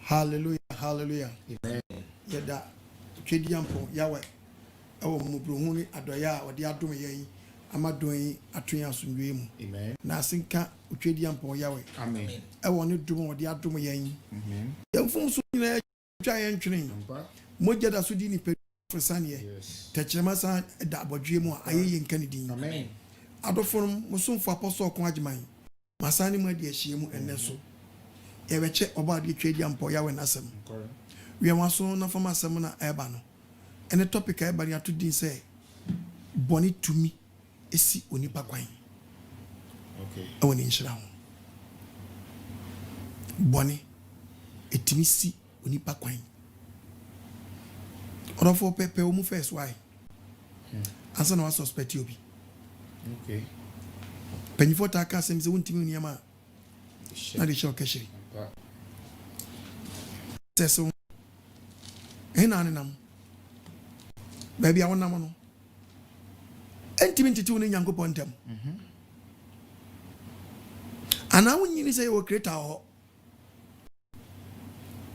Hallelujah, hallelujah. Amen. Yada twediampo yawe ewo mubruhuni adoya odi adom yeyi amadoyi atwen asundwe mu. Amen. Na asinka twediampo yawe. Amen. Ewo ne dum odi adom yeyi. Amen. Yemfum so nyina twa yen twene. Moja da so di ni pesane ye. Techema san da abodwe mu ayeye nkanidi. Amen. Adoforum musumfo apostle OKOH masani mu adi ahie mu enneso. Ebeche oba de twediampo yawe nasem. We are so na from Samana Ebano. And the topic I bani to din say Bonnie to me is see Nipa Kwan. Okay. I want in Shroud. Bonnie a Tumi see Nipa Kwan. Or for Pepe Omu first why? Answer no suspect you be. Okay. Penny for Taka seems a winter in Yama. Not a shock. So enanenam baby I want no entiminti ni Nyankopon tem ana wonyini say wo creator ho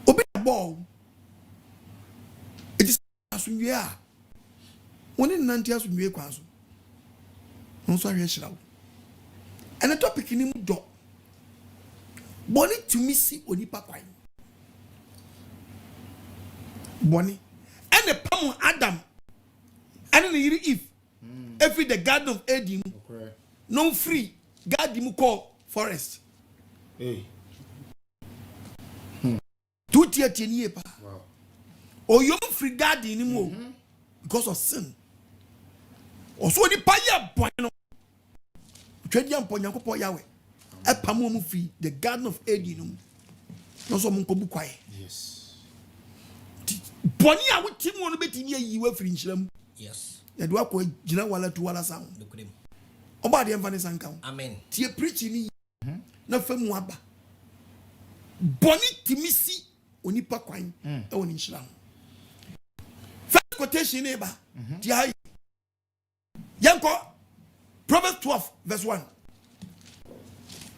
obi ball it is asunwe a woni nanti asunwe kwa so nso ahwe hirawo and the topic ni mu do Bonnie to me see Nipa Kwan Bonnie and the palm Adam and the Eve every the garden of Eden no free God you call forest hey 2 years pa wow or you free God anymore because of sin also the paya bono twediam po Nyankopon yawe e pamo mu free the garden of Eden no so mo nkobu kwae yes Bonnie, I would team one bit in ye were fringe them. Yes. And what would Jina Walla to Walla sound? About the emphasis and count. Amen. Tia preaching no fem waba. Bonnie Timisi Nipa Kwan on in Shlam. First quotation neighbor. Tia Yanko Proverbs 12, verse 1.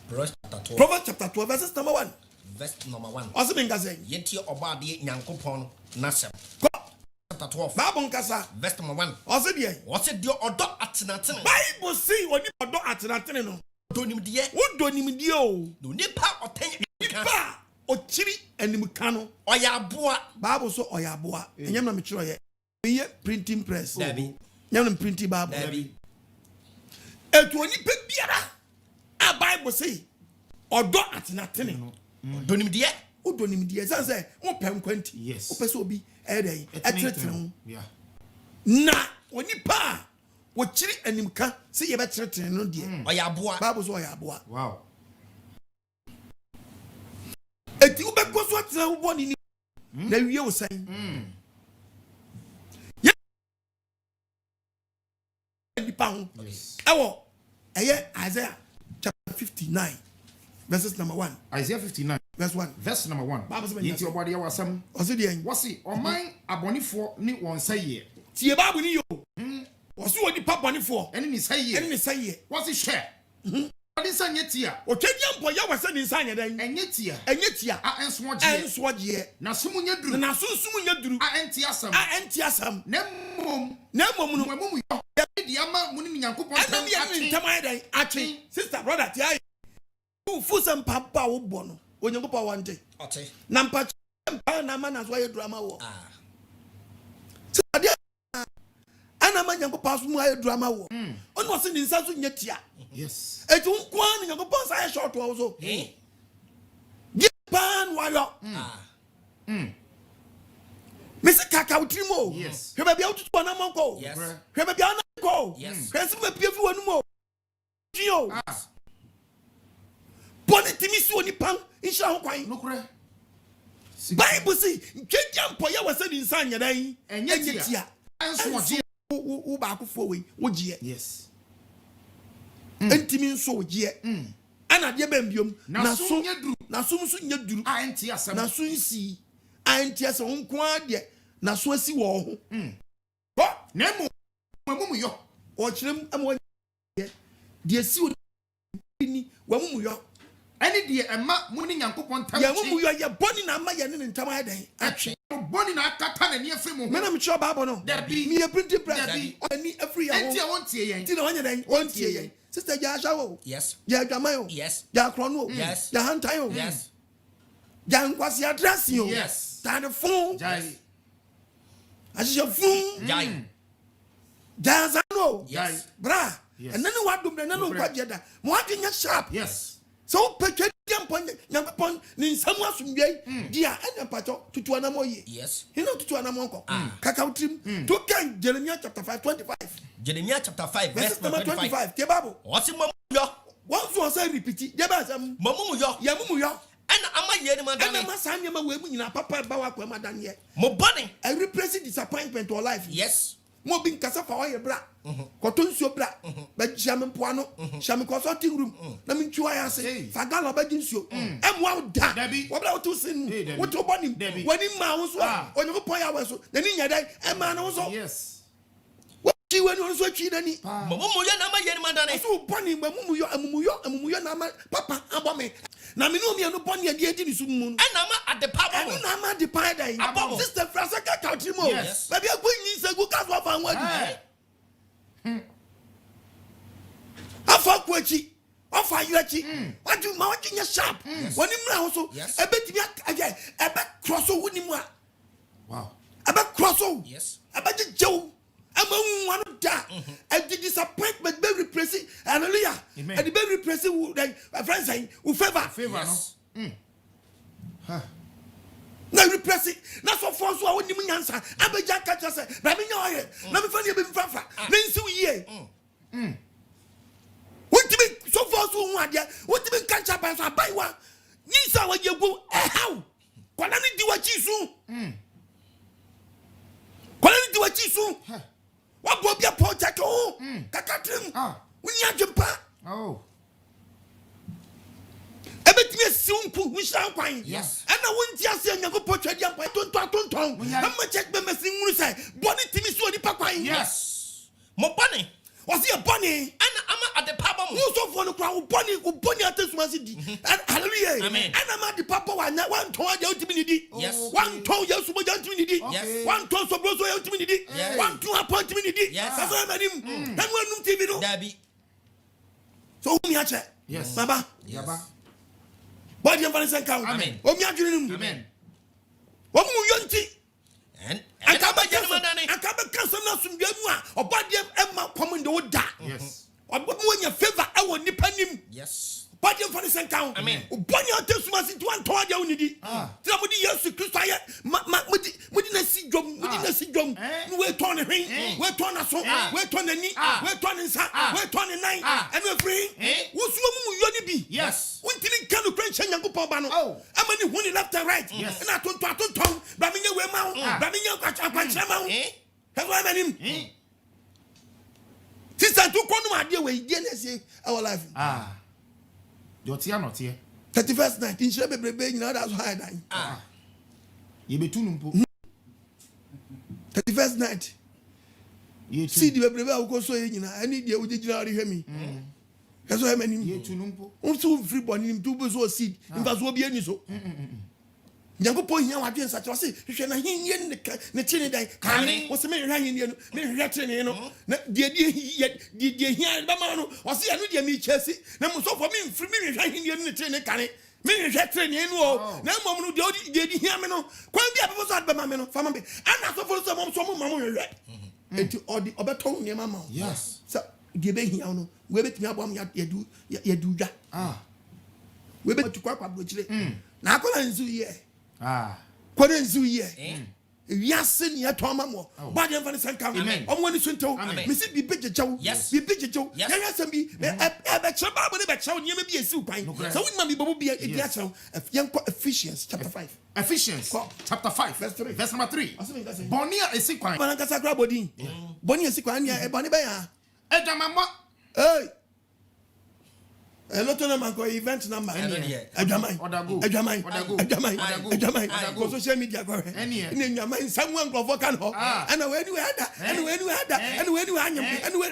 Proverbs chapter 12, verses number 1. Verse number 1. Also being saying, Yet your obadi Nyankopon Nasem. Chapter 12. Babon Kasa. Verse number 1. Also bien. What's it your odo atinatin? Bible see what you do at Natin. Donim dear. What do you do? No nipa or 10 Nipa or chiri and Mukano. Oya boa. Bible so Oya boa. And Yam mature yet. Printing press. Debbie. Yam printing Bible. Debbie. And to any pebiara. A Bible say. Or do at Natin. Donim dear. Who don't need the say, oh, Pam Quenty. Yes. O Peso be a day. Yeah. Na, when you pa, what chili and him can see about threatening no dear. Oya boa. Babos Oya boa. Wow. A two back was what's now one in the you were saying. Yeah. Yes. Oh, Isaiah chapter 59, verses number 1. Isaiah 59. Verse 1. Verse number 1. Yet your body was some. Was it the end? Was it or mine a bonny for ni one say ye? Tia Babu Nio. Was what the papa for? Enemy say ye. Enemy say ye. Was it share? What is on yet here? O Kenyan boy, I was sending sign then. And yet here. And yet here. I answer what ye. Now someone you drew. Now soon you drew. I anti some. I anti some. Nemum. Nemum. The ama Munim Yanko. Actually, sister, brother, Tia. Who Fusam Papa Bono. When you go one day. Okay. Nampa man as why you drama war. Anna man yanko pass my drama war. On was in Sasu Yetia. Yes. A two Kwan yanko pass I short also. Hey. Get pan while Mr. Kakao Trimo. Yes. He may be out to Panama. Yes. He may be on a go. Yes. Can you be one more? Gio. Bonnet Timi Nipan in Shanghai. No cray. Bible say, Kenyan Poya was said in Sanya Day, and yet here. Answer who back for we, would ye? Yes. And Timin so ye. Anna Yabembium, now soon you drew. Now soon you drew. I ain't here some. Now soon see. I ain't here some Kwan yet. Now so see war. What? Nemo. Yo. Watch them. I'm one. Dear, see what. Wamuyo. Any dear Emma Muni Yankupon Ya mumu yo ya boni na ama ya ne ntam adan. Atwe. Boni na akata na near film. Me na me cho Bible no. Dabi. Me printing press. Ani every year. Enti won tie yen. Ti na wanya dan won tie yen. Sister ja shawo. Yes. Ja dwamayo. Yes. Ja krono. Yes. Ja hantayo. Yes. Ja nkwasi address yo. Yes. Ta de fun. Jai. Ashe fun. Jai. Ja zano. Yes. Bra. Yes. And then what do na no kwaje da. Mo adenya sharp. Yes. So petwe diampon nyampon ni nsamu asumdwe dia enya pato tutu anamo ye. Yes. You know tutu anamo nko. Kaka utrim. To kan Jeremiah chapter 5:25. Jeremiah chapter 5 verse number 25. Ke Bible. What's in yo? Once you say repeat, je ba sam. Mamu yo. Ya mumu yo. And ama ye ni man And dani. ma san nyama we mu nyina papa ba wa kwa madan ye. Mo bani. I replace disappointment to life. Yes. Mo bin kasa fa wa ye bra. Koto nsuo bra. Ba jam mpoano. Sham consulting room. Na min tuwa ya se. Fa galo ba ji nsuo. Emwa da. Wo bra wo to sin. Wo to boni. Wani ma wo so. Onye pon ya we so. Na ni nya dai ema na wo so. Yes. Chi we no so chi dani. Mamu yo na ama ye ni man dani. So boni amumu yo na ma papa abome. Na me no me no boni ade adi ni su mu. And ama at the power. Anu na ma de pan dan. Abom. Sister Francesca Kautrimo. Yes. Baby agbo yin se gu ka so fa nwadu. Afa kwachi. Afa yachi. Wadu ma wadu nya sharp. Woni mra ho so. Ebetimi age ebe cross o woni mu a. Wow. Ebe cross o. Yes. Ebe jew. Ama wanu da. And the disappointment be repressing. Hallelujah. Amen. And the be repressing like friends saying, "U favor." Favor Yes. no. Na repressing. Na so for so woni mu nyansa. Abeja ka cha say, "Na me nya oye." Na me fa ne be mfafa. Na nsi wo yie. Wotimi so for so hu ade. Wotimi ka cha ba so abaiwa. Nyisa wa yegu ehaw. Kwana ni di wa chisu. Kwana ni di wa chisu. Wa bo bia po cha ko. Kakatrim. Wunya dwempa. Oh. Ebetimi asiwunku wishan kwan. Yes. Ana wonti ase nyankopɔ twadi ampa tonton. Amma check be mesin wuru sai. Boni timi so onipa kwan. Yes. Mo bani. Wasi e boni. And ama at the power. Wo so for no kwa wo boni atesuma si di. Hallelujah. Amen. Ana ma di papa wa na wan ton ade utimi ni di. Yes. Wan ton yesu mo jan timi ni di. Yes. Wan ton so bro so ya utimi ni di. Yes. Wan ton appoint timi ni di. Yes. Kaso amanim. Na mo anum tv no. Dabi. So umi ache. Yes. Baba. Yaba. Body embarrassing count. Amen. Omi adwene mu. Amen. Wo mu yonti. And Akaba ama ye ni man dani. akaba kansa na sumdwa mu a obade emma komende wo da. Yes. Obo mu nya favor ewo nipa nim. Yes. Body embarrassing count. Amen. Obani atesuma si to anto ade unidi. Tira mudi Yesu Kristo aye mudi na si dwom, No we turn hwen, we turn aso, we turn ani, we turn nsa, we turn nine. And we free. Wo so mu yoni bi. Yes. Wontini kan kran hye Nyankopon ba no. Oh. Amani huni left and right. Yes. Na tonton. Ba me nya we ma wo. Ba me nya akwankyerɛ ma wo. Hewo amanim. Sister to konu ade we die na sie our life. Jotia not here. 31st night in shebe bebrebe nyina that's why I die. Ye betu numpo. 31st night. Ye See the bebrebe awo so ye nyina ani die wo gina ori hwemi. Hewo amanim. Ye tu numpo. Unso free body nim tu bo so seed. Nfa so obi ani so. Nyankopon hia wadwen sa kyerɛ sɛ hwehwɛ na henie ne tene dan kane wo se me hwehwɛ henie no me hwehwɛ tene no na die hia ba ma no wo se ya no die me kyɛsi na mo so for me mfiri me hwehwɛ henie no ne tene kane me hwehwɛ tene no o na mom no die di hia me no kwan bi a be so adba ma me no fa ma be ana so for so mom so mo ma mo hwehwɛ enti odi obeto niema ma Yes. so die be hia no we betimi abom ya du dwa we betu kwa brochire na akola nzu ye Kone nzu ye. Wiase ni ato amamo. Ba de mfa san kan. Omwo ni sunto. Me si bibi jejew. Bibi jejew. Ya yasam bi e be cheba bo ne be chew niam bi esi ukwan. So won ma bi bobo bi e dia chew. Yenko Ephesians chapter 5. Ephesians chapter 5 verse 3. Verse number 3. Bonia esi kwan. Bana kasa kra bodin. Bonia esi kwan ya e bani ba ya. Ejamama. Hey. Hello to number event number. Adwamai. Ko social media go. Ni nyama someone go for kan ho. And when we had that. And when we anyam. And when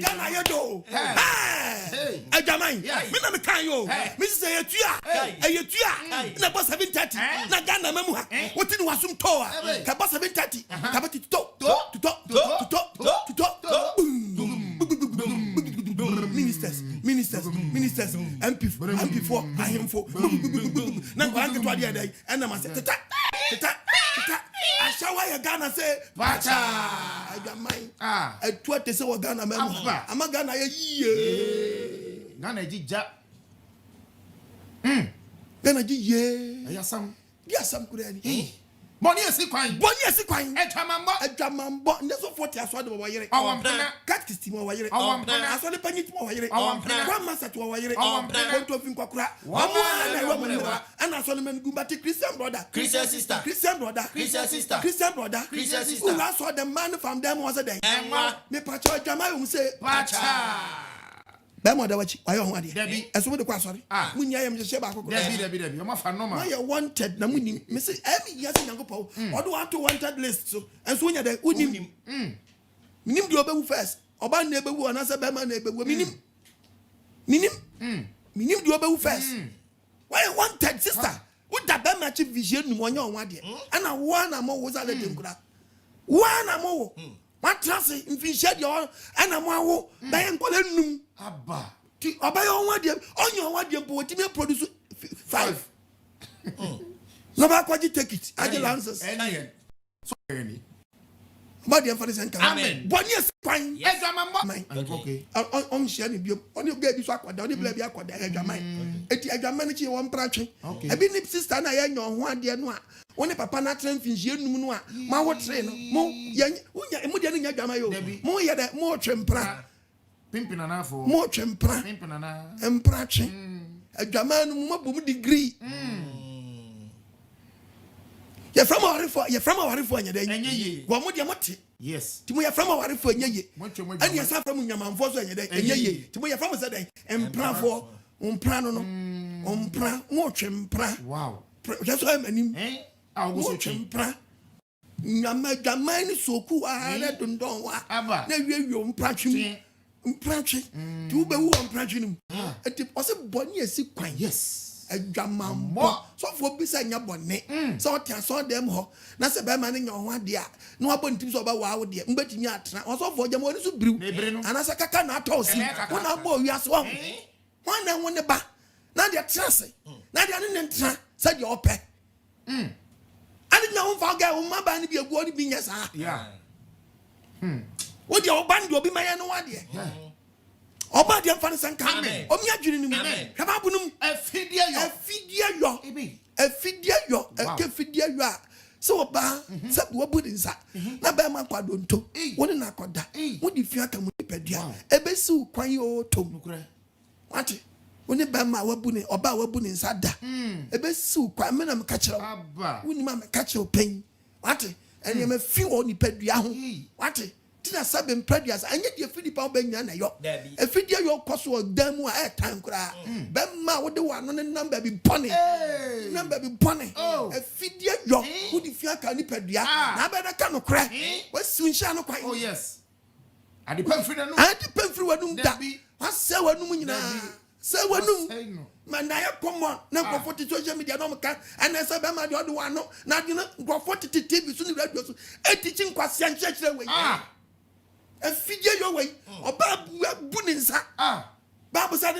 Ghana yedo. Hey. Adwaman. Me na me kan yo. Me say yetua. Yetua. Na boss 730. Na Ghana mamu ha. Woti ni wasum to a. Ka boss 730. Ka beti to. Ministers, MP4, ahemfo. Na kwa anke to ade dey. Na ma say teta. Ashawa ya Ghana say pacha. Adwaman. Etu ate say wo Ghana mamu. Ama Ghana ye. Ghana jija. Ghana ji ye. Ayasam. Yasam kurani. Boni esi kwan. Edwamambo. Ndeso 40 aso de wo yere. Awampena. Catechist mo wo yere. Awampena. Aso de panyit mo wo yere. Awampena. Kwa master to wo yere. Awampena. Konto fin kwakura. Omo na wo mo ne wa. Ana so le men gumbati Christian brother. Christian sister. Christian brother. Who I saw the man from them was a day. Me pacho Edwamai um say Pacha. Bemo da wachi ayo ho ade. Debi. Eso mo de kwa sori. Munya yam je ba akoko. Debi. Yo ma fa normal. Why you wanted na munim. Me say every year nyankopɔ. Odo want to wanted list so. Enso nya de unim. Minim de obewu first. Oba na ebewu ona se bema na ebewu. Minim de obewu first. Why you wanted sister? Who da bema chi vision nu wonya onwa de. Ana wo na mo wo za le denkura. Wo na mo wo. What trust in fish shed your and I'm wow, by Num. Abba. Obey on what you on your what you produce 5. No matter what you take it, I will answers. Any. But the for the Amen. 1 year fine. Yes, I'm okay. On sharing you on your baby swap, don't you blame your quad, Edgermine. It's a manager one branching. Okay. I've been sister and I know one dear noir. Only papa na train fins you no ma what train mo yan unya emu de nya dwama yo mo ye de mo twempra pimpina na fo mo twempra pimpina na empra twe adwama no mo bom degree ye from warifo anya de enye wo mo de mote yes ti mo ye from warifo anya ye ani ya sa from nyamanfo so anya de enye ye ti mo ye from se de empra fo ompra no ompra mo twempra wow just am anim awo twempra nyama gamani soku ara dondon wa na wiewio mpratwem ti wo be wo mpratwe nim enti ose boni esi kwan yes adwamambo so fo bi sa nya boni so tia so dem ho na se be ma ne nya ho ade a na wabo ntim so ba wa wo de mbetimi atra so fo jam woni so briw ana se kaka na atosi wona bo wiase wo wana woni ba na de trase na de ne ntra se de ope ani nya ho fa ga wo ma ba ni bi egu oni bi nya sa yeah wo de oba ndi obi maye no wade oba de mfa ne sanka o mi adwene ni mu hwa ba bunum afidie yo ke fidie yo a so oba se wo bu din sa na ba ma kwado nto wo ne na koda wo di fi aka mu pedua ebe si kwan yo tom wate woni ba ma wabu ne oba wabu ne nsa da ebe si kwan me na me ka kire woni ma me ka kire pen wate ene me fi wo ni pedua ho wate tina sabe mpredua sa anye die filipa obanya na yo efidie yo koso odam a etan kura ba ma wo de wano ne number bi bone efidie yo wodi fi aka ni pedua na ba da ka no kura wasi nhia no kwan oh yes ade pamfiri wanum da wase wanum nyina se wanum manaya common na go to social media no meka ana se be ma de odo wano na de go for TV so ni radio so etichi nkwase anchechire we efidie yo we oba bu ni nsa Bible said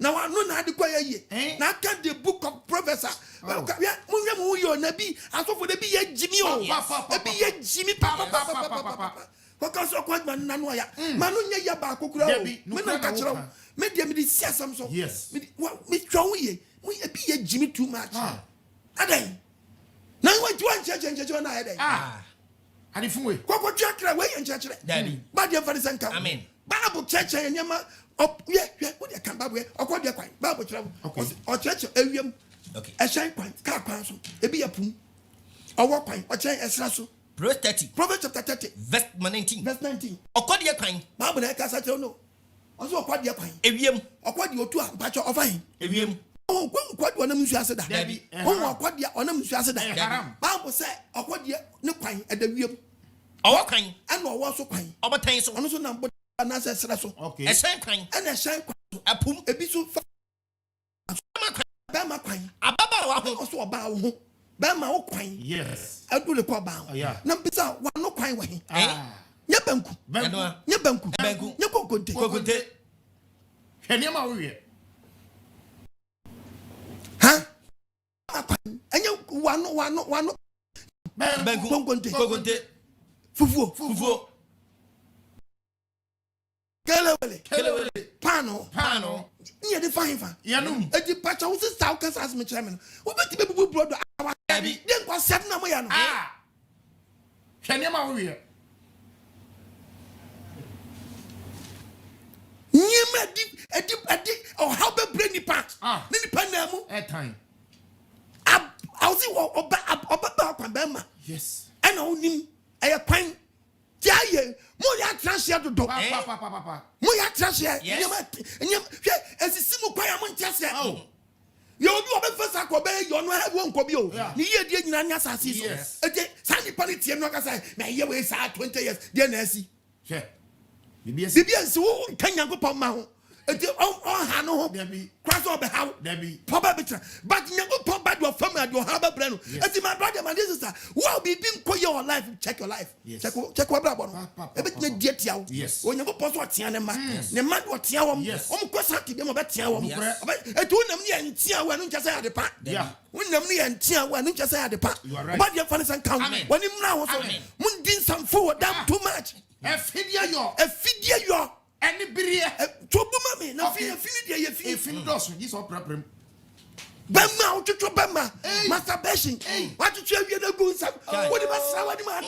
na wano na ade kwa ye na ka the book of prophets mu yo na bi asofo de bi ye jimi o bi ye jimi papa because of man na no ya manu nya ya ba kokura o me na ka kire o me dia me di siasam so yes me twa ye mu e bi ye jimi too much adan na wa twa nche na adan ade funwe kokko twa kire we ye nche daddy ba dia fari sanka amen Bible church nyama ye wo dia kan Bible okọ dia kwan Bible kire o church ewiem okay e shine kwan ka kwan so e bi ya pum owo kwan o chen esra so Proverbs chapter 30 verse 19 okode kwan Bible na ka sa tell no oso okode kwan ewiem okode otu a mpacho ofan ewiem okode onam nsu ase da okode onam nsu ase da Bible say okode ne kwan edawiem owo kwan ana owo so kwan obotan so ono so na na se sere so Okay. Esen kwan. and a shine Apum. ebi so fa ba ma kwan Ababa wa ho. also oba wo ho ba ma wo kwan Yes. adu le ko ba Oh, yeah. na bisa wa no kwan wa he Ah. nya banku Eno. nya banku Banku. nya kokonte Kokunte. Heniama we. ha akwan anya wa no Banku. kokonte Kokunte. fufuo Fufuo. kelewele pano Pano. nye de fine fa Yanum. edi pacha wo se sa wo kasa asme chairman wo beti be bubu brodo awa Dabi. de kwa set na mo ya no Ah. Heniama we. nyema edi o how be brain Nipa Ah. ni Nipa na mu Airtime. I was oba ba kwa ba ma Yes. ena onim eye kwan ti aye mo ya transia dodo Papa. mo ya transia Yes. nyem hwe esisi mu kwan ya mo ntiasia Oh. ye obi obe fesa ko be yo no have won ko bi o Yeah. ni ye die nyina nya asase so Yes. eje sani pani tie no kasa na ye we sa 20 years die na asi Che. BBS. bibia nsi wo kan Nyankopɔn ma ho eje on ha no ho Dabi. kwaso obe ha Dabi. papa betra but Nyankopɔn bad your family and your haba brand eti my brother my sister wo be bin ko your life check your life Yes. check wa brabo no Papa. e be tie tia wo Yes. o Nyankopɔn so tia ne ma ne ma do tia wo Yes. o ko sa ti be mo be tia wo Yes. etu nam ne ye ntia wo anu nkyɛ sɛ ade pa Yeah. wonam ne yɛ ntia wo anu nkyɛ sɛ ade pa You are right. ba de fa ne san kan Amen. woni mra wo so Amen. mun din sam forward down too much Efidia yo. afidie yo Any birie. to bu ma me na Okay. fi afini de ye fi Efin dos this all prepare. bɛma wotwotwo bɛma Hey. masturbation watwotwo awie no gu nsam Kai. wode bɛsra wode ma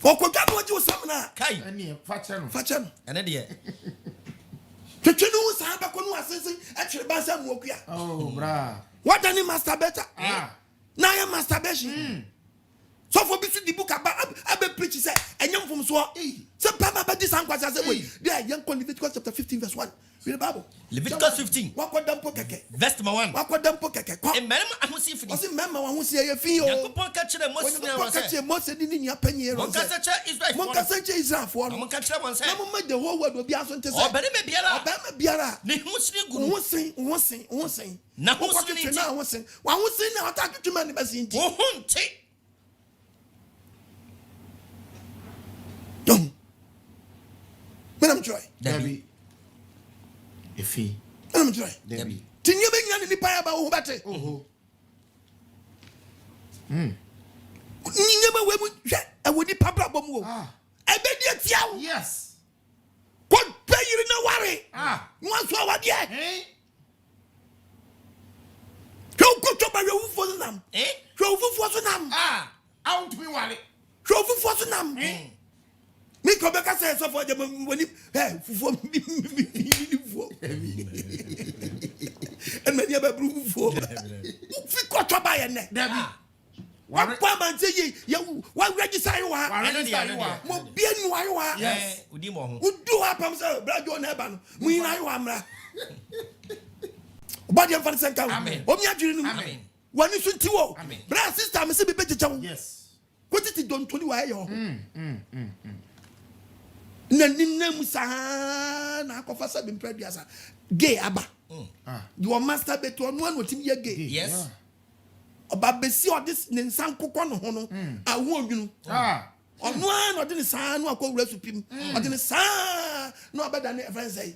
ɔkɔdwa no wagye wo sam no a Kai. Any fache no. fa kyɛ no Ene de. twetwe no wo saa bɛkɔ no wasese atwere ba sɛ mmuokua Oh, bra. wadane masturbator Ah. na yɛ masturbation sɔfo bi so di book aba abɛ preach sɛ ɛnyɛ mfomsoɔ sɛ pɛma bɛdi saa nkwasi asɛ wei de yɛnkɔ Leviticus chapter 15 verse 1 read the Bible Leviticus 15. wakɔda mpo kɛkɛ Verse number 1. wakɔda mpo kɛkɛ kɔ Emmerema ahosi fini. ɔse mmarima wɔn ho sie yɛ fi o Yakopon ka kire Moses na Onyankopɔn won ka say. kyerɛ Mose ne ne nua panyin Aaron Monka sɛ sa kire Israel. monkasa nkyɛ Israelfoɔ no Monka kire won say. na momma the whole world obi aso nte sɛ Obarima biara. ɔbɛrima biara Ne husiri gu. wo sen Na ho wokɔ sen twetwe nti. na ho sen wa ho sen na ɔta twetwe ma ne bɛsi nti Wo ho nti. dɔn menam twerɛ Debbie. Efi. menam twerɛ Debbie. ti nyɛ bɛnyina ne nipa yɛ ba wo ho bɛte Oh. nyɛma wei mu hwɛ ɛwɔ nipa brabɔ mu o Ah. ɛbɛdi atia wo Yes. kɔpɛ yiri na ware Ah. nwanso awadeɛ Eh? hwɛ wokɔtɔ ba hwɛ wofuo so nam Eh? hwɛ wofufuo so nam Ah. I want to be wale. hwɛ wofufuo so nam Eh? mi kɔ bɛ kasa yɛ sɔfɔ jɛ wani ɛ fufuo mi fufuo ɛnna ni ɛbɛ buru fufuo fi kɔtɔ ba yɛ nɛ Debbie. wa kɔ amante yi yɛ wa register yi wa Register you are. mo bie nu wa yi wa Yes. Udi mo ho. wudu wa pam sɛ brajo na ɛba no mo yi na yi wa mra ɔba deɛ nfa ne sɛ nka Amen. o omi adwiri nu Amen. wani so ti wo Amen. bra sister mi se bi bɛ kyekyɛ wo Yes. ko titi dontoni wa yɛ hɔ na ninam saa na akɔfa sɛ bi mpɛ duasa gay aba Ah. your master beto ɔno ano tim yɛ gay Yes. ɔba besi ɔde ne nsa nkokɔ ne ho no aho odwunu Ah. ɔno ano ɔde ne saa no akɔ wura supim ɔde ne saa na ɔbɛda ne friend sɛ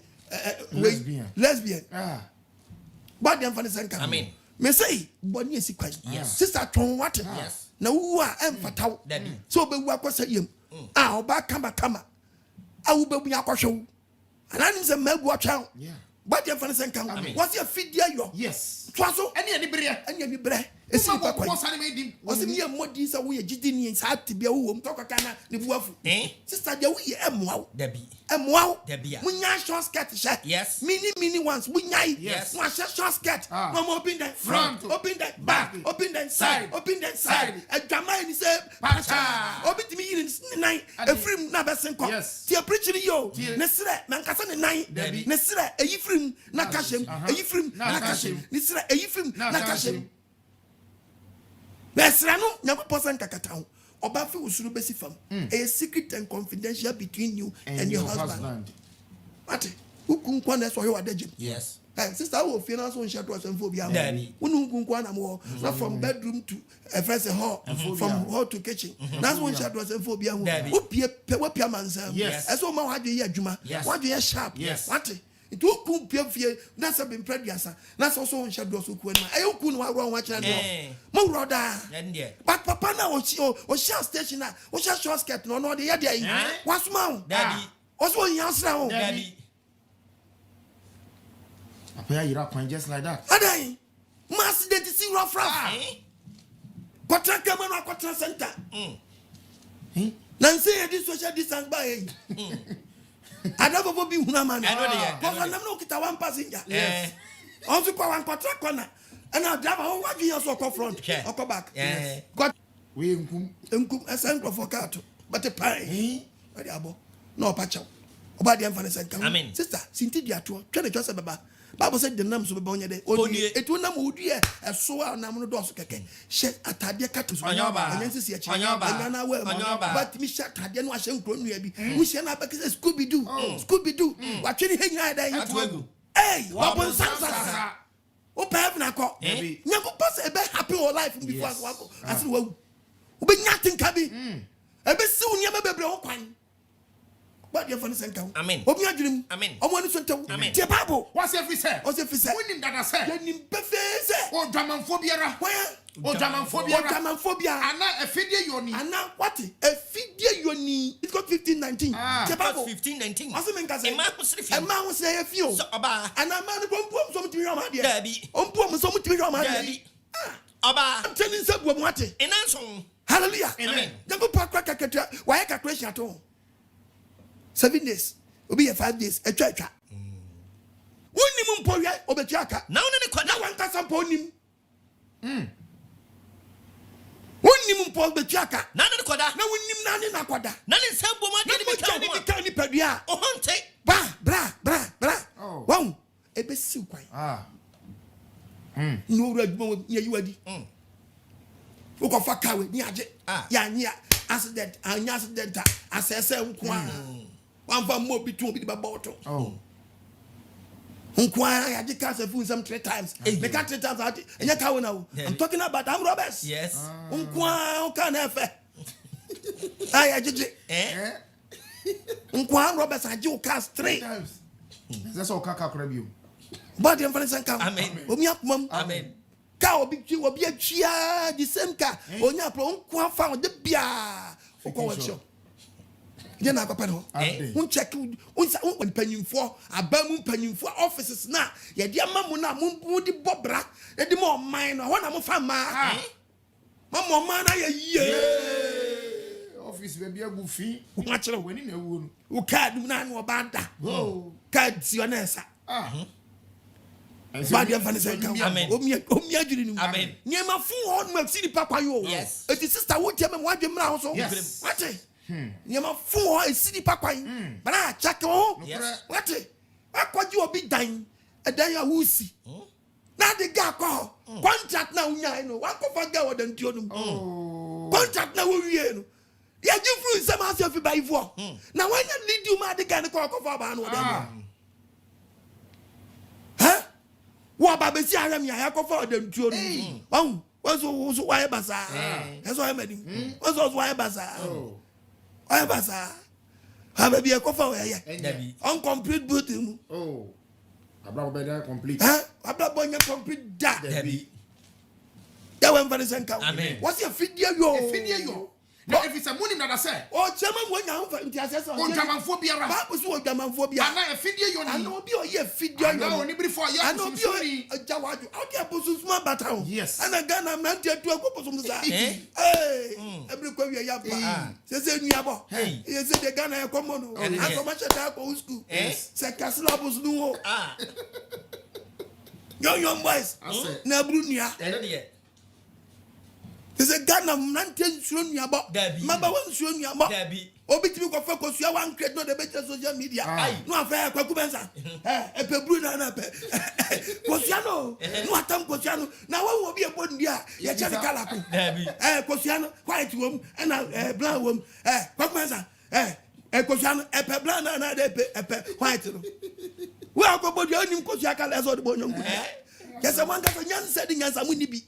lesbian Ah. ba de mfa ne sɛ nka Amen. me sɛ bɔne asi kwan Yes. sister twɔn wate Yes. na wuwu a ɛmfataw Dabi. sɛ ɔbɛwu akɔsɛ yam a ɔba kama a wobɛbu akɔhwɛ wo anaa nim sɛ magu ɔtwɛn Yeah. ba de mfa ne sɛ nka Amen. wɔse afidie yɔ Yes. toa so Any birie. ɛne ani berɛ ɛsi nipa kwan What's anime dim? ɔsɛ meyɛ mmɔdi sɛ woyɛ gyidini saa tebea wowɔ m tɔkɔka na ne bu afu Eh? sister deɛ woyɛ ɛmmoa wo Dabi. ɛmmoa wo Dabi a. monya short skirt hyɛ Yes. mini ones monyae Yes. na wahyɛ short skirt Ah. na ma open the Front. open the Back. open the side Side. open the side adwama ni sɛ Pacha. obi tumi yiri ne nan Ade. efirim na bɛsen kɔ Yes. tie preaching yi o Tie. ne serɛ na nkasa ne nan Dabi. ne serɛ eyi firim na ka hyɛm eyi firim Na na ka ka hyɛm. hyɛm ne serɛ eyi firim Na na ka ka hyɛm. hyɛm bɛsrɛ no nyankopɔn sɛ nkakata ho obafi usuru besi fam. A secret and confidential between you and your husband. Ate, ukun Kwan eso yo adegem. Yes. Sister, I will finance on share to us and phobia. Daddy. Unukun Kwan amo, not from bedroom to a first hall, from hall to kitchen. That's one share to us and phobia. Upia mansa. Yes. As all my what do you juma? What do you sharp? Yes. What? It will come fear. That's a been previous. That's also on shadow so cool. I couldn't watch that. More rather. But Papa now or shall station now. Or shall short skirt no the other. What's mount? Daddy. What's one youngster? Daddy. Appear you up just like that. Adai. Mass de see rough. Quatra Cameron or Quatra Center. Nancy, this social distance by. I never will be one man. Because I'm not kita one passenger. Yes. Also, one quatra corner. And I'll drive a whole one year so front. Or go back. Got We a center for cat. But a pie. No patch out. About the emphasis and Amen. Sister, Sintidia to try to just a Bible said the names of Bonya de it will not move dear as so our Namu dos keke. Shed at Tadia Catus on your bar, and but Miss Tadian was in Crony. We shall not back as Scooby Doo. Scooby Doo. What can you hang out there? Hey, what was Sansa? Oh, Pavnako. Never pass a bad happy or life before I said, well, be nothing cabin. A bit soon, you may be broken. But you're funny, Amen. Open your dream. Amen. I want to tell Amen. Dear Bible. what's every say? What's if he said? When that I said? Oh, Dramanphobia. Where? Oh, Dramanphobia. Dramanphobia. And now a fidya yoni. And now what? A fidya yoni. It's got 1519. Dear Bible. 1519. What's the man say? A man will say a few. And a man will put some to your mind. Debbie. On put some to your mind. I'm telling you something. What? In answer. Hallelujah. Amen. Don't pack why a calculation at all. 7 days. Will be a 5 days. A church. One nimum or the chaka. Now, one casa ponim. One nimum Paul the chaka. None of the quada. No one nim none in a quada. None in some woman. Candy pedia. Oh, hunt. Bra. Oh. Wow. A bit so quite. No red bone near you. Look of a cow. Nya accident. And accident. As I say, one for more between the bottle. Oh. Kwan, I just can't fool some 3 times. They can't 3 times out. And you can't now. I'm talking about I'm robbers. Yes. Kwan can't have. I just. Kwan robbers and you cast 3 times. That's all Kaka Crabio. But the infinite and come. Amen. Amen. Cow be you will be a chia, the same car. On your pro, Kwan found the beer. OKOH. Then I go won check won penny for abamu penny for offices na ye dia mamu na mu di bobra e di mo mine no na mo fa ma mama ma na ye office be bia gu fi wa chere wani na ewu no card na no banda card si ona esa ba dia fa ne se kan omi adwiri ni amen ni ma fu on ma si di papa yo yes e sister wo tie me wa dwemra ho so what Yama for a city papa, but I check on what I caught you a big dime, a day a woozy. Now the guy call contract now, you know, one cover girl than Jordan. Contract now, you know. Yeah, you flew some house of you by 4. Now, when you lead you, man, the guy call cover ban or whatever. Huh? What about the CRM? I cover them Jordan. Oh, what's why bazaar? That's why I made him. What's why bazaar? I was have a be a coffee here. Uncomplete booting. Oh, about better complete. About going complete that. That went for the same count. What's your video? Yo. No, if it's a money that I say. Oh, German one now for the assessor. Oh, Dramanphobia. That was what Dramanphobia. And I video you. I know be a video. No, only before you. I know be a Jawadu. Out there, Pussy small battle. Yes. And again, I'm not yet to a couple of Hey, every query a yapa. Says Nipa. Hey, he said the Ghana common. And so much at our school. Say Castlabus no. Young boys. Nabunia. They say Ghana Nanten Sun Yaba, Maba one Sun Yaba, Obiti Focus, you one create not the better social media. No affair, Kakubenza, a Pebruna, Cosiano, no Atam Cosiano. Now one will be a Bondia, Yachana Calaco, Cosiano, quiet room, and a brown room, Kakubenza, Cosiano, a Peblana, and a white room. Well, go body on him, Cosiaka, as all the bonum. Yes, I want to young setting as I wouldn't be.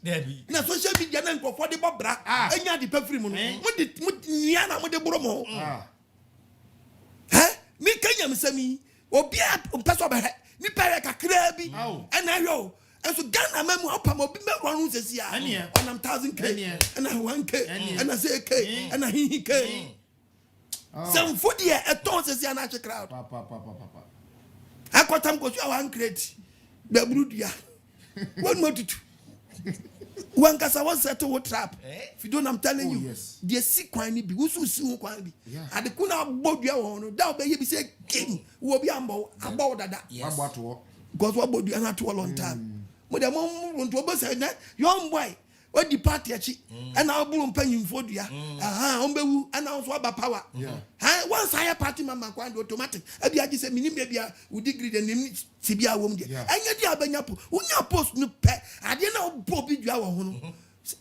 Now, social media and for the Bobra, and Yadi Perfume. What did Yana with the Bromo? Eh? Me Kanyam Semi, or be up on Passover, Nipa Krabi, and I know. And so Ghana Memo up on Bimba says, yeah, and I'm 1,000K, and I 1K, and I say K, and I he K. Some 40 a ton says, yeah, natural crowd. I got time because you are uncreate. The Brudia. What more to do? One case I was set to trap. If you don't, I'm telling you, the sick Kwan be who soon Kwan be. And the Kuna board your own, that be say king will be about that. Because what board you not to a long time. But the moment to a say that young boy, what the party and I'll boom penny for you. And I'll swap power. Once higher party, Mamma Kwan automatic. I just a minimum would degree the name Sibia woman. And yet, you have been up. When you post no pet, I didn't know Bobby Jow.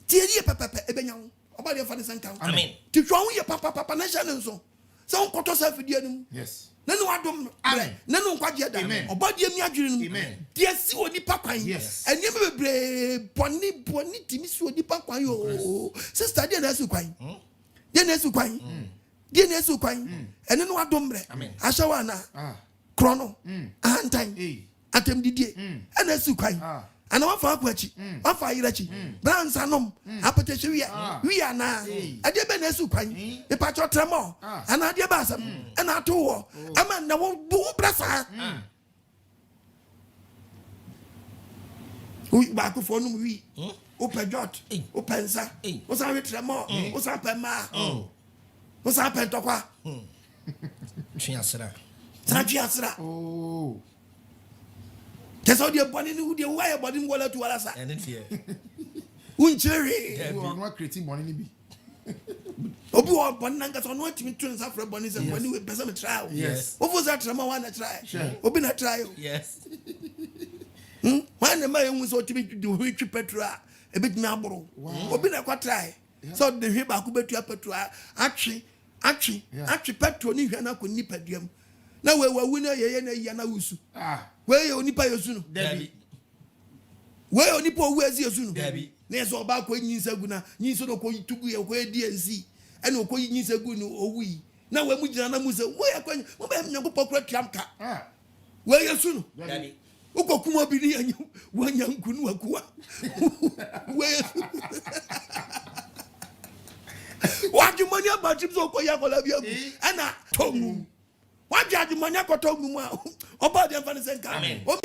Thierry Papa Ebenyon, about your father's account. I mean, to show your Papa National so. Some cut yourself with you. Yes. None of them, none of what you have done. About your Amen. Dear, see what the Papa, yes. And you may be Bonnie, Timis, what the Papa, sister, dear Nesuquine. Dear Nesuquine. Dear Nesuquine. And then what dombre. Ashawana. Chrono. Antime. Atem Didier. And Nesuquine. And one for Aquachi. One for Irachi. Brown Sanom. Apoteria. We are now. I did Benesuquine. The Pacho Tremor. And I did Bassam. And I told a man that won't do Brassa. We back for no we. Open jot. Open sa. What's our tremor? What's up, Ma? What's up, Pentoqua? Chiasra. Sanchiasra. Oh. That's all your body who the wire body wall to us. And then here. Uncherry. You are not creating money. Obu on Bonangas on what you turn South Bonnies and when you will a trial. Yes. What was that drama one a try? Open a trial. Yes. When the man was what to be do rich Petra, a bit Marlboro. Open a try. So the Hiba could be to a Petra. Actually, Petro Nihana could nip at them. Now we were winner Yana Usu. Where you Nipa Yosuno? Debbie. Where you Nipo, where's Yosuno? Debbie. There's all about when you say Guna, you sort of go to be away DNC, and no calling you say Guno or we. Now when we Jana Musa, where are going? What no pocket tramka? Where Yosuno? Debbie. Oko Kuma be and you, one young Kunua. Where? What you money about him so Koyakola and I told you. What judge Maniaco told me about the Evangelist Amen. What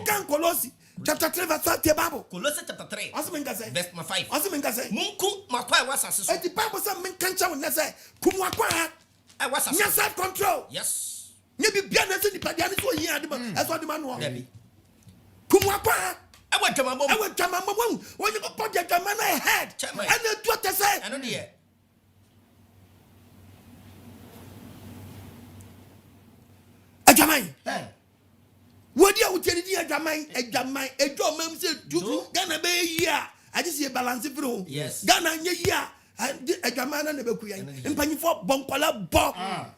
can Colossi chapter 3 verse 5 Bible? Colossi chapter 3. Asminga say verse 5. Asminga say Munku Makwa was as the Bible said men can't show say Kumwakwa. I was as self control. Yes. Maybe Bianas in the Padianis were here as what the man was. Kumwakwa. I went to my mom. When you put your man ahead and then what they say. I don't hear. Jamai. What you tell you, Jamai, a Jamai, a John Mem said, Ghana be here. I just see a balance of yes. Ghana, yeah, and a Jamana never queen. And Penny for Bonkola Bob.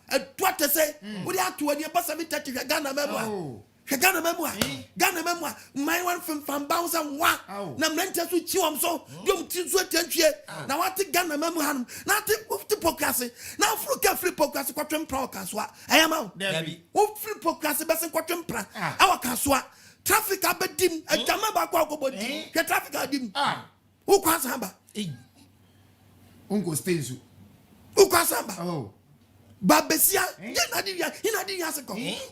And what to say, what you have to when you pass a bit to Ghana memoir. Ghana memoir, my one from Bounce and Wa. Now, Mentas with you, I'm so, don't teach what you now. I think Ghana memoir, now take off the podcast. Now, free podcast, quatrain pro caswa. I am out. Free podcast, best quatrain pra. Our caswa. Traffic abedim, a Jamaba Quaco, the traffic adim. Who Quasamba? Uncle Stenzu. Who Quasamba? Oh. Babesia,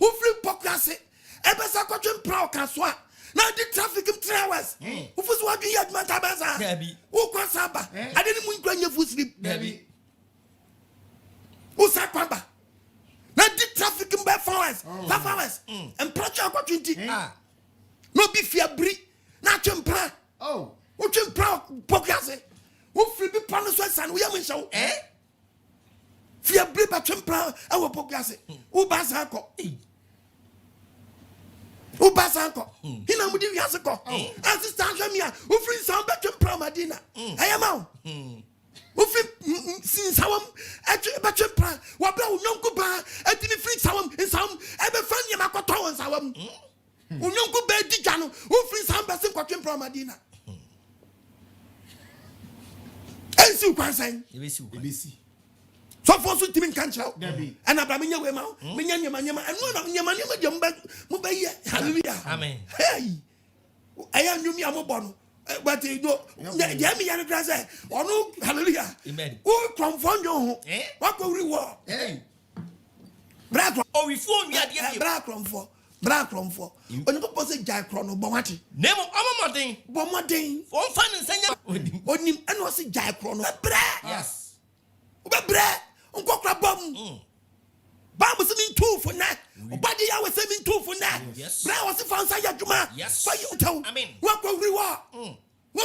who free podcast. Ebesa kwatwen pra okaswa na di traffic 3 hours ufus wa dwi yadman tabaza debi wo kwasaba adeni mu nkwanye fu sleep debi usakwamba na di traffic mbe 4 hours 5 hours empracha kwatwen ti no bi fiabri na twempra wo twempra pokase wo free bi pa no so san wo yam nhyɛ wo fia bre ba twempra awo pokase wo ba sa akɔ wo ba sa akɔ hina mudi wiase kɔ assistant hwɛ me a wo free san ba twempra madina ayama wo wo free sinsawam atwe ba twempra wo bra wo nyonko ba atini free sawam nsawam ebe fa nyama kɔtɔ wo nsawam wo nyonko ba di gya no wo free san ba sin kɔ twempra madina ensi kwansan ebesi so for so timi kan chaw and abrami nya we ma me nya nyama enu na nyama de mo ba ye hallelujah amen hey aya nyumi amobɔ no but do ya mi ya no krase onu hallelujah amen o konfon jo ho wa ko ri wo bra kro o wi fu onwi ade bi bra kromfo oni ko pose jai kro no bo wate nemo amamoden bo moden on fa ne nsanya onim eno se jai kro no bra yes bra nkokra bom Bible say me too for that. Obadi ya we say me too for that. Bra was fansa ya djuma. Yes. Fa you tell. Amen. Wa ko riwa. Wa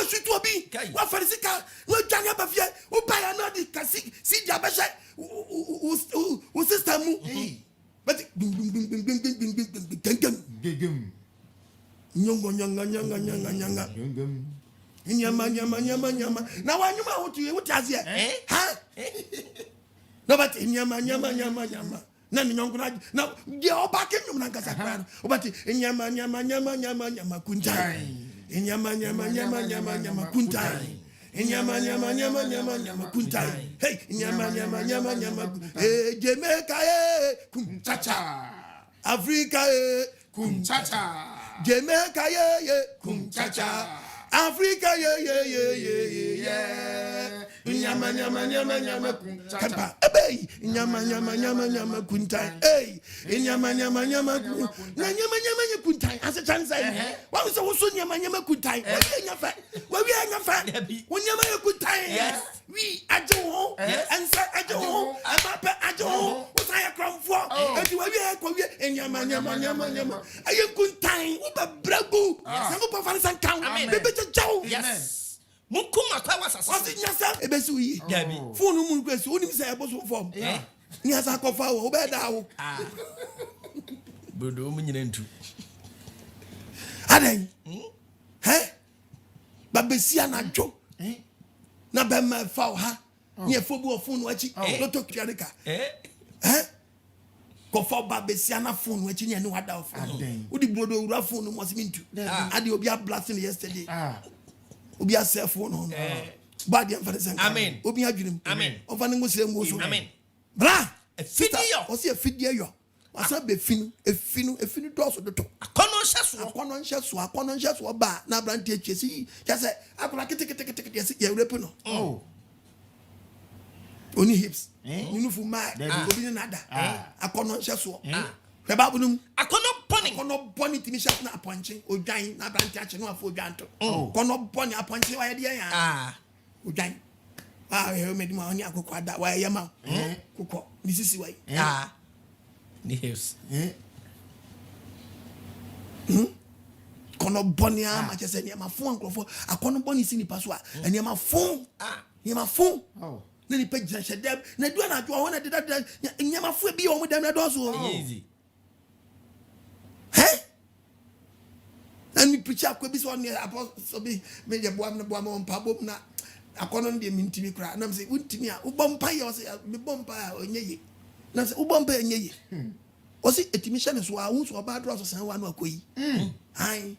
shutu obi. Wa farisika. Wa janya ba fie. O ba ya na di kasi si dia ba she. O sister mu. But Gegem. Nyanga. Nyama. Na wa nyuma wuti azie. Ha? No but nyama. Na nyongo na de oba ke nyum na nkasa kra. O but nyama kuntai. Nyama kuntai. Nyama kuntai. Hey, nyama. Jamaica Chacha. Africa Chacha. Jamaica Chacha. Africa Nyama kapa ebe nyama kuntai nyama kuntai ase chansa wa so wo nyama kuntai wa wi nyafa nyama kuntai wi ajo ansa ajo amapa ajo wo sa ya kramfo eti wa wi nyama ayen kuntai wo babragu sango pa fan san kan bebe jaw yes Mukuma kwa wasasa. Wasi nyasa ebesi uyi. Gabi. Phone mu kwesi oni misa ebo so form. Nyasa kofa wo obeda wo. Bodo mu nyina ntu. Aden. Babesi anadwo. Na be ma fa wo ha. Ni efobu ofunu achi. Loto kiarika. Kofa babesi ana phone achi ni wada ofunu. Udi bodo ura phone mo simintu. Ade obi a blasting yesterday. Obi a cell phone on. Bad yam for the amen. Obi a dream. Amen. Over the Muslim so. Amen. Bra. A video. O se a video yo. Asa be finu doso do to. Akono nhye so ba na brante echesi. Ya say akola kete yes ya rape no. Oh. Oni hips. Nunu fu ma obi ni nada. Akono nhye so. The Bible num akono boni timi shat na aponche odwan na brante ache no afo odwanto. Kono boni aponche wa ye de ya. Odwan. He made my own akoko ada wa ye ma. Kokko ni sisi wa. Ni hips. Kono boni a ma chese ni ma fon ankrofo akono boni si Nipa so a ni ma fon. Ni ma fon. Na ni pejira shedem na du na adwo wona de ni ma fo bi o mo dem na do so. Easy. And we preach up with this one near apostle be made a boam on pabum na akono de mintimi kra na say untimi a ubompa ye o say me bompa onyeye na say ubompa enyeye o say etimi hye ne so a hu so ba do so san wa na akoyi ai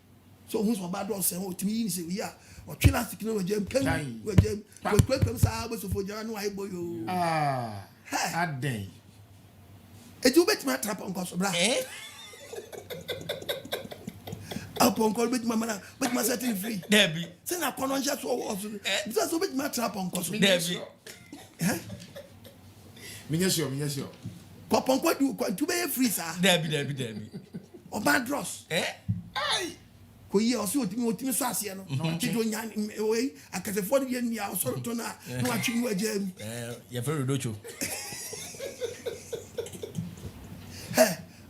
so hu so ba do so o timi ni say we a o twila sikino we jam kan we jam we kwem sa bo so fo jara no ai boyo Aden eju betima trap on koso bra upon call with mama, but my setting free. Debbie. Send a conscious or that's a bit my trap on cost. Debbie. Minyasio. Papa, what do to be a free, sir? Debbie. Or bad dross. Aye. Ko ye also timi sasia no. Ti do nya way akase 40 years ni so to na no atwi mu agem. Ya fero docho.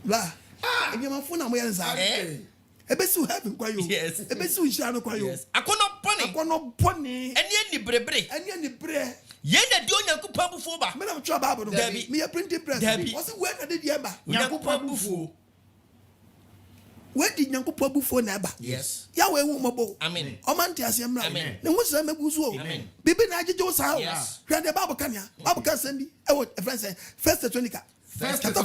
Blah. Ebi ma phone na mo yan sa. Ebesi heaven kwa yo. Yes. Ebesi unshia no kwa yo. Yes. Akono akono boni Any brebre. any bre Yen a donya kupabu foba. me na twa Bible Dabi. me a printing press was when I did yeba Nyankopɔn bufuo. where did Nyankopɔn bufuo na eba Yes. ya we hu mobo Amen. omante asem mra Amen. na wusra mebuzu o Amen. bibi na ajeje sa Yes. hwe the Bible kan ya Bible kan send bi e wo friend say First Thessalonica Chapter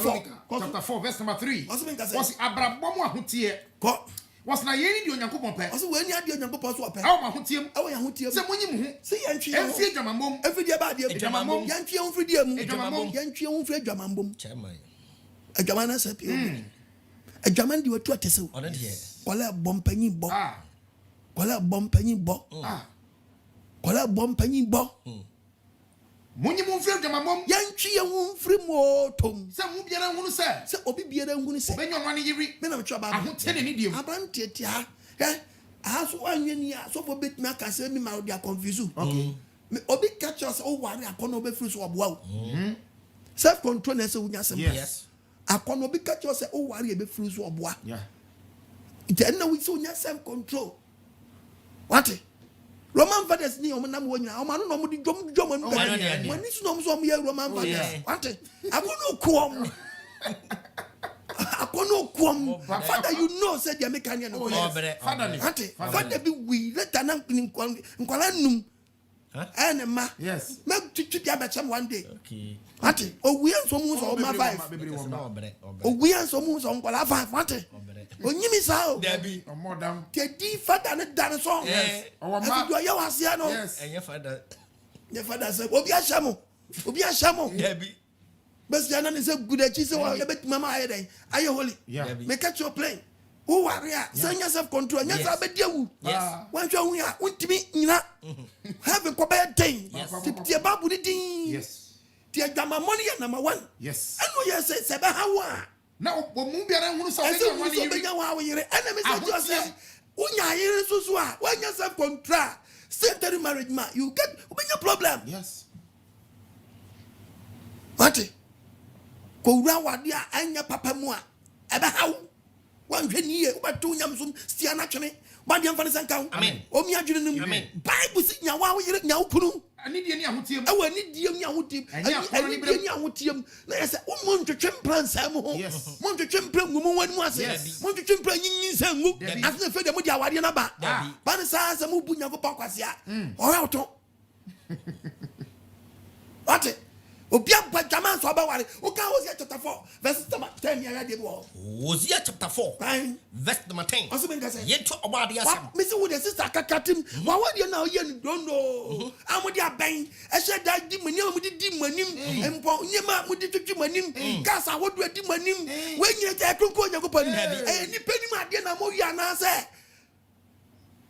4, verse number 3. What's the name? Was abrabomu ahotie. ko Was na yeni di onyankopɔn pɛ. was when ya di Nyankopɔn so opɛ Awo mahotiem. awo ya hotiam Se munyi mu ho. se yantwe Emfie dwamamom. everyday ba dia Adwamammom. yantwe homfridie mu Adwamammom. yantwe homfri adwamammom Chairman. adwamana sa pio adwaman di watu atese On it here. kola bompanyi bo Ah. kola bompanyi bo Ah. kola bompanyi bo Munyi mu mfie dwamamom. yantwe homfri motom Se mu biara hunu se. se obi biara ngunu se Benyo no ne yiri. me na me twa ba Ahotie ne diem. abante tia aso anwani a so for bet na ka se mi ma dia confuse Okay. me obi catch us o ware akono obi free so oboa o self control na se wunya sem Yes. akono obi catch us o ware e be free so oboa Yeah. ite na we so wunya self control what Roman fathers ni omo nam wonya omo no no di dwom anu Omo no dey. wani so no so omo ye Roman fathers yeah. what akono kuom akono kuom father you know said the American no Oh, yes. yes. Father ni. ante father bi we let na nkwala num ene ma Yes. me twitwi dia bechem one day Okay. ante owie nso mu so ma 5 Baby No woman. bre. owie nso mu so nkwala 5 ante onyimi sa o Debbie. Omodam. te di father ne dan so Yes. Our afi ma. do ya wase no Yes. And your father. ne father say obi ahamo Debbie. best ya na ne say good achi say wa ya bet mama aye den aye holy Yeah. Debbie. me catch your plane who worry say self control nya sa be dia wu Yes. wan hwa hu ya untimi nyina have ko be den Yes. tie babu ni din Yes. tie gama money ya number 1 Yes. eno ye say be hawa Na mu biara hunu so ese benyo wu no ne so be yiri. nya wa wo yire ena me say Ahotie. just say unya yire susu a wanya self control secondary marriage ma you get ubenya problem Yes. what ko wura wade a anya papa mu a ebe hawo wan hwe ni ye ubeto nyam so stia na twene wade amfa ne sanka Amen. omi adwene nim Amen. bible si nya wa wo yire nya wo kunu Ani die ni ahotiem. ewa ni diem nya wo tim Ɛnyɛ akɔrɔ ni ani berem. diem nya wo tiem na yɛ sɛ wo ntwetwe mpra nsɛm ho Yes. mo ntwetwe mpra ngumu wani mu ase Yes. mo ntwetwe mpra nyinyi nsɛm ngu Dabi. ase na fe de mo di awade na ba Dabi. ba ne saa sɛ mo bu nya ko pa kwase a ɔra wo to what obi abba jaman so abaware o ka Hosea chapter 4 verse 10 ya de bo Hosea chapter 4. fine Verse number 10. also ben say Yento obade asem. what me see with the sister kakatim wa wa de na ye don't know amudi aban e hye da di mani amudi di manim empo nyema amudi twetwe manim kasa wodu di manim we nyina ka kronko nyankopɔ ni e ni penim ade na mo wi ana se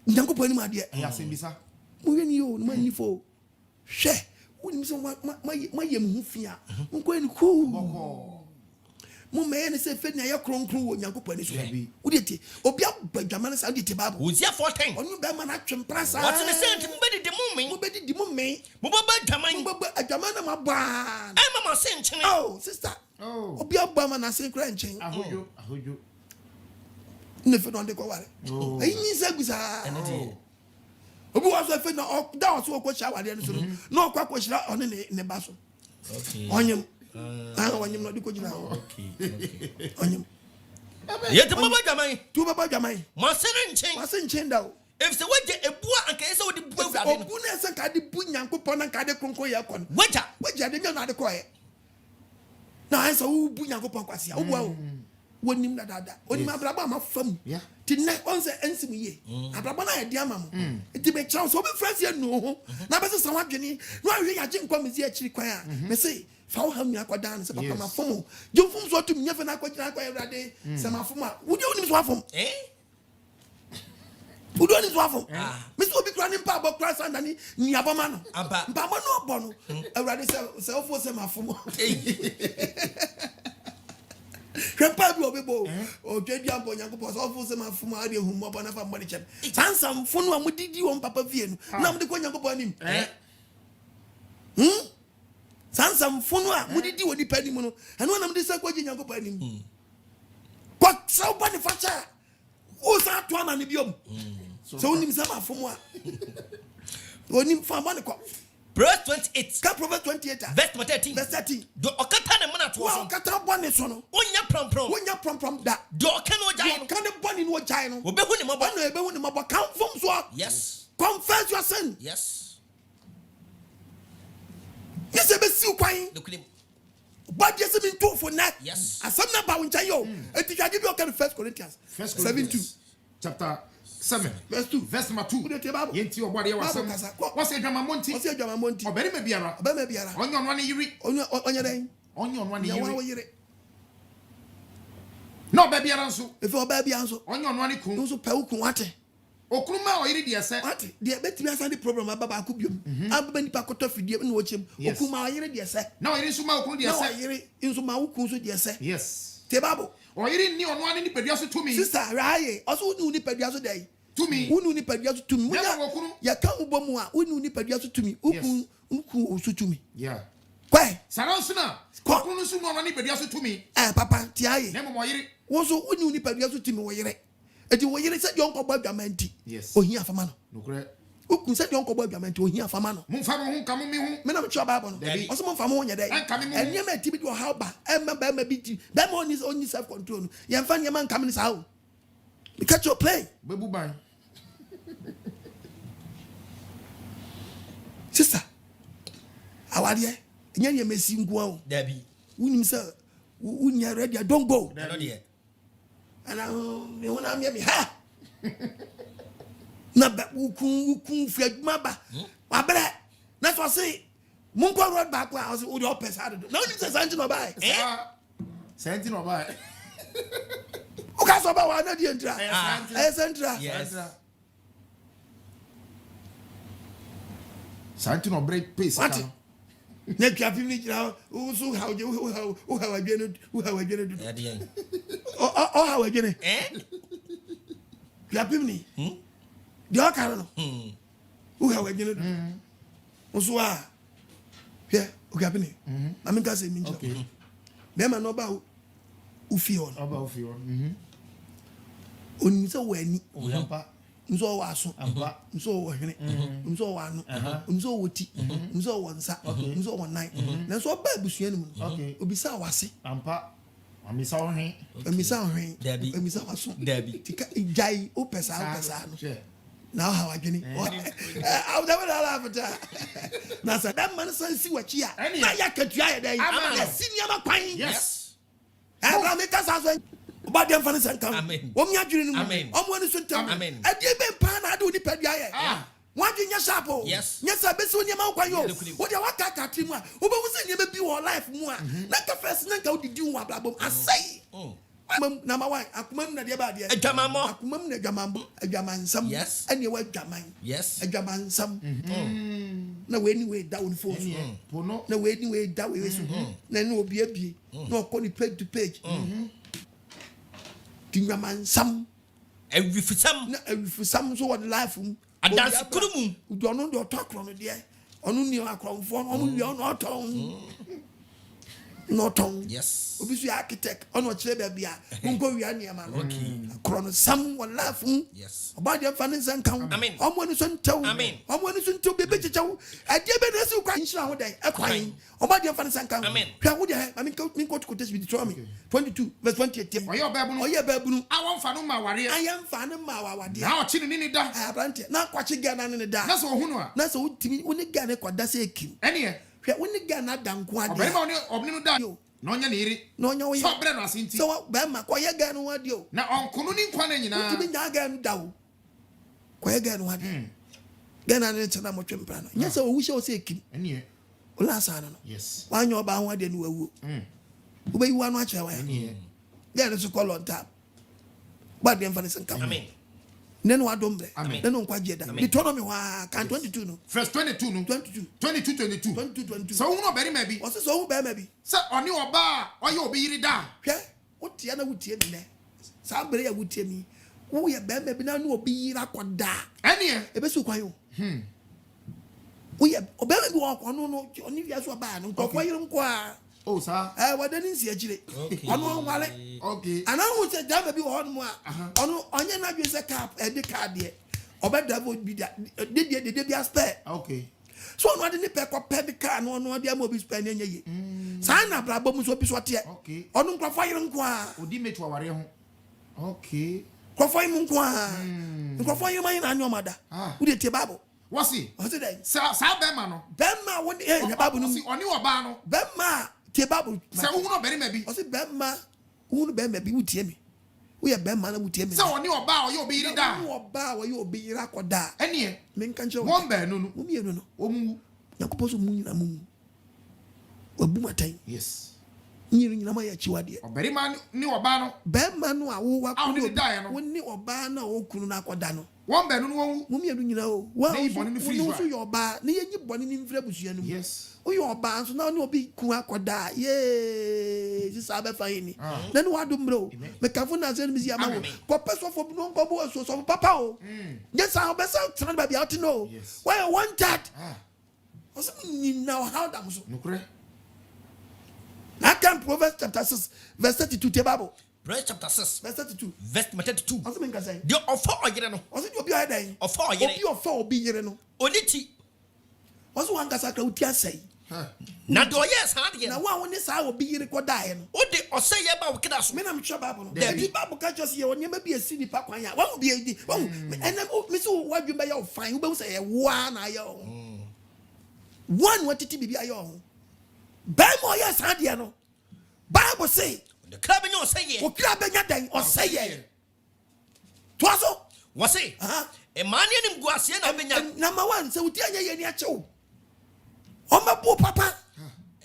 nyankopɔ ni ade Ya sembisa. mo wi ni yo no mani fo hwɛ woni so ma yem hu fia nko ni ku Boko. mo me ne se fe na ye kronkron wo nyankopɔ ni so Dabi. wodi tie obi abadwama sa wodi tie bible Hosea 4:10. onu be ma na twempra sa What the saint mbedi de mo mummy. be di mo me Mo baba dwaman. mo be adwama na ma ba Ai mama senchene. oh sister Oh. obi abba ma na se kra nchen Ahojo. ne fe no de ko ware Oh. ayi ni sa gusa Ene die. obi wa so fe na da wa so ko sha ware ne so no kwa ko shira one ne ba so Okay. onyem onyem no de ko jina Okay. onyem Yento baba dwaman. tu baba dwama Mo senchen. ma se nchen da o If se waje ebua anka yesa wodi bua wurade no. obu na se ka de bu nyankopɔ na ka de kronkron ye kon Waja. wagya de nya na de koye na ansa wo bu nyankopɔ kwase a wo bua wo wonim na dada onim abraba ma fam Yeah. ti na onse ensim ye abraba na ye de ama mo ti be chance obi friends ye no ho na be se san wadwene no ahwe ya gye nkwa mezi akiri kwan a me say fa wo ham nya kwadan ne se papa Yes. ma fom je fom so tum nya fe na kwagyina kwa Awurade se ma fom a wo de onim so afom Eh? wo de onim so afom me se obi kra ne mpa abɔ kra san na ni nyaboma no Ampa. mpa ma no obɔ no Awurade se ofo se ma fom hwepa bi obebo o twedi ampo nyankopɔ so ofo se ma fom a de hu mo bɔ na fa mo de kyem sansam fo no a mo didi won papa vie no na mo de ko nyankopɔ anim sansam fo no a mo didi wodi pa anim no ɛno na mo de sa ko gye nyankopɔ anim kwa sa ba ne fa cha o sa to ama ne biom So onim sama afomwa. Onim fama ne ko. Proverbs 28. Ka Proverbs 28. Verse 13. Verse 13. Do okata ne mana to so. Okata bone so no. Onya prom. Da. Do oka no jai no. Kan bone no jai no. Obehu ne mabo. Ono ebehu ne mabo kan fom so. Yes. Confess your sin. Yes. Yes, ebe si kwan. Look But yes, I'm in two for that. Yes. And some number when you and if I give you okay, 1 Corinthians 7:2. Chapter 7 verse 2. Verse number 2. Yenti obade wasam. What's a drama monty? What's a drama monty? Obere me biara. Obere me biara. Onyon wan yiri. Onyo den. Onyon wan yiri. Yiri. No baby aranso. If your baby anso. Onyon wan kun. No so pe ukun wate. Okruma o yiri de se. Wate. De betimi asande problem ababa akubiom. Ababa nipa koto fidie na wo chem. Okuma o yiri de se. Na o yiri so ma okun de se. Na o yiri inso ma ukun so de se. Yes. Te babo. O yiri ni onu ani nipadua so tumi. Sister raye. Also uni nipadua so dey. Tumi. Uni nipadua so tumi. Ya kan ubomu a uni nipadua so tumi. Ukun so tumi. Yeah. Kwai. Saranso na. Okun so no ani nipadua so tumi. Papa tiaye. Na mo yiri. Wo so uni nipadua so tumi wo yire. Eti wo yire se yon ko gba adwamanti. Yes. Ohia afama no. Nokure. Ukun se yon ko gba adwamanti ohia afama no. Mumfa mo hu kamu mi hu. Me na me twa Bible no. Oso mo fa mo nya dey. Enya ma ti bi do how ba. Ba ma bi ti. Ba ma oni self control no. Ye mfa nya ma nkam ni sa o. Me catch your play. Bebu ban. Sister. Awade. Enya ye mesi ngua o. Dabi. Unim se unya ready don't go. No there. And me wona me ha. Na ba ukun fi aduma ba. Wa bere. Na so say mun go road back wa say o de opes ha do. Na unim say santi no ba. Santi no ba. O ka so ba wa na di entra. Central. Yes. Santi no break pace. What? Na kiafim ni jira o so how je o how adwene do. O how adwene. Kiafim ni. Di o ka no. O how adwene do. O so a. Hwe o kiafim ni. Na me ka say mi jira. Okay. Be ma no ba o fi on. Oba o fi on. Oni se wo ani. O yampa. Nso wa aso nso wo hwene nso wa ano nso wo ti nso wo nsa nso wo nan na nso ba abusua nim obisa wase ampa amisa wo hwen amisa waso dabi tika jai opesa no na ha wadwene I never laugh at na sa that man san si wachi a na ya katua ya dai na senior ma kwan yes abra me ka sa so Oba dem fa ne sankam. Wom nya dwene no. Omo ani so ntam. Ade be mpa na ade oni padua ye. Wadwe nya sharpo. Nya sa be so nyama kwan yo. Wo de waka kati mu a, wo be wo se nyama bi wo life mu a. Na ka first na ka odidi wo ablabom asai. Number 1, akumam na de ba de. Adwamammo. Akumam na adwamambo, adwamansam. Ene wa adwaman. Adwamansam. Na we ni we da on phone. Na we ni we da we so. Na ni obi abie. Na okọ ni page to page. Dingaman sam everyfusam so what life adanse kurumu do no do talk no de onu ni akromfo onu wi onu oton yes obi so architect onu kire ba bia nko wi aniama no akro sam what life yes oba de fa ne sankan omo ni so ntew be chichew ade be na so kwa nshira ho dai akwan oba de fa ne sankan hwa wo de I mean ko test with Tumi 22 verse 28 oye babunu awon fa no ma ware ayam fa no ma wawade na o chi ni da abrante na kwachi ga na ne da na so hunu a na so utimi woni ga ne kwada se ekim ene hwa woni ga na danko ade obere ma obni no da na onya ne iri na onya wo so bre no asinti so ba ma kwaye ga no wade o na onkunu ni nkwa na nyina utimi nya ga no da o kwaye ga no wade ga na ne tena mo twempra no nya so wo hye o se ekim ene ola sana no yes wanyo oba ho ade no wawu ube yi wanu acha wa ene ga ne so call on tap ba dem fa ne sankam amen nenu adombre nenu nkwaje da Deuteronomy wa kan 22 no verse 22 no 22 so hu no beri ma bi o se so hu be ma bi se oni oba oye obi yiri da hwe wotie na wotie mi ne sa bere ya wotie mi wo ye be ma bi na no obi yira koda ene ebe so kwan yo wo ye obe ma bi wo kono no oni via so ba no nkofo yirim ko a oh sir wadani nsi agire ono wale okay ana hu se da ma bi wo no mu a ono onye na dwe se cap e de card ye Oba devil be that did be a spare. Okay. So no de Nipa ko pɛ de car no de am obi spare nye ye. Sa na brabo mu so bi so te. Okay. Onu nkrofo yire nko a. Odi metu aware ho. Okay. Nkrofo yire nko a. Nkrofo yire man na anyomada. Wo de tie Bible. Wasi? Wasi dey. Sa bema no. Bema wo the Bible no. Oni oba no. Bema tie Bible. Sa wo no beri ma bi. Wasi bema wo no bema bi wo tie me. Wo ye bema na wo tie me. Sa oni oba o ye obi yire da. Oni oba o ye obi yire akoda. Enie. Me nka nche wo. Won be no no. Wo mi no no. Omu. Yakopo so mu nyina mu. Wabu matan. Yes. Nyiri nyina ma ya chiwade. Oberi ma ni oba no. Bema no a wo wa kunu. Wo ni oba na wo kunu na akoda no. Won be no no wo. Mu mi adu nyina o. Wa ni boni ni free. Wo so yo oba, ni yenyi boni ni mfra busua no. Yes. O yo oba so na ni obi ku akoda. Ye, si sa be fa yini. Na ni wa do mro. Me kafo na se ni mi ama wo. Ko peso fo no ko bo so papa o. Yes, I be so tran ba bia no. Why you want that? Also now how that so. Nukure. I can Proverbs chapter 6 verse 32 te Bible. Proverbs chapter 6 verse 32. verse 32. Also mean ka say. The offer oyere no. Also you obi adan. Offer oyere. Obi offer obi yere no. Oniti. Also wan ka sakra uti asai. Na do yes ha de. Na wa woni sa obi yere ko dae no. O de osai ye ba wo kida so. Me na me twa Bible no. The Bible ka just ye woni ma bi esi nipa kwan ya. Wa wo bi edi. Wa enam me so wadwum ba ya fine. Wo be say ye wa na ye o. One what titi bibi ayo. Ba mo yes ha de no. Bible say the club in your say ye. O kra benya dan o say ye. Twaso was say a man in guasia na benya. Number 1 say uti anya ye ni achew. O mabu papa.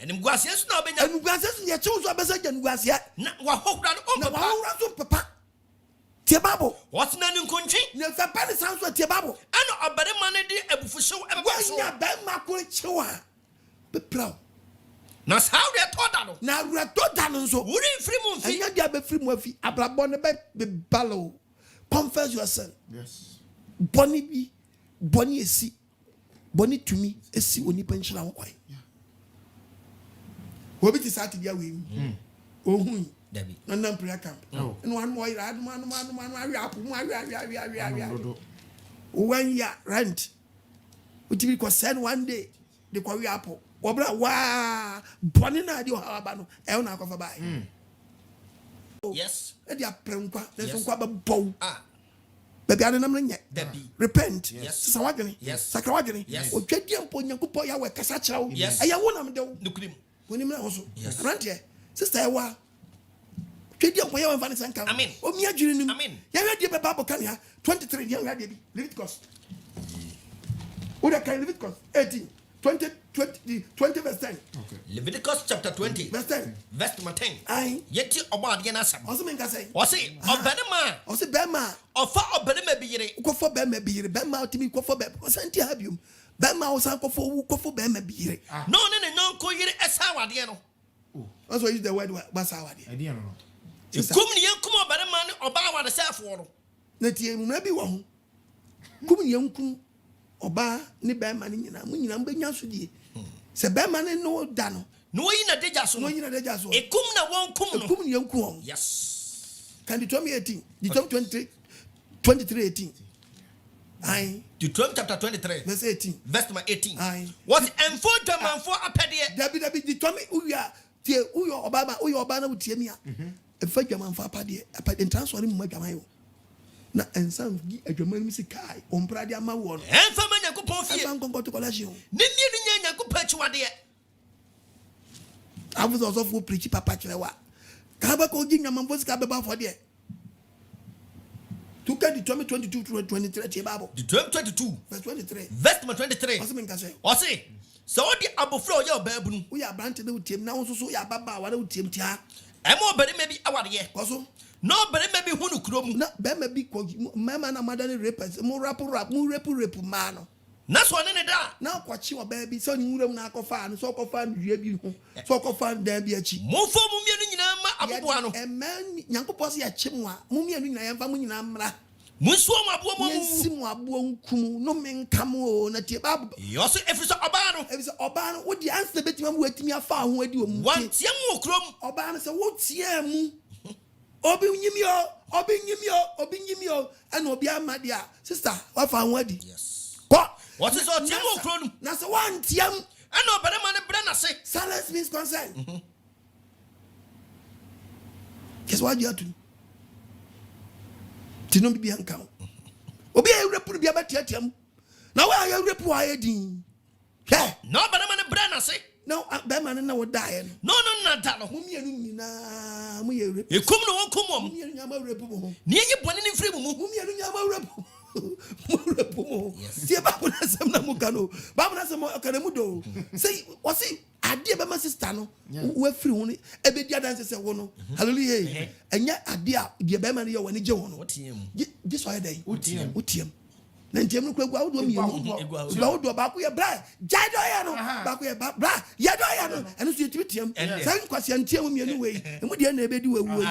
And in guasia na benya. And guasia ye chew so abesa jan guasia. Na wa hokra no papa. Na wa hokra so papa. Tie Bible. What's na nkontwi? Na fa pa ni san so tie Bible. Ano obere man de abufuhyew e ba so. Wanya ba ma ko chew a. Be proud. Na how they thought that no. Na reto da no so. Wuri free mu fi. Anya dia be free mu afi. Abrabo ne be ballow. Confess your sin. Yes. Boni bi. Boni esi. Boni tumi esi oni penchira ho kwai. Obi ti sati dia we. Ohun. Dabi. Nana prayer camp. No one more adu awi apu mu awi. 1 year rent. Uti bi ko send one day. De kwa wi apu. Obra wa boni na di aba no e una akofa bai. Yes. E dia prenkwa, na so kwa ba bow. Baby ade nam nye. Repent. Yes. Sawadwene. Yes. Sakrawagwene. Yes. Otwadi ampo Nyankopɔ ya we kasa kyerɛw. Yes. Eya wonam de wo. Nukunim. Woni mra ho so. Yes. Rantie. Sister ewa. Twadi ampo ya we mfa ne sanka. Amen. Omi adwiri nim. Amen. Ya we de Bible kan ya 23 ya we de bi. Leviticus. Oda kan Leviticus 18 20 verse 10. Okay. Leviticus chapter 20 verse 10. verse 10. Aye. Yeti oba ade na asam. Also mean ka say. Wasi obenema. Also bema. Ofa obenema bi yire. Ukofo bema bi yire. Bema otimi ukofo bema. Osanti habium. Bema osan ukofo bema bi yire. No ne nonko yire esa wade no. That's why you use the word basa wade. I didn't know. Kum ni yankum obenema ne oba wade sefo no. Na tie mu na bi wo ho. Kum ni yankum oba ne bema ne nyina mu nyina mbenya so die. Se bema ne no da no. No yi na deja so. No yi na deja so. Ekum na won kum no. Kum ni yankum. Yes. Can you tell me 18? You tell 23 18. Aye. Deuteronomy chapter 23 verse 18. verse number 18. Aye. What enfo dwamanfo apede. Dabi Deuteronomy uya tie uyo oba na utie mi a. Efa dwamanfo apede transfer mu dwaman yo. Na ensan gi adwaman mi sikai omprade ama wo no. Enfa ma Nyankopɔn fie. Enfa nkonko to collection. Ne mienu nya Nyankopɔn achiwade. Avu zo fo preach papa kirewa. Ka ba ko gi nyamanfo sika beba fo de. To get Deuteronomy 22 to 23 tie Bible. Deuteronomy 22 verse 23. verse number 23. What's mean ka say? Ose so odi abofra oye obabunu. We are brand na utiem na so so ya baba wa na utiem tia. Emo obere mebi awade ye. Koso no obere mebi hunu kurom. Na be mebi ko mama na madani rapers mu rap ma no. Na so ne da. Na kwachi oba bi so ni wuram na akofa no so akofa nwie bi ho. So akofa dan bi achi. Mufo mu mienu nyina ma aboboa no. Eman Nyankopɔ se ya chemu a mu mienu nyina yemfa mu nyina mra. Munsuo mu aboa mu. Yensi mu aboa nkum no menkam o na tie Bible. Yo so efisa oba no. Efisa oba no wo di answer betima mu atimi afa ho adi o mu. Wan tie mu okrom. Oba no se wo tie mu. Obi nyimi o obinyimio and obi amadia sister what found wadi Yes. What is all tiamo kron? Na so one tiam and no better man brana say. silence means consent. Guess what you have to Tino be account. Obi a repu bi abatiam. Na why you repu ayedin? No better man brana say. No, that man na die. No, not that. Mumienu nyina mu ye repu. E kum no won kum mo. Mumienu nyama repu mo. Ni ye bone ni free mo. Mumienu nyama repu. Mu repu mo. Tie ba bona sem na mu kano. Ba bona sem okana mu do. Say, what say ade be ma sister no. We free ho ni e be dia dance say wo no. Hallelujah. Enya ade a de be ma ne ye woni je ho no. This why dey. Utiem. Na ntiem no kwagua wo do mi egu. Ba wo do ba ko ye bra. Jai do ya no. Ba ko ye bra. Ye do ya no. Eno so yetimi tiem. Say nkwase ntiem mi enu wei. Emu de na e be di wawu.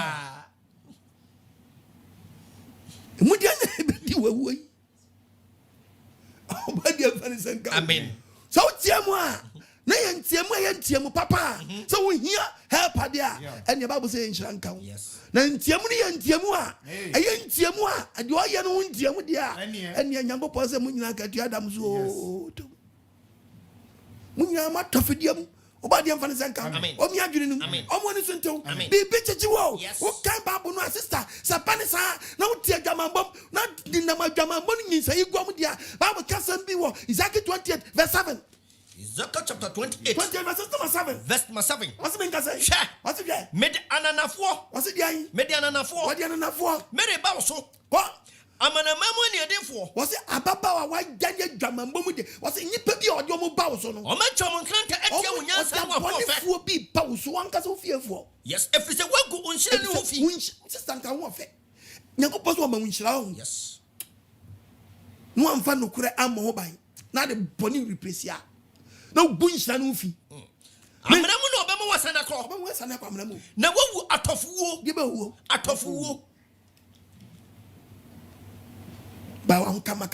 Emu de na e be di wawu. Obadi afani senka. Amen. So tiem a na ye ntiem papa. So wo hia help dia. And the Bible say nshira nka wo. Yes. Na ntiem ni ye ntiem a eye ntiem a de o ye no ntiem dia ene nyankopɔ sɛ munyina katu adam so munyina ma tofediam obadi amfa ne senka o mi adwene num o mo ne so ntew bi chechi wo o kan babu no sister sa panisa na wo tie dwamambom na dinam dwamambom nyinsa igwam dia Bible kasam bi wo Ezekiel 28 verse 7 Ezekiel chapter 28 verse 7 verse 7 what's mean kase what's it mede ananafo what's it dia mede ananafo what dia ananafo mere ba so what amanamamu ne edefo what's it ababawa wa ganye dwamambom de what's it nipa bi odi omo ba wo so no o ma twom nkranta etia wonyansa wa fo fo bi ba wo so wankasa wo fiefo yes efrise wagu onhyira ne wo fi sister nka wo fe nyankopɔ so ma wonhyira wo yes no amfa no kure amma ho ban na de boni represia na bu nhyira no fi amanamu no obemu wasana kro obemu wasana kwa amanamu na wawu atofuwo de ba wuo atofuwo ba wa kama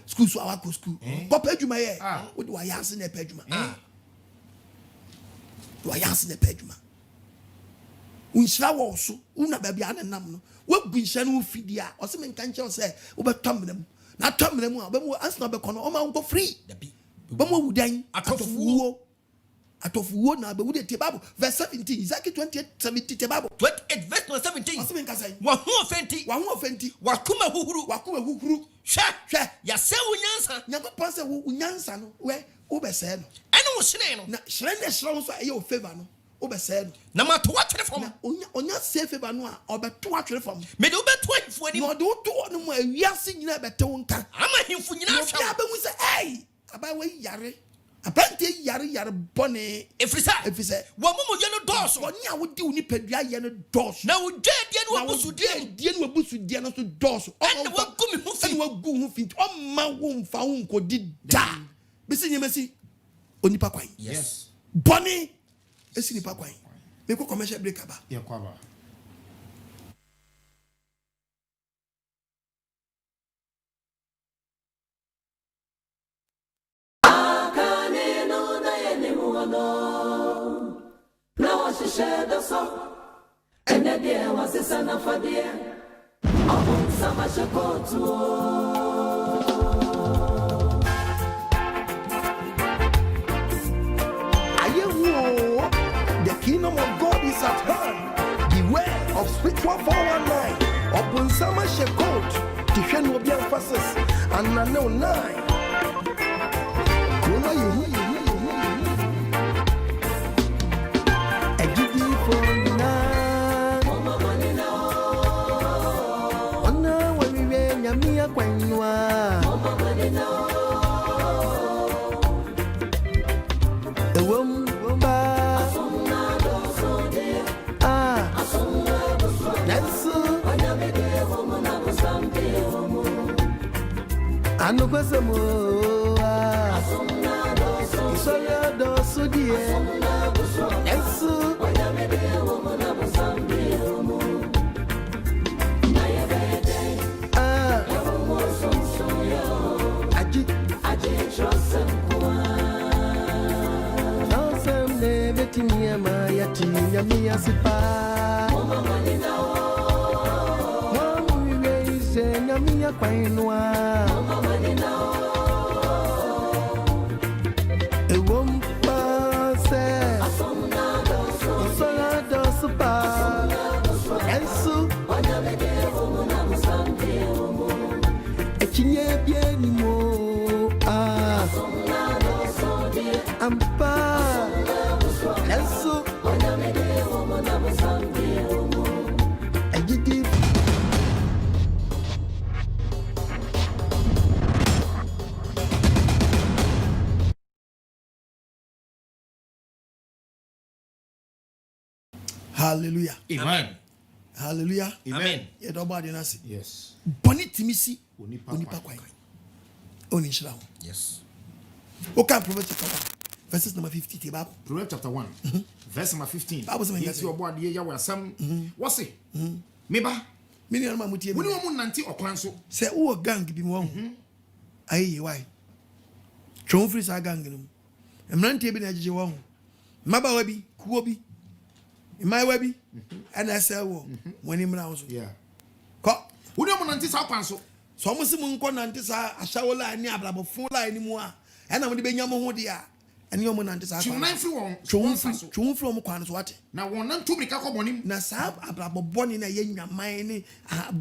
school so awako school papa adwuma ye wo de wa yanse na pa adwuma wa yanse na pa adwuma unhyira wo so una ba bia na nam no wa bu nhyira no fi dia o se me nka nche o se wo betom nam na tom nam a obemu answer be kono o ma wo free Bamo wudan atofuwo na be wude te Bible verse 17 Ezekiel 28:70 te Bible 28 verse 17 Asime nka sai wa hu ofenti wakuma huhuru hwe ya se wunyansa nyakopon se wunyansa no we wo be se no ene wo hene no na hene so so eye o favor no wo be se no na ma to atwere fam na onya se favor no a obeto atwere fam me de obeto ahifo ani no de wo to no mu awiase nyina bete wo nka ama ahifo nyina hwa ya be mu se hey aba we yare apante yare bone efrise wo momo ye no doso oni a wodi uni padua ye no doso na wo dwedie no abusudie no so doso and wo gumi hu fi and wo gu hu fi o ma wo mfa ho nkodi da bisi nyemasi onipa kwan yes bone esi nipa kwan me ko commercial break aba ye kwa ba Share the song, and the dear was a son of a dear. Oh, so much a go to. The kingdom of God is at hand. Beware of spiritual 419. Open summer shekot. Tifen will be emphasis. And I know 9. Anu kwasemo Isoya dosu die Yesu Timia ma ya timia mi asipa. Shenya miya kwainwa Ewompa se Sola dosupa Ensu Echinye bieni mo Ampa Ensu Ejidi Hallelujah. Amen. Hallelujah. Amen. Ye do body na se. Yes. Boni timisi Onipa kwai. Oni shira ho. Yes. O kan Proverbs chapter 1 verses number 50 te Bible. Proverbs chapter 1, verse number 15. Bible say Yes, your body ya wa sam. What say? Meba. Mini na mamutie Woni me. wo mu nanti okwan so. Se wo gang bi mo ho. Ayi why? Twon free sa gang no. Emrantie bi na agege wo ho. Maba wa bi, kuo bi. Imai wa bi. Ana se wo. Woni mra wo so. Yeah. Ko. Woni wo mu nanti sa okwan so. So mo se mo nko nante sa ashawola ani ablabofo la ani mu a. Ana mo de benya mo ho de a. Ene yo mo nante sa Twon kwa. nan free won. Twon free mo kwan so wate. Na won nan tumi ka ko bonim. Na sa ablaboboni na ye nwaman ni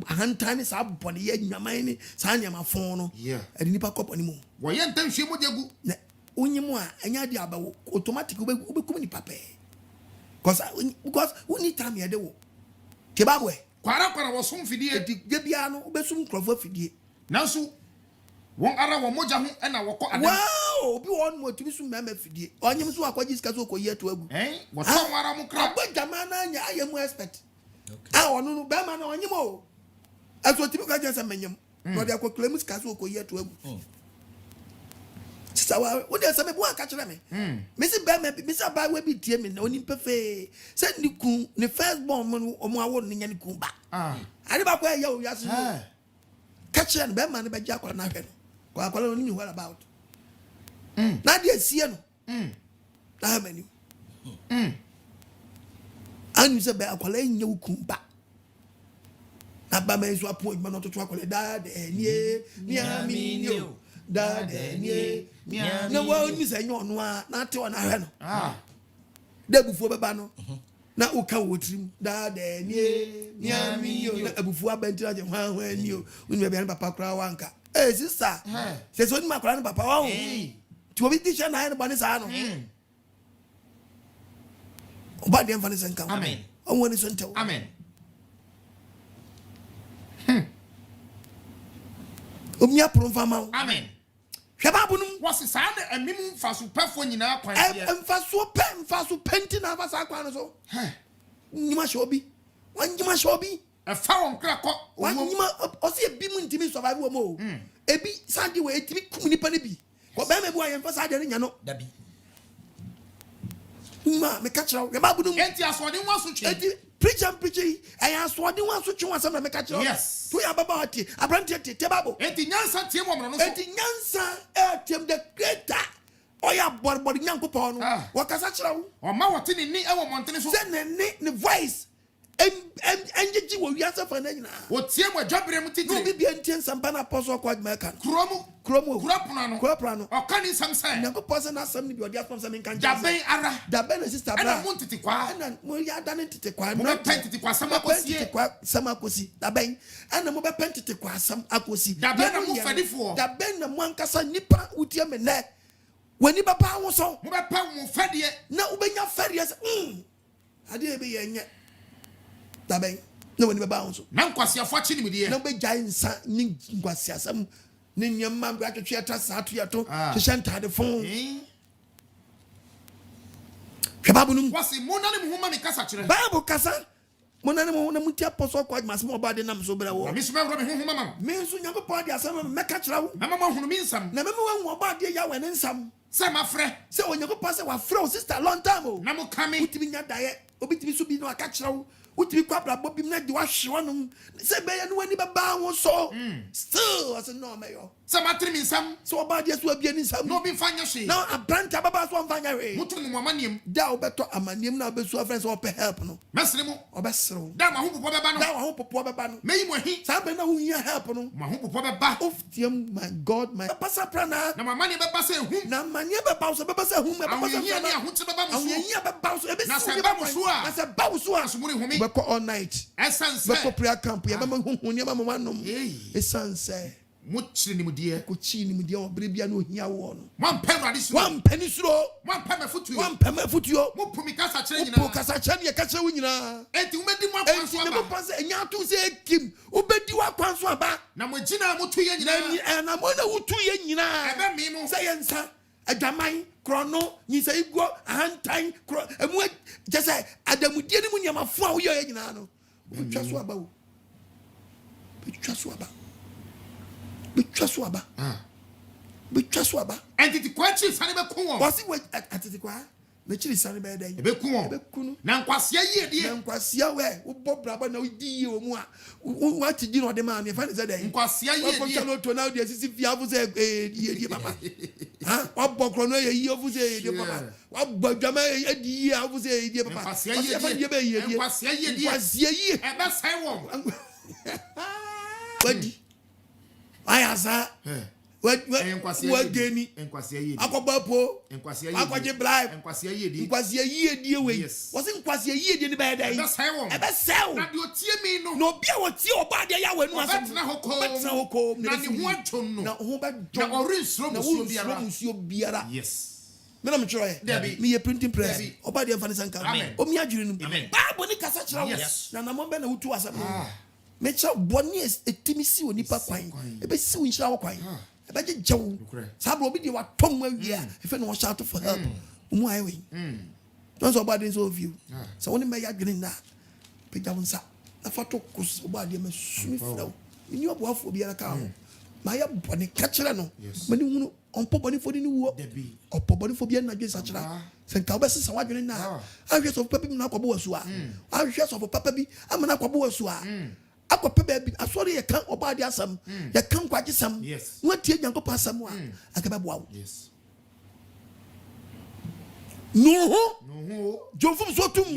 ahantane sa boni ye nwaman ni sa nyama fon no. Yeah. Ade nipa ko boni mu. Wo ye ntan hwe mo de gu. Na onyimu a enya de abawo automatic obekum ni pape. Because we need time here de wo. Ke babwe. Kwara wo som fidie. De bia no obesum krofo fidie. Nanso won ara wo moja ho na wo ko adam. Wow, obi won mo tumi sum mema fidie. Onyem so akwaji sika so koyi to agu. Wo tom ara mo kra. Abajama na anya ayemu expert. Ah onu no be ma na onyem o. Aso timi ka jensa menyem. No de akwa claim sika so koyi to agu. Sawa, wo de se me bo aka kire me. Me si be me me sa ba we bi tie me na oni pefe. Se ni kun ni first born mo omo awo ni nya ni kun ba. Ade ba kwa ya o ya se. Ka kire no be ma ne be gya kwa na hwe no. Kwa kwa no ni what about. Na de sie no. Na ha mani. Anu se be akwala nya kun ba. Na ba me so apo ma no to akwala da de ni ami ni o. Da de ni na wa ni se nyo no a na te ona hwe no da bufuo beba no na uka wotrim da de ni ami yo na abufuo abantira je hwan hwan ni o uni be papa kra wanka sister se so ni makra ni papa wa ho ti obi ti na ne bani sa no oba de mfani senka Amen. On woni so ntew Amen. omia promfa ma. Amen. Hwababunum What's sa na amim faso pafo nyina kwan ye. Mfaso penti na fasa kwan so. Nyima shobi. Wanyima shobi. E fa won kra ko. Wanyima osi ebi mu ntimi survive wo mo. Ebi sandi we etimi kum nipa ne bi. Ko ba me bu ayen fasa de nya no. Dabi. Ma me catch raw. Hwababunum. Enti asode nwa so twe. Enti preach I asode nwa so twe wasam na me catch raw. Yes. To ya baba ati abrante te babo. Enti nyansa tie mo no so. Enti nyansa tiem the greater. Oya borbor nyankopon no. Wakasa kira wo. O ma wote ni e wo montene so. Se ne voice enjeji wo wiase fa na nyina. O tie mo adwabere mu No titire. bi bia ntien sampa na apostle kwagma kan. Kromu. Kuropra no. O kan sam sai. Nyankopon se na asam ni bi odi asam sam kan. Jaben ara. Daben na sister bra. Ana mo ntiti kwa. Ana mo ya da ne ntiti kwa. Mo be pentiti kwa sam akosi. Sam akosi. Daben. Ana mo be pentiti kwa sam akosi. Daben na mo fadifo. Daben na mo ankasa nipa utie me ne. Wani baba wo so. Mo be pa mo fadie. Na ubenya fadie se. Ade e be ye nye. Daben. Na wani baba wo so. Na nkwasiafo achi ni midie. Na ubegya nsa ni nkwasiasam. Ni nyemma bra twetwe atra atu yato. Hyehyɛ ntade fon. Hwababunum. Wasi mo na ne mo homa me kasa kire. Bible kasa. Mo na ne mo na mutia apostle kwagma se mo ba de nam so bra wo. Me so be ro me homa mam. Me nso Nyankopɔn de asɛm me ka kyerɛ wo. Na mama hunu mi nsam. Na me wo ba de ya wɛ ne nsam. Se ma frɛ. Se Onyankopɔn se wa frɛ o sister long time o. Na mo kame. Utimi nya dae. Obi timi so bi no aka kyerɛ wo. Utimi kwabra bobim na de wa hwe wono. Se be ya no wani baba wo so. Still as no mayo. Some matri me some. So about yes, will be any some. No be fanya she. Now a brand tababas one fanya way. Mutu mu manium. Da obeto amanium na be so friends or pe help no. Mesremo. Obesro. Da ma hu popo beba no. Da wa hu popo beba no. Me mo hi. Sa be na hu hia help no. Ma hu popo beba. Oftiam my God my pasa prana. Na ma mani beba se hu. Na mani beba so beba se hu me beba se hia ni ahunte beba mo so. Hia beba so e be na se ba mo so a. Na se ba wo so a. Asumuri hu mi. We call all night. Essence. We call prayer camp. Ya be hu ni ba mo manom. Essence. Muchiri ni mudie. Ko chi ni mudie obere bia no hia wo no. Wan pen radi so. Wan pen suro. Wan pen me futu yo. Wan pen me futu yo. Mo pumi kasa kire nyina. Mo kasa kire ne kasa wo nyina. Enti wo medi mo akwan so aba. Enti mo panse enya to se kim. Wo bedi wa kwan so aba. Na mo gina mo tu ye nyina. Na mo na wo tu ye nyina. Ebe mi mo. Se yensa adwaman krono nyisa igwo ahantan kro emu je se adamudie ni mu nyamafo a wo ye nyina no. Betwa so aba wo. Betwa so aba. Betwa so aba. Betwa so aba. Entity kwachi sane be kun won. Wasi we atiti kwa. Na chiri sane be dan. E be kun won. E be kunu. Na nkwasia yie die. Na nkwasia we wo bobraba na wo di yie wo mu a. Wo atigi no de ma me fa ne se dan. Nkwasia yie die. Wo ko to na de sisi fia fu se yie die papa. Ha? Wo bokro no ye yie fu se die papa. Wo gbadwama ye di yie fu se die papa. Nkwasia yie die. Nkwasia yie die. Nkwasia yie. E be sai won. Wadi. Ayaza. Wageni. Nkwasia yie die. Akobapo. Nkwasia yie die. Akwaje bribe. Nkwasia yie die. Nkwasia yie die we. Wasi nkwasia yie die ni be dan. E be sai won. E be sai. Na de otie mi no. No bia wo tie oba de ya wanu asem. Betna hoko. Betna hoko. Na ni ho adwom no. Na ho ba Na orinsro musuo biara. Yes. Me na me try. Me ye printing press. Oba de mfani sanka. Amen. O mi adwiri nu. Bible ni kasa kira wo. Yes. Na mo be na wutu asem. Me cha boni etimi si oni pa kwan. E be si wo nshira wo kwan. E be jejew. Sa bro obi de wa tom awia. E fe no shout for help. Umu ayi we. Don't so bad in so view. So when me ya adwiri na. Peja wonsa. Na fa to kus oba de me sumi firawo. Ni oboafo biara ka ho. Ma ya boni ka kira no. Mani hunu onpo boni fo ni wo. Opo boni fo biara na dwe sa kira. Senka obesesa wadwene na. Ahwe so papa bi na akwabo wasu a. Ahwe so papa bi amana akwabo wasu a. Akwape baby asori ye kan oba de asam ye kan kwagyesem watie nyankopɔ asam a akabɛboa wo no jomfum so tum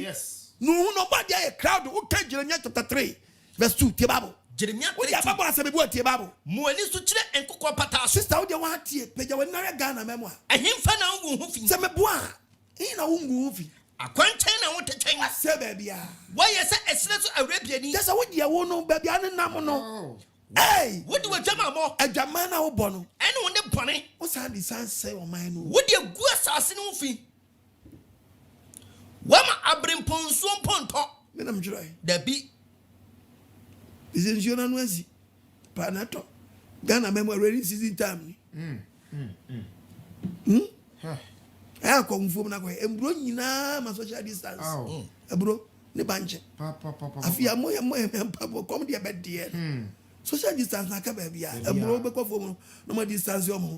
no oba de ye crowd wo kan Jeremia chapter 3 verse 2 tie Bible Jeremia 3 wo aba asam bi wo tie Bible mo ani so kire enkokɔ pata so sister wo de wa tie peja wo nare Ghana memo a ehimfa na wo ho fi se meboa ina wo ngu ho fi akwankyɛn na wote twɛn se baby a wɔyɛ sɛ ɛsene so awurabiani just wo de wo no baby ane nam no hey wodi wadwama mo adwama na wo bɔ no ɛne wo ne bɔne wo san di san sɛ o man no wodi agu asase no fi wama abremponsuo mpontɔ me nam jira dabi isenjio na nuazi panato Ghana memo ready season time ni ko mfom na ko embro nyina ma social distance ebro ne banche afia mo papa kom de be de social distance na ka ba bia ebro be ko fom no ma distance yo mo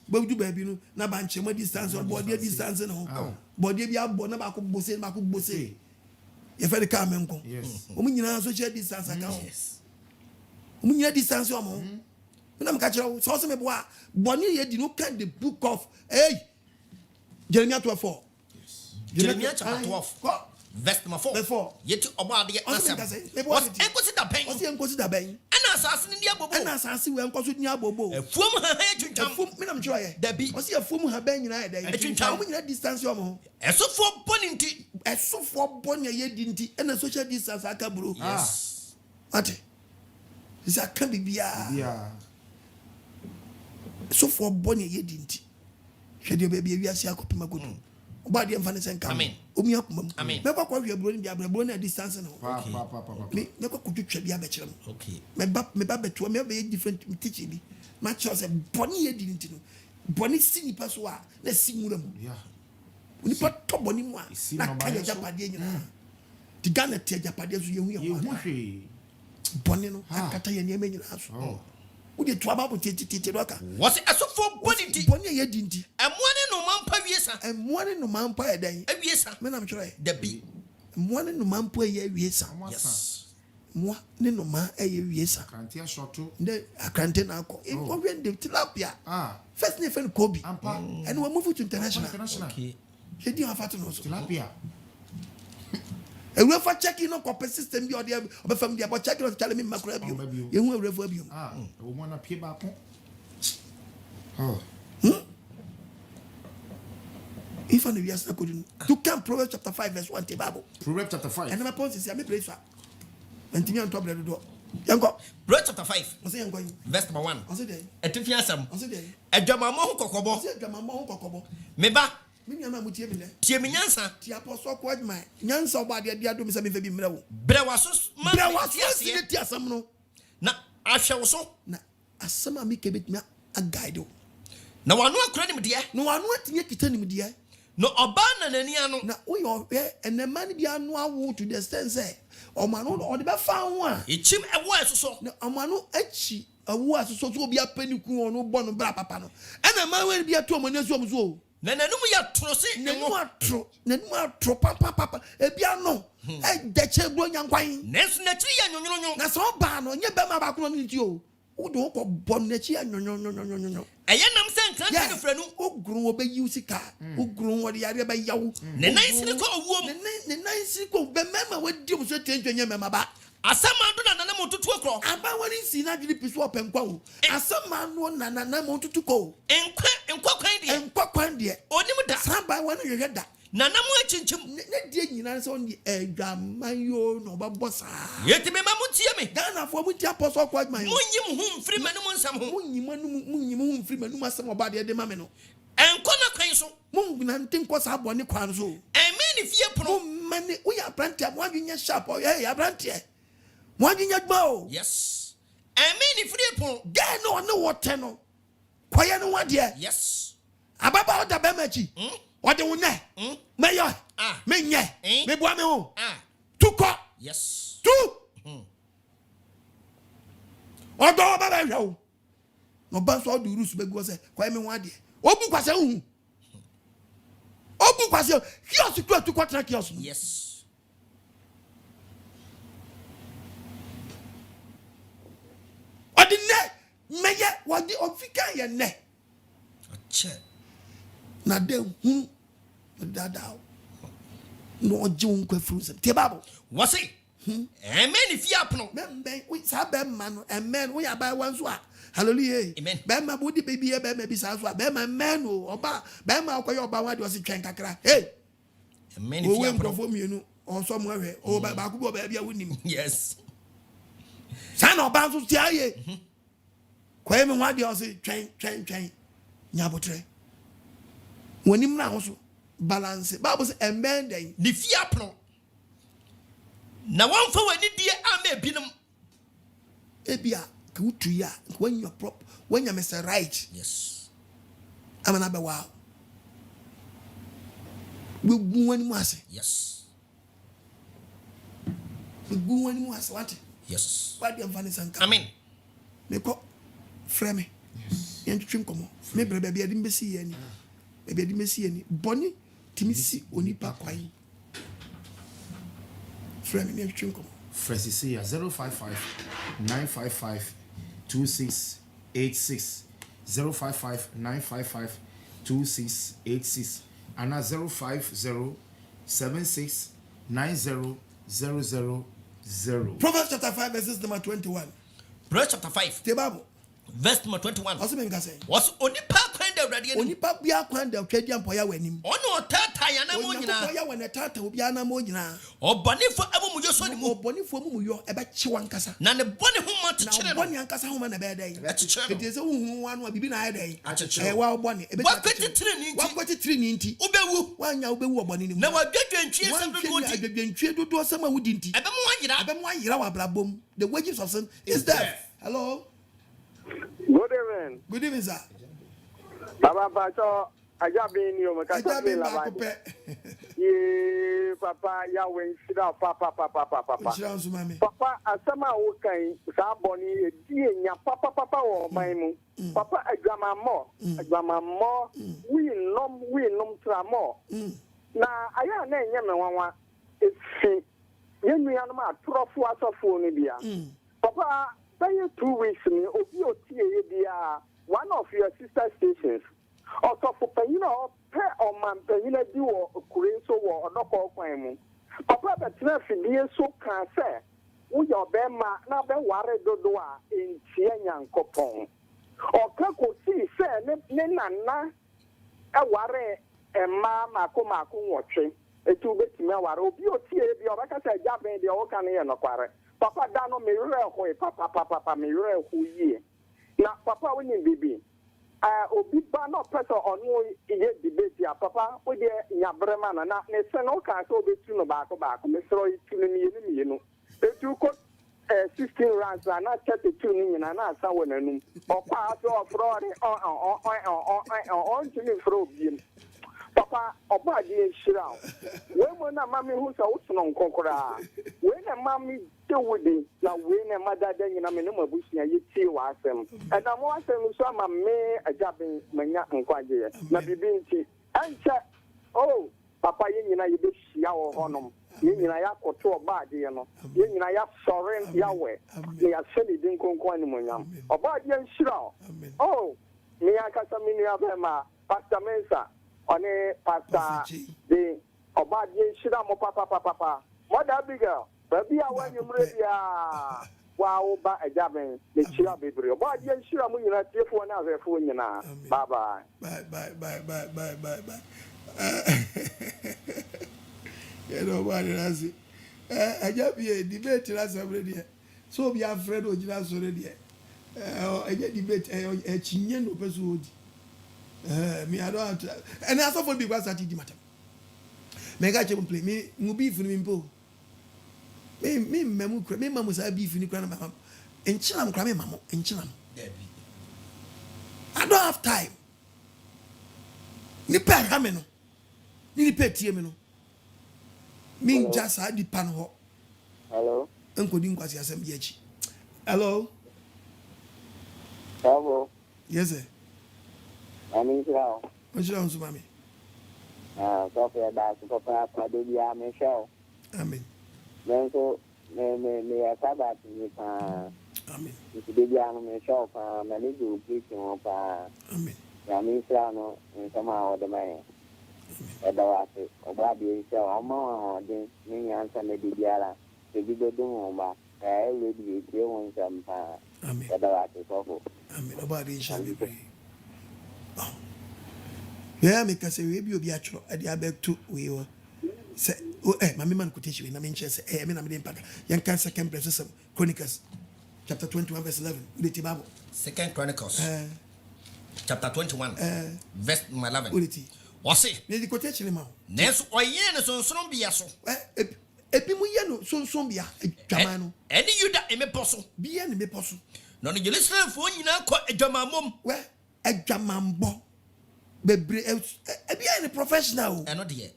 ba du ba bi no na banche ma distance or body distance no body bi abo na ba ko bose ye fe de ka menko o mo nyina social distance aka o mo nyina distance yo mo na me ka kira so se me bo a boni ye di no can the book of Jeremia 12:4. Jeremia chapter 12. Verse number 4. Yeti obo ade asem. Was enkosi da pen. Was enkosi da ben. Ana asase ni abobo. Ana asase we enkoso ni abobo. Efuom ha etwintwam. Efuom me nam kiro ye. Dabi. Was efuom ha ben nyina ye da. Etwintwam. Mo nyina distance yo mo. Esofo boni nti. Esofo boni ye di nti. Ena social distance aka bro. Yes. Ate. Is aka bibia. Yeah. Esofo boni ye di nti. Hwede baby wi ase akopima godu oba de mfa ne senka omi akoma me kwa kwa wi aburo ni bia aburo na distance no me ne kwa kutwetwa bia be kire no okay me ba beto me be different teaching bi ma cho se boni ye di nti no boni si nipa so a na si mura mu yeah nipa to boni mu a na ka ya japade nyina ti Ghana te japade so ye hu ye hwe boni no akata ye ne nyina so udi to ababu titi doka wose asofo boni di boni ye di ndi emoane no mampa wiesa emoane no mampa e dan awiesa me na mtwere dabi emoane no mampa ye awiesa yes Moi, no ma wiesa. Akrante shorto. The akrante na ko. In Korean the tilapia. First name friend Kobe. And we move to international. Okay. She didn't have to know tilapia. And we for checking on copper system or the family about checking on telling me macrobio. You will review. We want to pay back. If I yes couldn't to come Proverbs chapter 5 verse 1 Bible. Proverbs chapter 5. And my point is I may place that. And Timmy on top of the door. Yango. Proverbs chapter 5. I say going. Verse number 1. I say there. Etifiasam. I say there. Edwamamo kokobo. I say Edwamamo kokobo. Meba. Me nyama mutie me le. Tie me nyansa. Ti apostle kwaj man. Nyansa oba de dia do me se me fa bi mra wo. Brewaso ma. Brewaso si ti asam no. Na ahwe wo so. Na asam ami ke betimi a guide o. Na wanu akura nim de. No wanu atinye kita nim de. No oba na nani anu. Na wo yo ene man bi anu awo to the extent say o manu o de be fa ho a. Echim ewo esoso. Na amanu achi awo asoso so obi apaniku onu bo no bra papa no. Ena man we bi ato amani aso amso. Na nanum ya trose nanum atro papa ebi ano e deche bro nyankwan. Nesu na chiri ya nyonyonyo. Na so ba no nye be ma ba ko no nti o. Wo do ko bon na chi ya nyonyonyonyonyo. Eye nam se nkran te franu. Ogurun wo be yi sika. Ogurun wo de yare be yawo. Ne nan siri ko owuom. Ne nan siri ko be mema we di so tenjwenye mema ba. Asama do na nanam tutu akro. Aba wani si na diri piso openkwa wo. Asama no na nanam tutu ko. Enkwa kwan de. Enkwa kwan de. Onim da. Samba wani hwehwe da. Nanam achinchim. Ne die nyina so on the edwaman no ba bossa. Yeti me mamutie me. Ghana for mutia apostle kwaj man. Munyim hu mfiri manum nsam ho. Munyim hu mfiri manum asam oba de ma me no. Enko na kwan so. Munguna ntinko sa abone kwan so. Emeni fie pro. Mane we ya brantia mo adwenya sharp o ya brantia. Mo adwenya gba o. Yes. Emeni fie pro. Ga no ne wote no. Kwaya no wade. Yes. Ababa oda be machi. Ode wo ne. Meyo. Me nye. Me bua me ho. Tuko. Yes. Tu. Odo ba ba hwa o. No ba so do rusu be go say kwaya me ho ade. Obu kwase hu. Obu kwase. Kiosk tu kwatra kiosk. Yes. Ode ne. Meye wadi ofika ye ne. Ache. Na de hu dada no oje kwa fruits te babo wasi amen fi apno memben we sa be ma no amen we aba wanso a hallelujah amen be ma bodi baby be ma bi sa so a be ma men o oba be ma akoye oba wa de o se twen kakra hey amen fi apno o mienu o so mo hwe o ba ku bo ba bia wonim yes sa na oba so ti aye kwa me wa de o se twen nya botre wonim na ho so balance Bible say amen then ni fi apno na wan fa wani die ama binum ebia ka utu ya when you prop when you mess right yes amana be wow we gu wani mu ase yes we gu wani mu ase what yes what the vanessa nka amen me ko frame yes yen twim komo me brebe bia di mbesi ye ni bia di mbesi ye ni boni timisi onipa kwai frame me twim komo Fresicia 055-955-2686 055-955-2686 and 050-76-90-000. Proverbs chapter 5 verses number 21. Proverbs chapter 5 the Bible verse number 21 also mean say was onipa kwan da awrade ani onipa bia kwan da twadi ampoya wanim ono tata ya na mo nyina onipa ya wana tata obi ana mo nyina obonifo amumu yo so ni mu obonifo amumu yo ebe chi wankasa na ne boni ho ma chechire no boni ankasa ho ma na be dai chechire ete se hu wanu a bibi na ai dai chechire wa oboni ebe wakwetitire ni nti ubewu wanya ubewu oboni ni na wadwadwantwie sam dodo nti adwadwantwie dodo sam a wudi nti ebe mo wanyira wa blabom the wages of sin is death. Hello. Good evening. Good evening, sir. Papa Pacho, Ajabin, you make a Ye, Papa, Yahweh, Papa. Papa, Asama, okay, Saboni, Dia, Papa, or Maimu. Papa, a drama more, we nom tramo. Now, I am named Yamawa. It's yen me anum atrofo asofo ni bia papa say 2 weeks ni obi otie ye bia one of your sister stations osofo panyina o pe o man panyina di wo kure so wo odoko kwan mu papa betina fidie so kan say wo yo be ma na be ware dodo a entie nyankopon o ka ko si say ne nana e ware emma mako nwotwe etu betimi aware obi otie bi obaka say jaben de o kan ye nokware papa da no me rere ho papa me rere ho yie na papa woni bibi obi ba no person onu iye debate ya papa we de nyabrema na ne se no ka so obetu no baako me sro itu ni mienu etu ko 16 rounds na 32 ni nyina na asa wonanum okwa aso ofrore on tuni fro biem papa oba de shira we mo na mami hu so utuno nkonkora we na mami tewudi na we na madada nyina me no mabusia yeti wa asem na mo asem so ama me ajaben manya nkwaje na bibi nti anche oh papa ye nyina ye be hia wo honom ye nyina ya koto oba de ye no ye nyina ya sore ya we ye ya seli din konkon ani monyam oba de shira oh me akasa mini abema pastor Mensa one pastor de oba de shira mo papa mother big girl baby a when you bia wa oba ajaben de shira bebre oba de shira mo nyina tiefo na afefo nyina bye you know what it is ajabi debate last already so be afraid o jira so ready eje debate chinye no person odi me I don't and as for be kwasa ti matter me ga chem play me ngubi funu mi mpo me memu kra me mamu sa bi funu kra na mama enchilam kra me mamu enchilam I don't have time Nipa ha me no Nipa tie me no me just had the pan ho hello enkodi nkwasi asem bi achi hello yes sir Amin chao. Ojira unsu mami. So for that so for do bia me show. Amen. Then so me asaba ni pa. Amen. Ti de bia no me show pa me ni do preaching pa. Amen. Ya mi chao no nsama o de mai. Eda wa se oba bi show o ma o de ni ansa me di biara. Se bi do dun o ba. We bi e won sam pa. Amen. Eda wa se so. Amen. Oba de insha be pray. Yeah, me can say we be obi atro e dey abeg to we o say mama man quotation we na me nche say me na me dey pack yan kan second verse Chronicles chapter 21 verse 11 the Bible Second Chronicles chapter 21 verse 11 what say me the quotation ma neso oye ne sonson bia so ebi mu ye no sonson bia adwama no eni yuda emeposo bia ne meposo no ne Jerusalem fo nyina kọ adwama mom we adwamambo bebre ebi any professional eno de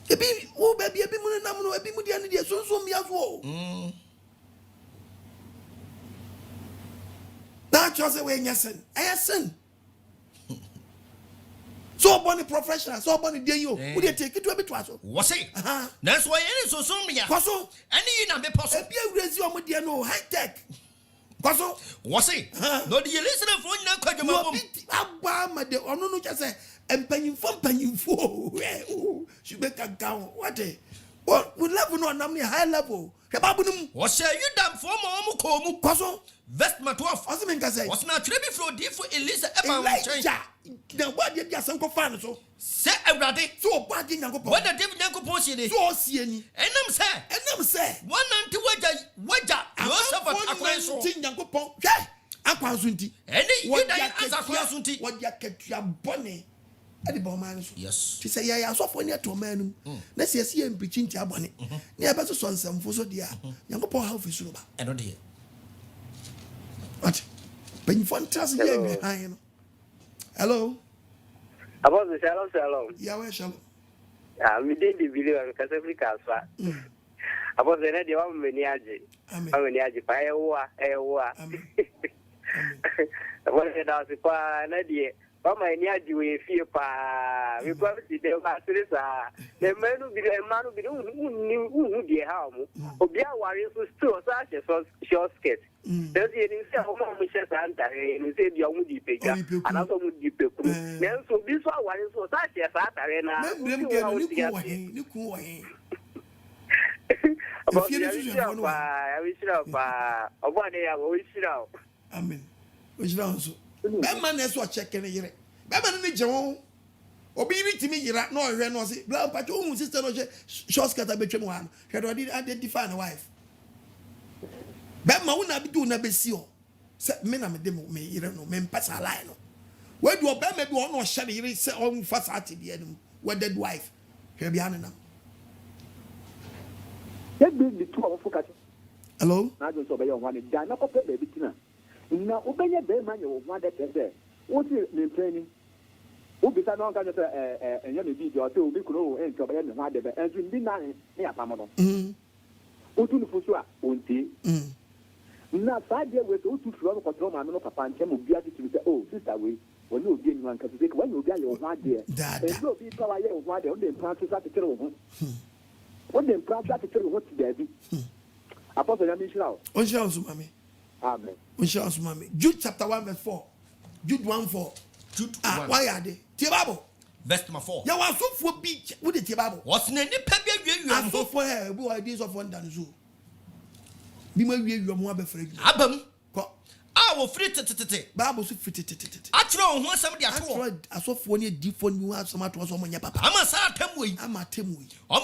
ebi wo baby ebi mu nam no ebi mu dia ne de sonson bia so na chose we nyesen ayesen so boni professional so boni de yo we dey take it to be to aso wo say na so ye ne sonson bia kwaso eni yu na be poso ebi awurezi o mo de no high tech kwaso wo say no de Jerusalem fo nyina kọ adwama mom agba ma de ono no chese empanyimfo shube kankan what we level no nam ni high level kebabu num wo say yudam fo ma o ko mu kwaso verse 12 osi me nka say wo na tire bi fro difo Elisa eba wo chen na wadi bia sanko fan so se awrade so obadi nyankopon wada David nyankopon sie ni so osie ni enam se wonante waja Joseph akwan so ti nyankopon hwe akwan so nti eni yuda akwan so nti wadi akatua bone edi ba man so yes ti say ya asofo ni ato manum na se ye mpichi nti abone na ya beso so nsamfo so dia nyankopon ha ofi suro ba eno de what ben fantasy ye me han no hello Apostle shalom. Yeah, we shalom. Me dey the video because Africa asfa. Apostle na dey wa me ni age. Amen. Wa me ni age pa e wo. Amen. Apostle da se pa na dey Oh my near you a fear pa. We probably the master. The man who be a man who knew who be how. Obia warriors who still such a short skirt. There's the home Michelle Santa and said the only pega and also would be peku. So this one warriors was such a Saturna. About the I wish of 1 day I wish it out. Amen. Which also. That man is what checking it. That man in the Joe. Obey to me, you're not no, you're not say, Blah, but your own sister, short cut a between one. Had already identified a wife. That man will not be doing a besio. Set men, I'm a demo, me, you don't know, men pass a line. Where do obey maybe one or shall he say on fast at the end? What dead wife? Here behind them. Let me be 2 hours for Hello? I don't obey one. They're not a baby. Now, obey a bear man, you want that there. What is the training? Who be not going to a young video or 2 weeks ago and to and you did not near Pamano. Who to the Fusua, won't he? Now, 5 years with 2 floor control, my papa and Chem will be able to say, oh, sister, we will not be one because when you get your one dear. There's no people I have one day on the practice at the children. When they practice at the children, what's there? Apostle Yamisha. On shall mammy. Amen. On shall mammy. Jude chapter 1 verse 4. Jude 1:4. Jude 1. Why are they? Tibabo. Verse 4. You are so for beach with the Tibabo. What's the name? You are so for her. Who ideas of one done zoo? Be my way, you are more afraid. Abam. I will free Bible so fit. I throw one somebody at all. I saw for any different you have some at was on your papa. I'm a sad temwe. I'm a temwe. I'm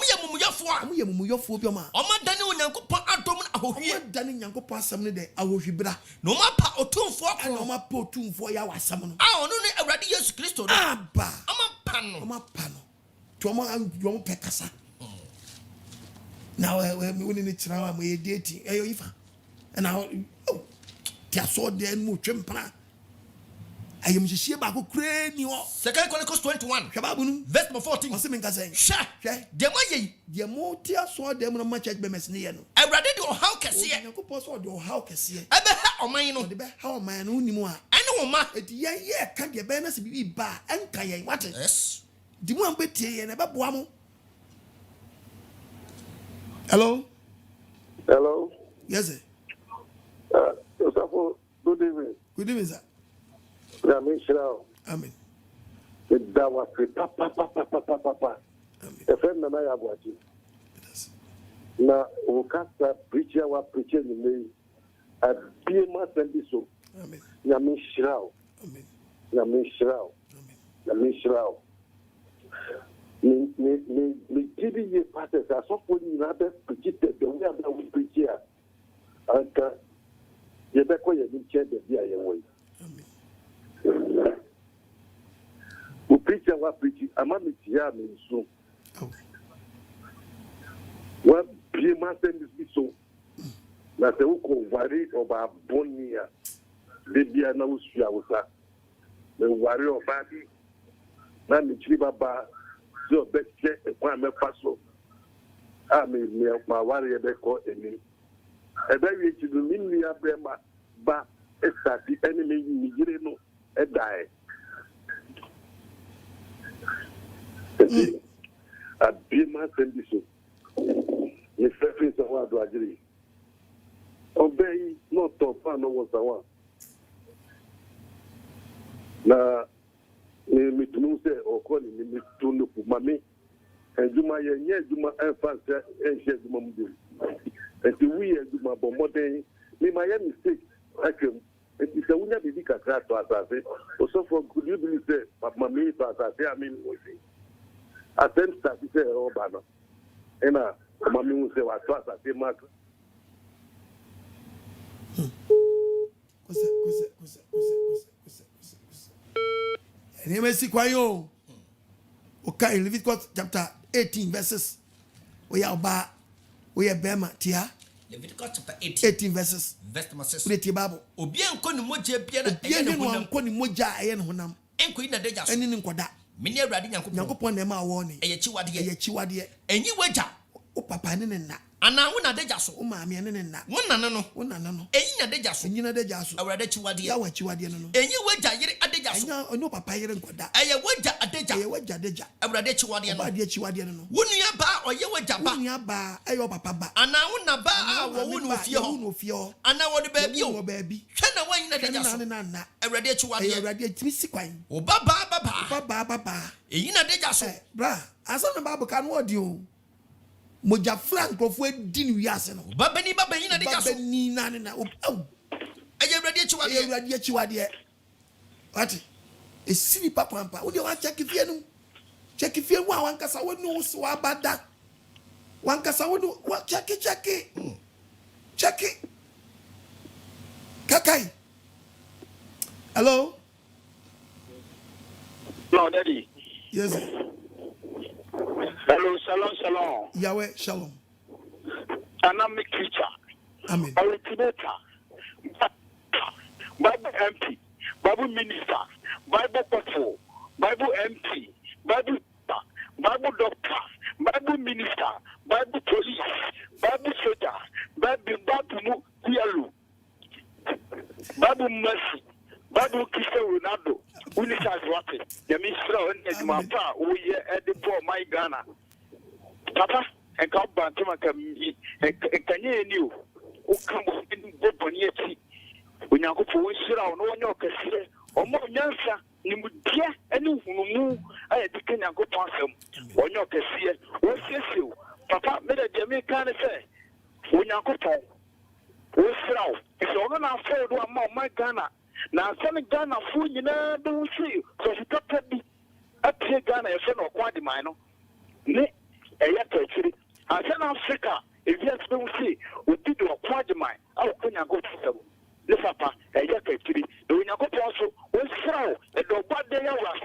your phobia. I'm a Daniel Yanko Atom. I'm Danny Yanko pass some day. I will be bra. No mapa or 2 for I know my poor 2 for your summon. I only a radius Christo. Abba. I'm a panel. Toma and your pecasa. Now we're winning it now. I'm dating. And now. Tia so den mu twempana ayem hihie ba ko kra ni ho 2 Chronicles 21 hwababunu verse 14 o se menka sen hwe de maye de mo tia so dem no ma church be mesne ye no awrade de o how kese ye yakopɔ so de o how kese ye ebe ha oman no de be ha oman no nimu a ene wo ma eti ye ka de be na se bibi ba enka ye what yes di mu ambetie ye na be boa mo. Hello yes sir. Good evening. Good evening, sir. Amen. Amen. That was papa. A friend and I have watching. Now, Okasa preacher was preaching in me. I be my Sunday so. Amen. Yamin Shrao. Amen. Yamin Shrao. Yamin Shrao. Me give you passes. I saw for you rather preach the way I will preach here. And you better call your chair the DIY way. Who preacher was preaching, I'm a metia me soon. What be my send this so? Now the Uko worry about Bonia. Baby, I know she was the warrior of body. Now the Chibaba, so best check a prime passo. I mean, my warrior, they call a name. And then you should mean me up there, but it's that the enemy you know, a die. A beamer send this. If everything's a word to agree. Obey, not top, no was the one. Now, me to say, or calling me to look for mammy, and do my Juma and fancy and share the mum. And the we do my bomb, me my mistake. I can. It's a winner be big as that to assassin. Also, for could you believe that? But my main to assassin, I mean, I think that is a robber. And my main will say, I trust as a mark. And you may see Kwayo. Okay, Leviticus chapter 18 verses. We are ba. We are Bema Tia. Leviticus chapter 18 verses. Verse number 6. Read the Bible. Obi enko ni moja bia na enko ni moja ayen honam. Enko ina deja so. Eni ni nkoda. Mini awrade Nyankopon na ma wo ni. Eye chiwade. Eye chiwade. Enyi waja. O papa ni na. ana wo na deja so o ma me ne na wo na no wo na no eyi na deja so enyina deja so awrade chiwade ya wa chiwade no enyi waja yire adeja so enya ono papa yire nkoda eye waja adeja eye waja deja awrade chiwade no ade chiwade no wo nua ba oye waja ba wo nua ba eye o papa ba ana wo na ba a wo no fie ho ana wo de baabi o baabi hwe na wan na deja so na awrade chiwade awrade timi sikwan o baba eyi na deja so bra asa na babu kan wo di o moja frankrofo edi ni wiase no baba ni na deja so baba ni na o eye awrade chiwade ati esiri papa wo de wa check fie no check fie wo awankasa wo no so abada wankasa wo no wa check kakai hello no daddy yes hello shalom Yahweh shalom dynamic creature amen originator Bible MP Bible minister Bible apostle Bible MP Bible doctor Bible minister Bible police Bible soldier Bible Kuyalu Bible mercy Bible Cristiano Ronaldo Unisas Wate Yami Sra Edma Pa Uye Edipo my Ghana Papa and come back to my Kanye new Ukamo in Boponieti Unyakufu Sra no one Yokasi or more Yansa Nimudia any Humu I decay and go past him or Yokasi what's you Papa made a Jamaican say Unyakufu Usra it's all not fair to a more my Ghana. Now, some Ghana food, you know, don't see. So she got to be up here, Ghana, a son of Quadimino. Ne, a yet actually. And South Africa, if you don't see, we did a Quadimine. I'll go to them. Papa, a yet actually. The winner go also, was throw, and the bad day I was.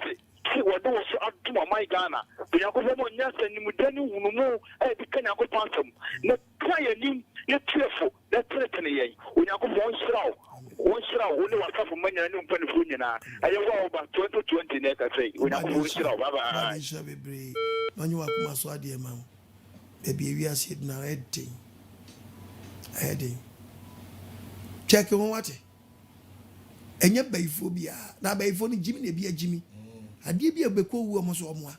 See what those are to my Ghana. The Yakobo Yas and Mudenu, who know, I became a good phantom. Not crying him, you're cheerful, that's threatening. When you go one straw. One straw, only one cup of money and no penny for you now. I have about 2020 neck, I say. When I go straw, bye. Shall be brave. When you are my dear ma'am, baby, we are sitting now, heading. Check on what? And yet, by phobia, now by phone Jimmy, be a Jimmy. I did be a beko woman so more.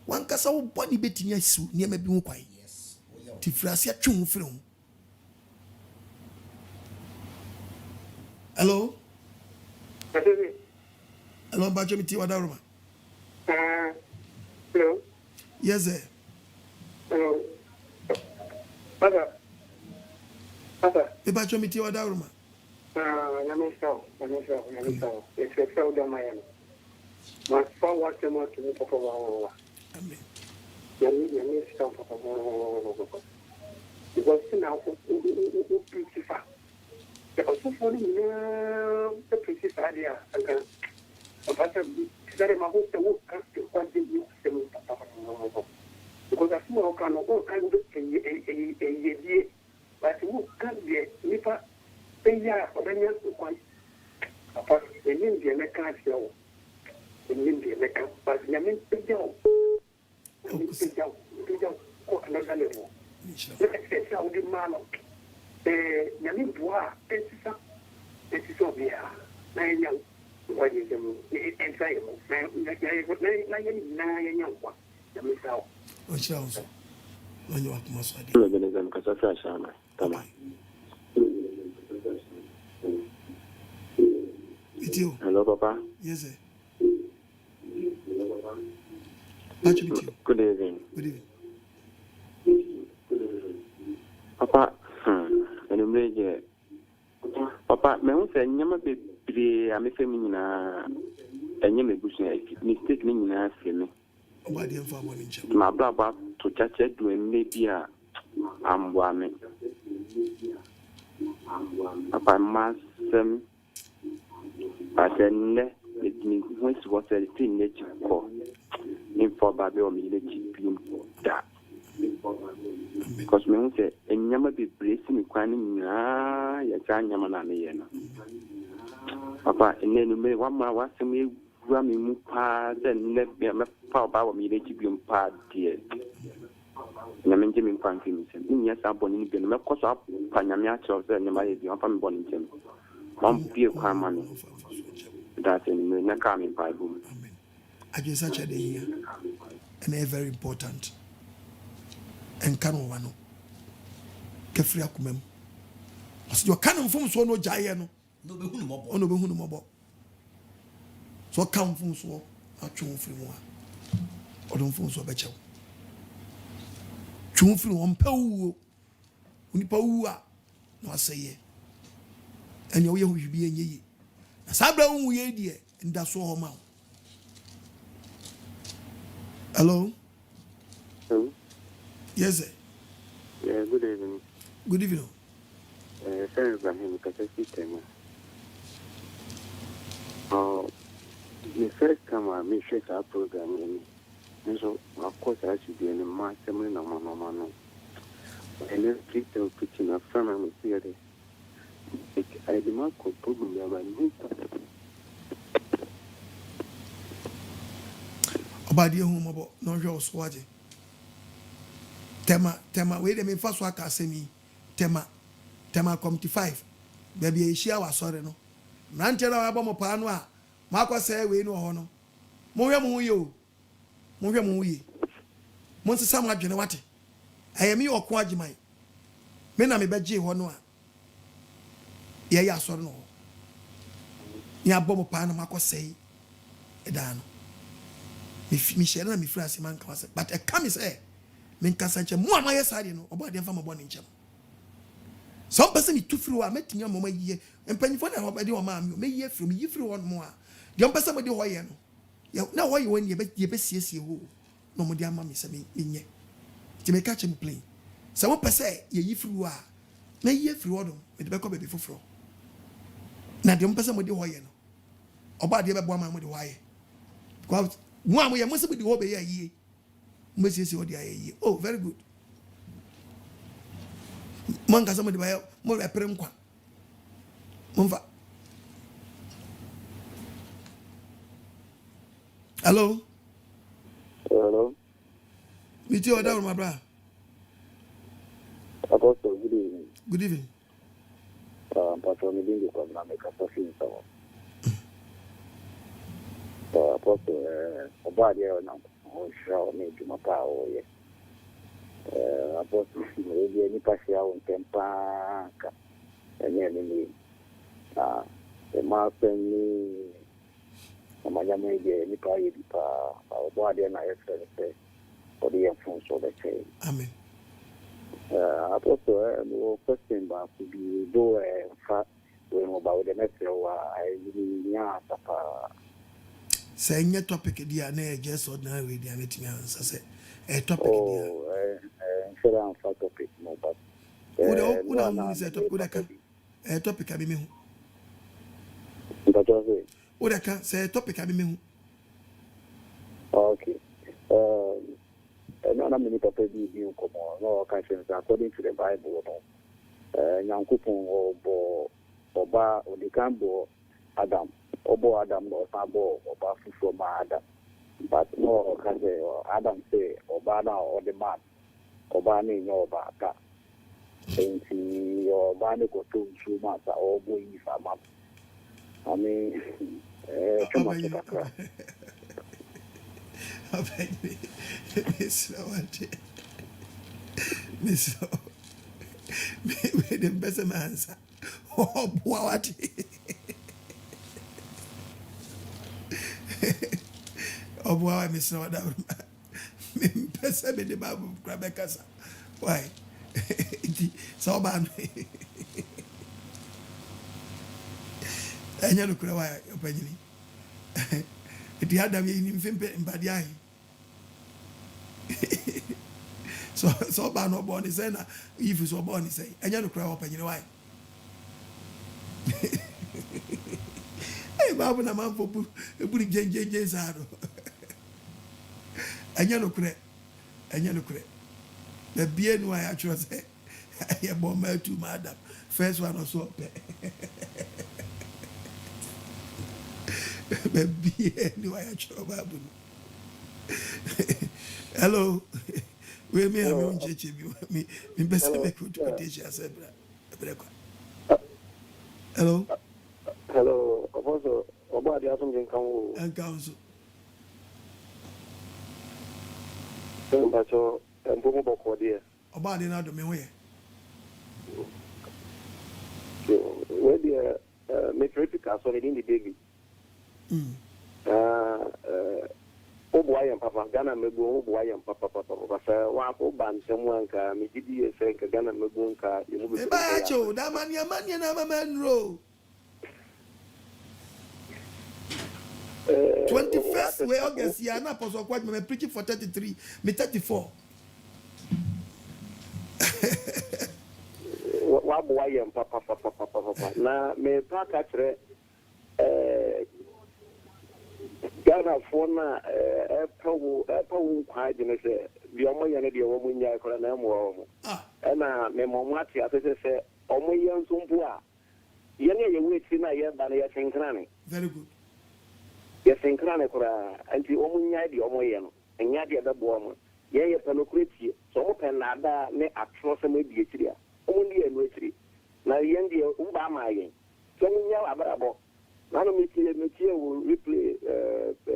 One cassa body bit in your suit near me being quiet. Yes, Tifrasia chum film. Hello? Hello, Bajamiti Wadaruma. Hello? Yes, sir. Hello? Mother? Bajamiti Wadaruma. Yamisao. It's a fellow down Miami. My father was the most to me for Amen. Yamisao. Because now, beautiful. Also for the princess idea again. But very much the work to what did you say? Because I feel I all kind of a year, but who can't be Nipa, Paya, or any other one. Apart in India, I can't show. In India, I can't, but Yamin Pijao. Pijao, another level. Let's say, how the man. Yamin Bois, it's so here. Nine what is them enjoyable. Which also, when you are most organism, because I fresh on Tama. With you. Hello, Papa. Yes, sir. Much with you. Good evening. Good evening. Papa. Papa, me who say nyama bebre amefemi na enye mebusu mistake ni nyina afi me. Obadi emfa mo nche. Ma braba to chache du enne bia ambwa me. Papa masem atenne me who is what the thing let you call. Info babe o me let you da. Because me who say enyama bebre si me kwan nyina ya cha nyama na me ye no. Papa enenu me wa ma wasem ewura me mu pa then ne me pa ba wa me le chibium pa die. Nyamenje me mpanfi mi sem. Ni yesa boni ni bi no mekoso apa nyame a kyerɛ sɛ nyama yɛ bi amfa me boni ntem. Mam bie kwa ma me. That's in me na ka me Bible. Amen. Adwensa kyɛ de here. And it's very important. And can one no. Kefri akumem. As you can from so no jaya no. No be hunu mobo. No be hunu mobo. So come from so atwon firi mo a. Odon from so bechew. Twon firi won pa wuo. Nipa wu a na aseye. Ene wo ye hwihwi enye. Na sabra wu ye die nda so ho ma. Hello? Hello? Yes, sir. Yeah, good evening. Good evening. Sir Ibrahim, Kasasi. The first time I made sure our program, and so of course I should be in a master in a mama. And then please tell pitching a firm and theater. I demand problem about About your home about no real swatting. Tema, wait a minute, first work I me. Tema come to 5. Baby, share was sorry no. Nantela Abamo Panwa, Marco say we no honor. Moya Muyo, Moya Muyi. Monsa Sama Genowati. I am you or Quajimai. Mena me beji honor. Ya sorry no. Ya Bomo Pana Marco say, Edano. Me share na me friends man come say, but a come say. Men kasanche mo amaye sare no obo de fama boni nchem some person ni tufiri wa metimi amoma yiye empanifo na obo de o ma me yiye firi me yifiri won mo a de mpesa mo de hoye no na hoye won ye be siesie ho no mo de ama me se me nye ti me catch me play se mo pese ye yifiri wa na yiye firi won me de be ko be foforo na de mpesa mo de hoye no obo de be bo ama mo de hoye because mo am ye mo se be de ho be ye yiye. Oh, very good. Manga somebody buy more a prem kwa. Mumva. Hello? Hello? Meet you down, my brother. Apostle, good evening. Good evening. Patron, you come now make a person. Apostle, Obadi, now. Show me to my power. Apostle, maybe any passion on Tempa, and then the Martin, my young lady, Nipa, our body, and I say, for the influence of the chain. Amen. Apostle, no question about to be do a fat when about the next year. I really papa. Say any topic dia na just ordinary dia letimi answer say a topic dia sure am topic no but una say topic una topic abi me hu but also una ka say topic abi me hu okay no na mini papa bi nkomo no ka say according to the Bible no nyankopon oba odikambo Adam Obo Adam no Sabo Oba from Adam. But no can say Adam say Oba now or the man. Oba ni no Oba. Saying your bani go to Sumata or boy Fama. I mean, Miss the best answer. Oh, what? Obo I miss no that me pesa be the Bible krabekasa why so ban enya no kura why opanyini eti adam ye ni mfempe mbadi ai so ban no born say na if so born say enya no kura opanyini why Babu na man for eburi jenje zaro anya no kure the bien why actually say ya bomba to madam first one also pe the bien why actually babu hello We may have no church. Me best make you to teach us. Hello. Hello. Also, about the something come and council. But so, and Bomo Bokodia. About the other me way. Where the metrical solid in the baby. Oboy and Papa Ghana Mego, Oboy and Papa Wapo Ban, someone can make it a Ghana Megunka. Bacho, that man, your man, and I'm a man row. 21st way August, yeah, na Apostle Kwan, me preaching for 33, me 34. Waboy and Papa. Now, me pack at Ghana for na Apple quiet in the Omoyan, the woman Yakoranamo. And me Momati, as I say, Omoyan Sumpua. Yenny, you wait in a year, but I think very good. Yes, in Cranacora, and the Omunya, the Omoyan, and Yadia the Borman. Yea, Penocracy, so open Nada, ne across a mediatria, only a witry. Now, Yendi Ubama, so Munya Abrabo. None of me will replay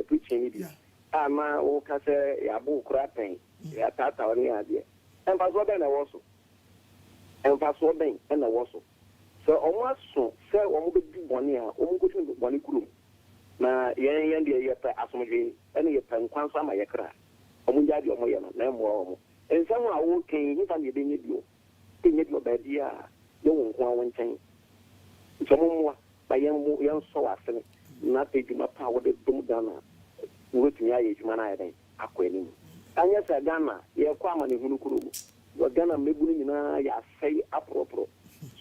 preaching. Ama o kase yabu krapen ya tata oni ade en paso ben na woso en paso ben na woso so omo aso se omo be di boni a omo ko tun boni kurum na yen de ye pa asomdwe en ye pa nkwanso ama ye kra omo jadi omo ye no na mo omo en sam a wo ken ni fa ne de nyebio kenye ba dia yo won ko awon chen so mo ba yen so asene na pejuma pa wo de dum dana wotumi aye juma na yeden akwani anya sa Ghana ye kwa ma ne hunu kuro wo Ghana mebu ni na ya sei apropro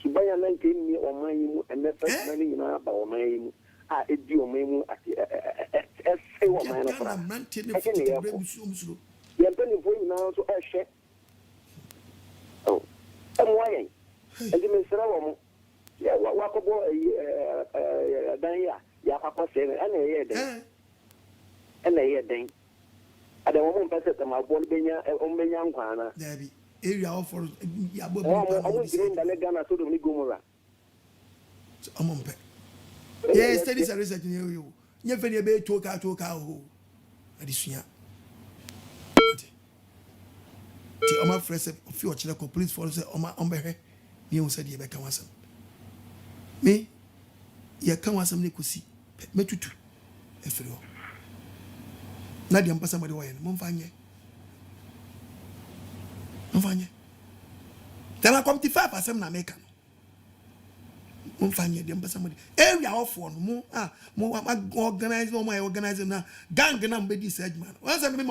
subaya nan ke ni o man yi mu ene fa na ni na ba o man yi mu a edi o man mu sei o man na fra ye pe ni fo na so ehwe oh amwaye edi me sra wo mu ya wa ko bo dan ya papa se ene ye den and a day. I don't want to pass it. My boy, Benya, Ombenya, Kwana. There be area for Yabo. I want to bring the Legana to the Gomora. I'm on pay. Yes, studies are researching you. You have any bay talk out. Addition. The Oma Fresh of your children, police force, Oma Omber, you said you become some. Me, you come as some Nicosi, me too. If you na dia mpasa mode wo ye momfanye tena come 55% na make no momfanye dia mpasa mode area of one mo organize na gang na mbedi segment once me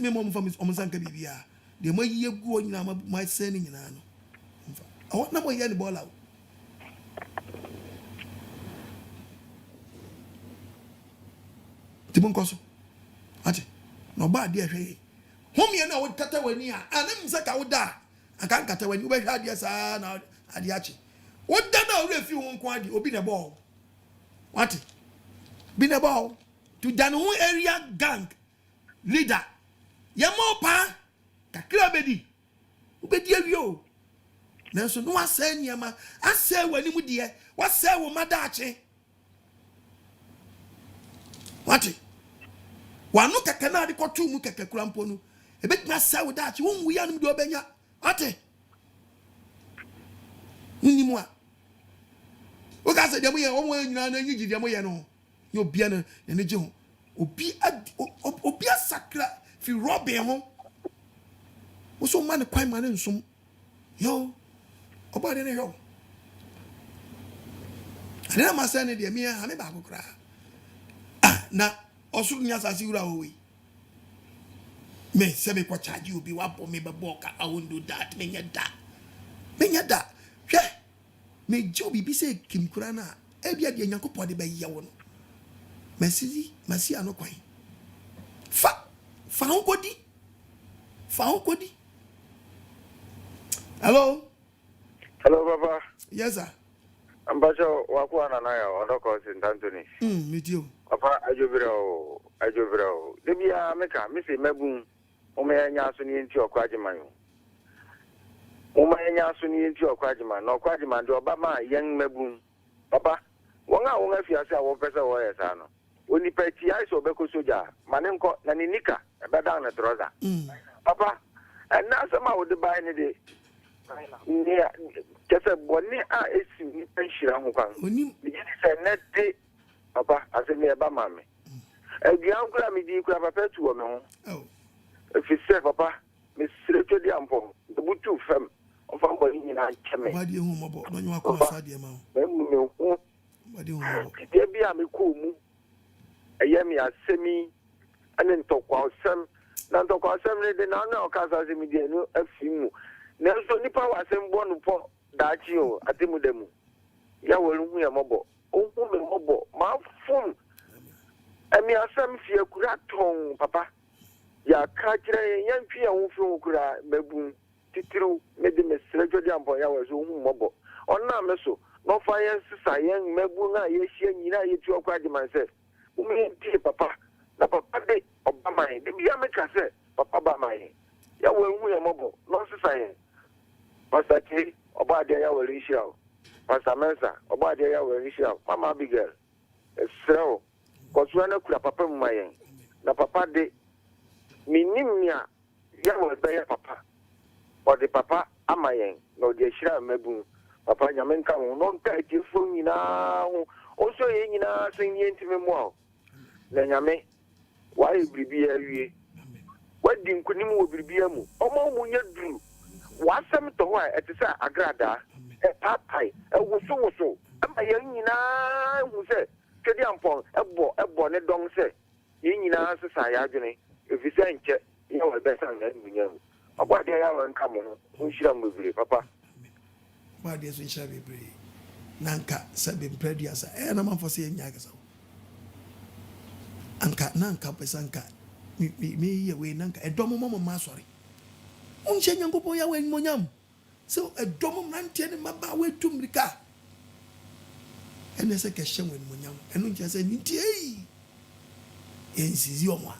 mom from omusanka bibia de mo yiye guo nyina ma send nyina no awo na mo ye ni bola tibon koso ati no ba de hwe homie na wo kata wani a anem saka wo da aka kata wani wo be hwa de sa na ade achi wo da na wo refi wo nko ade obi na ball what bi na ball to dan who area gang leader ya mo pa kakra bedi ubedi awio na so no asa niama asa wani mu de wasa wo madachi what wanu keke na de kotu mu keke kurampo no ebetna sawo dachi won wu ya no de obenya ate nnimu a o ka se de mo ye o mo nyina na nyigi de mo ye no yo bia na ne je ho obi asakra fi robe ho wo so man kwan man nsum yo oba de ne yo ana ma se ne de mi ha me ba kokra na osu nya sasi wura owe me se me ko charge obi wa bo me be boka I won't do that menya da hwe me jobi bi se kimkura na e bia de nyankopɔ de be ye wo no masi ano kwan fa ho kodi hello Papa. Yes sir. Ambacho wakuwa na nayo ondoko St. Anthony. Medio. Papa ajobiro. Debia meka misi mebun umenya so ni enti okwajiman umenya so ni enti okwajiman no okwajiman de obama yen mabun papa wonga wonga fiase a wo pese wo yesa no oni peti ai so be ko soja mane nko na ni nika be down na trouser papa and na sama wo de buy ni de ni kese boni a esi ni penshira ho kwan ni se net de papa asemi e ba mame aduan kura mi di kura papa tu wo me ho if you say papa me sire di ampo the butu fam of body ni na cheme ba di hu mobo no nwa ko sa de ma ho ba di hu mobo de bia me ko mu ayemi asemi ane ntokwa osem na ntokwa osem ne de na na okasa asemi de no afimu na so nipa wasem bo no po daachi o atemu demu ya wolu hu ya mobo ohun me mobo ma fun emi asem fie kura ton papa ya ka kire yan fie hu fi kura mebun titiru me de mesrejo de ampo ya weso hu mobo onna me so no fa yen sisa yen mebun a ye hie nyina ye tu okwa de man se umi ti papa na papa de obama de bia me ka se papa ba mai ya we hu ya mobo no sisa yen pastor K oba de ya we rishia pastor Mensa oba de ya we rishia mama Abigail esreo ko na kura papa mu mayen na papa de minimia ya we be ya papa o de papa amayen no de hira mabun papa nyamenka ho no nta ti fo nyina ho o so ye nyina sen ye ntime mu a na nyame wa ibribi ya wie wadi nkunim wo bribi mu omo mu nya duru wasem to ho a etisa agrada e papai e wuso ama ye nyina hu se twedi ampon ebo ne dong se ye nyina sesa ya adwene efisa nche ye wa be san na munya mu abade ya wa nka mo ho nhira mbere papa ba de so nhira bebre nanka sabe mprediasa na manfo se nya gasa nanka pesanka mi ye we nanka edomo mama ma sori unche nyankopon ya we monyam so edomo mrantie ne maba we tumrika ene se ke hye we monyam eno nche se nitie ensizi omwa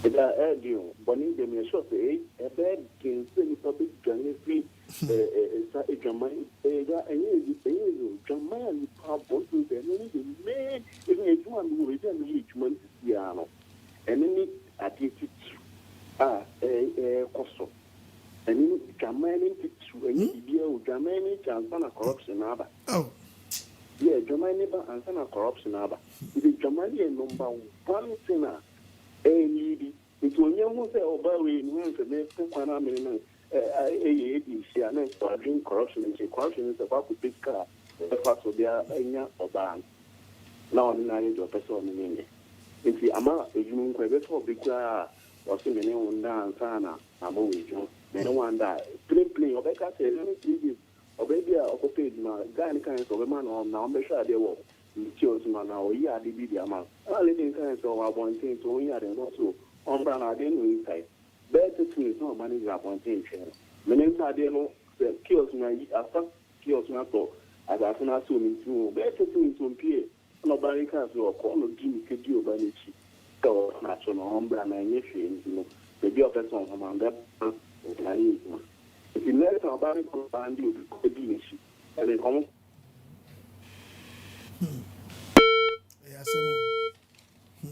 eda edio boni de me so se ebe kense ni public gane free sa ejamai eda enye jamai ni pa bodu de no ni me even ejuma mi we de mi ejuma ti ano eneni atiti koso eni jamai ni titu enye bibia o jamai ni chansa na corruption aba yeah jamai ni ba ansa na corruption aba the jamai ni number one thing lidi nti onye hu se oba we ni hu se me Kwan na me na di sia na drink corruption and corruption is about to pick car the fact of their enya oba na on na ye do person ni ni nti ama ejunu nkwa be so be kwa o se me ne wonda ansa na ama we ju me no wanda play oba ka se ni tv oba bia okopage ma guy kan so be man na on be sure dey wo nti o zuma na o yi ade bi di ama ale ni kan so wa bontin to yi ade no so on bra na de no inside better to is not manage your bontin channel menen na de no the kills na yi asa kills na to as na so ni tu better to is on pie no ba ni kan so ko no di ni ke di o ba ni chi so na so no on bra na nye hwe ni no the bi of person on man that na ni ma if you let our body go and do the di ni chi ele komo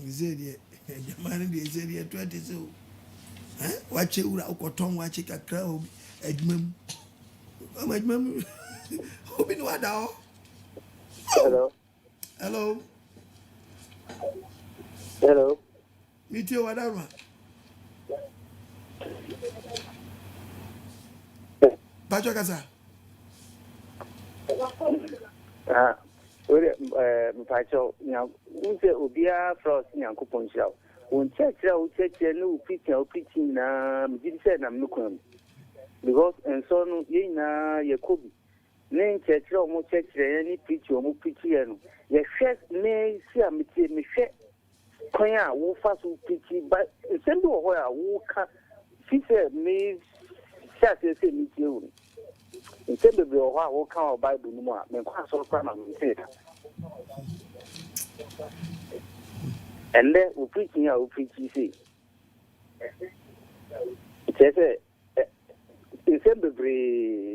Zedie jamani de zedie 20 so wache ura ukoton wache kakra obi adwumam obi no ada o hello miti o wada ma bajo kaza ore mpacho nya unse obia frost nyankopon hira won chechira wo chechira no upiti na mjidi se na mnukwam because enso no ye na yakobi ne chechira mo chechira ni piti o mo piti ye no ye hwe ne si amiti me hwe kwan a wo fa so piti ba sembi wo ho a wo ka fi se me sha se mi tie wo ntembe bi oha wo kan o Bible ni mu a me kwa so kwa na me and then we preaching say Chese December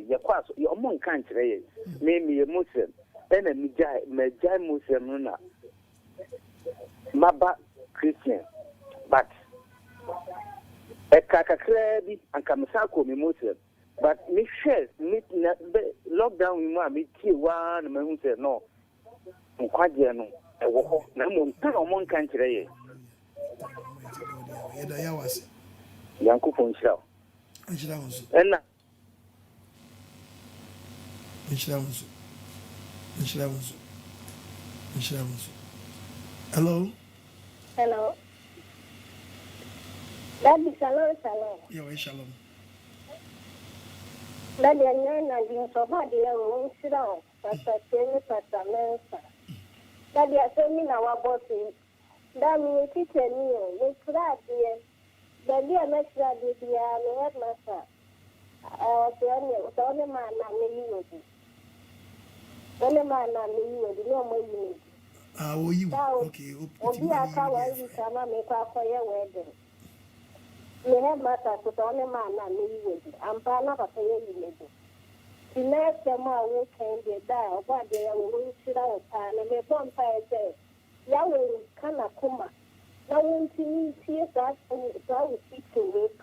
ya kwaso ya omon kan kire ye me Muslim ena me jai Muslim na maba Christian but kakakra bi anka mesako me Muslim but me share me lockdown we ma me tie wa na me hu say no nkwaje no e wo ho na mo ntan omon kan kire ye Eda ya wase Yankopon shira Nshira wonso enna Nshira wonso Hello Daddy, shalom. Yeah, shalom. Daddy, na di so ba di e wo shira o. Pastor Mensa. Daddy, asemi na wa bosi. Da mi teacher ni o, we kra die. Daddy, na kra die dia, me headmaster. So ne ma na me yi odi. Ole ma na me yi odi, no mo yi. Okay. Obi aka wa yi sama me kwa koye wedding. Me headmaster so ne ma na me yi odi. Ampa na papa ye yi odi. The next time I will can get that, but they will sit out and me bonfire say, Yahweh kana kuma. Now won't you see that and so speak to wake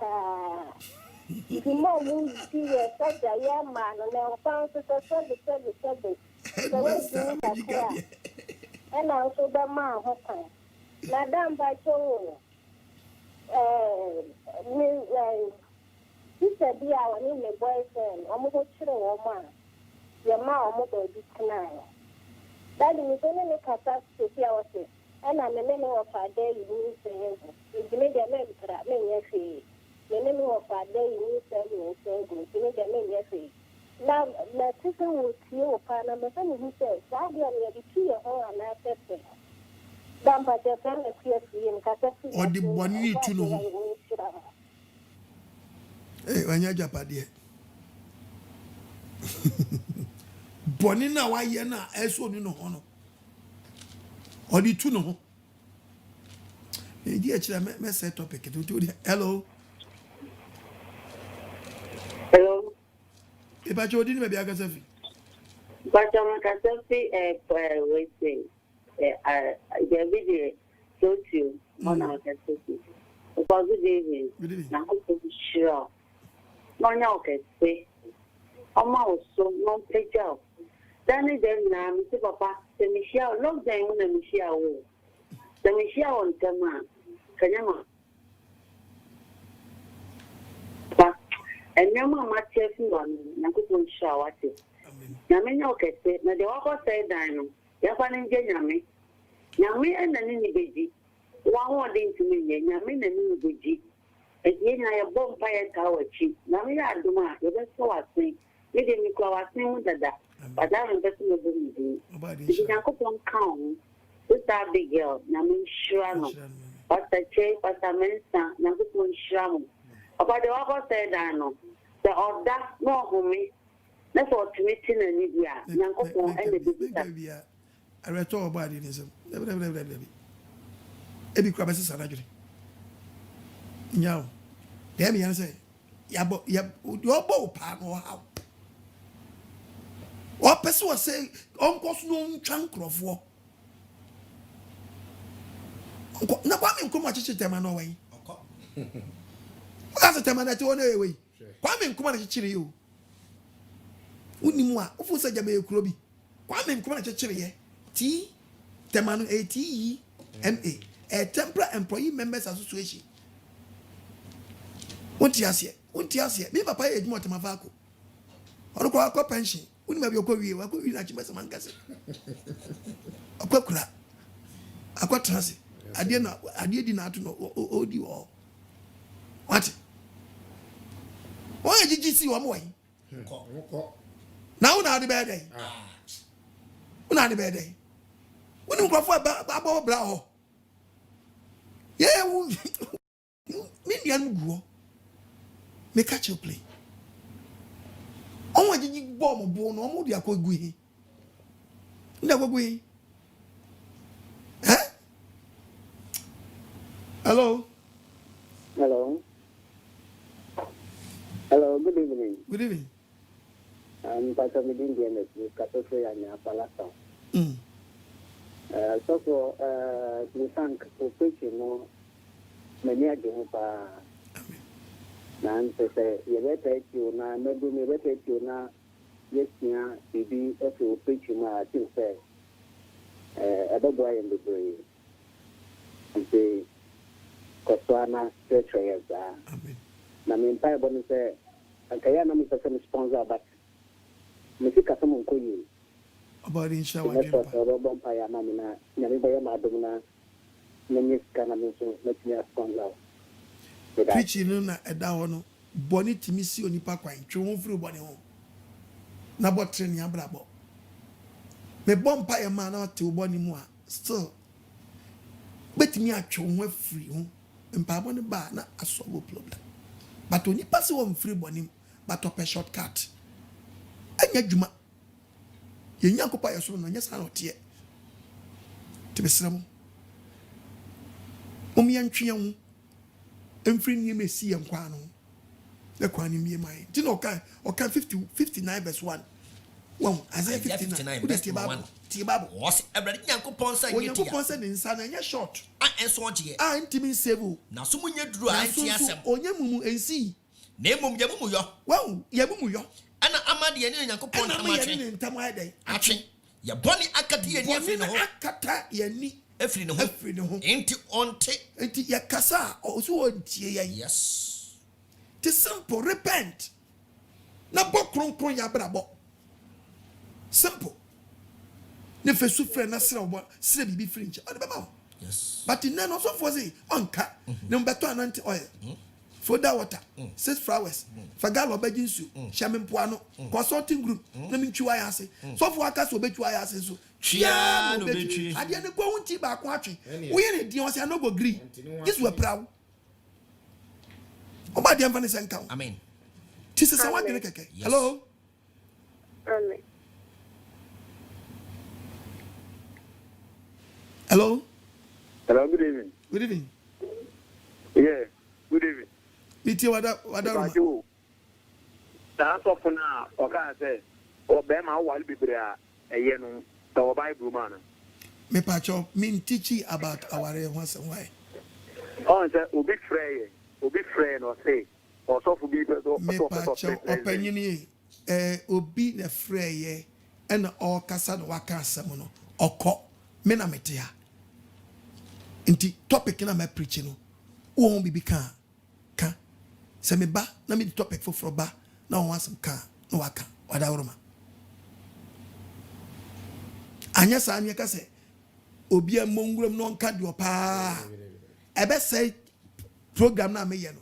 the more you see such a young man and now found to the and also the man who can. Madame by so sister be our new boyfriend, almost woman. Your mom will be tonight. That is only a catastrophe. And I'm a name of our day you say, if you made a name for that, may the name of our day you say, you made a name. Now, the sister will see you upon a person who says, I am the key of all and I said, Damn, but your friend is here for you in catastrophe. Or the one you to know. Hey, when you're Japan, Bonina, why you're not as one in honor. Or the two no. Dear Chile, let's set topic. Hello. If I told you, maybe I can say, but I'm a waiting. The video showed you on our Cassette. About good evening. Now, sure. No, okay, say. Almost so no play job. Then now, Mr. Papa, the Michelle, long time on the Michelle. The Michelle on Tama, Kanyama. And your mamma chasing one, Nankupon shower. Yamin, okay, say, now the offer said, Dino, Yapan Yami. Yami and an individual. One more thing to me, Yamin and individual. Again, I have bonfire tower cheap. Namia Duma, the best so I think. We didn't call our name with that. But I'm investing in the building. If you can go on count, this are big girl, Namin Shrano. Pastor Che, Pastor Mensa, Nakupon Shramo. About the other side, I know. The order, no homie. That's what meeting and India. Nakupon and the baby. I read all about it. Every crab is a surgery. No. Damn, you say, Yabo, your bow pan or how? What person was saying, Uncle no chunk of war. No, I'm come much to them away. That's a time that you want away. Kwame come and chill you. Unimwa, who said you may crobby. Kwame come and chill ye. T. Temanu ATEMA, a temporary employee members association. Won't you see? Me papa is more to my vaco. Or go a pension. We may be a courier, I could be like Mancas. A cockra. I got transit. I did not know. Oh, you all. What? Why did you see one way? Now, not the bad day. Not the bad day. We don't go for a brow. Yeah, me young go. Me catch your play. Oh, did you bomb a bone or moody? I could go. Never go. Huh? Hello. Good evening. Pastor Midin, Catofre and Palasa. So for we thank for preaching more many again. Nan say, you better you now, maybe me better you now. Yes, yeah, be if you preach my thing say, other boy in the brain. And say, Koswana, Petra, Amen. Na me mpae boni say, akaya na me person sponsor but me sika someone ko yi. About insha wa jempa. So bo mpae na me na me ba ya ma dum na me sika na me so me tia sponsor. Preaching na eda ho no boni timi si onipa kwan twe ho firi boni ho. Na botre ni abrabo. Me bom mpae ma na te boni mu a still betimi atwe ho afiri ho. Mpa boni ba na asolve problem. But when you pass one free bonim, but up a shortcut. And yet, Juma, you young couple, your son, and yes, I not yet. To be some young trium, and free you may see and Kwan. The Kwan in me, mine. Do you know, okay, 59 verse 1. Well, as I 59, verse 1. Tibabo was every young couple said, when you couple said in San and you're short. And so on, I intimate several. Now, someone you drew, I see us on your mumu and see. Name Yamuyo. Well, Yamuyo. And Amadi and Yankopon in Tamade. Action. Ya bonny Akati and Yafino Akata Yanni. Every ain't on take Yakasa also on Tia. Yes. Tis simple, repent. Na bokron kon ya brabo. Simple. Ne fe souffre na sra obo sra bibi fringe. Yes. But in none also for say onka. Number 2 ananti oil. Foda water. 6 flowers. Fagalo bejinsu. Shamempoano. Consulting group. Na minchua yase. So for akas obetwa yase so. Chia no betwi. Ade ne ko hunti ba ko atwe. Wo ye ne di on say no go gree. This we proud. Oba de amfane senka. Amen. This is our keke. Hello. Amen. Hello. Hello, good evening. Good evening. Yeah, good evening. Iti wada. That's off now. Okay, say, Obama will be there. No, the Bible man. Me pacho, me teach about our once and why. Oh, say, Obi Frey, no say. Or so for people. Me pacho, opinion Obi ne Frey, and all Cassan Waka Samono, Oko, Menametia. Inti topic na me preaching no won bibi kan se me ba na me topic for ba na won asem kan na waka wada woroma anya sa anya ka se obi amonguram no nka de opa ebe say program na me ye no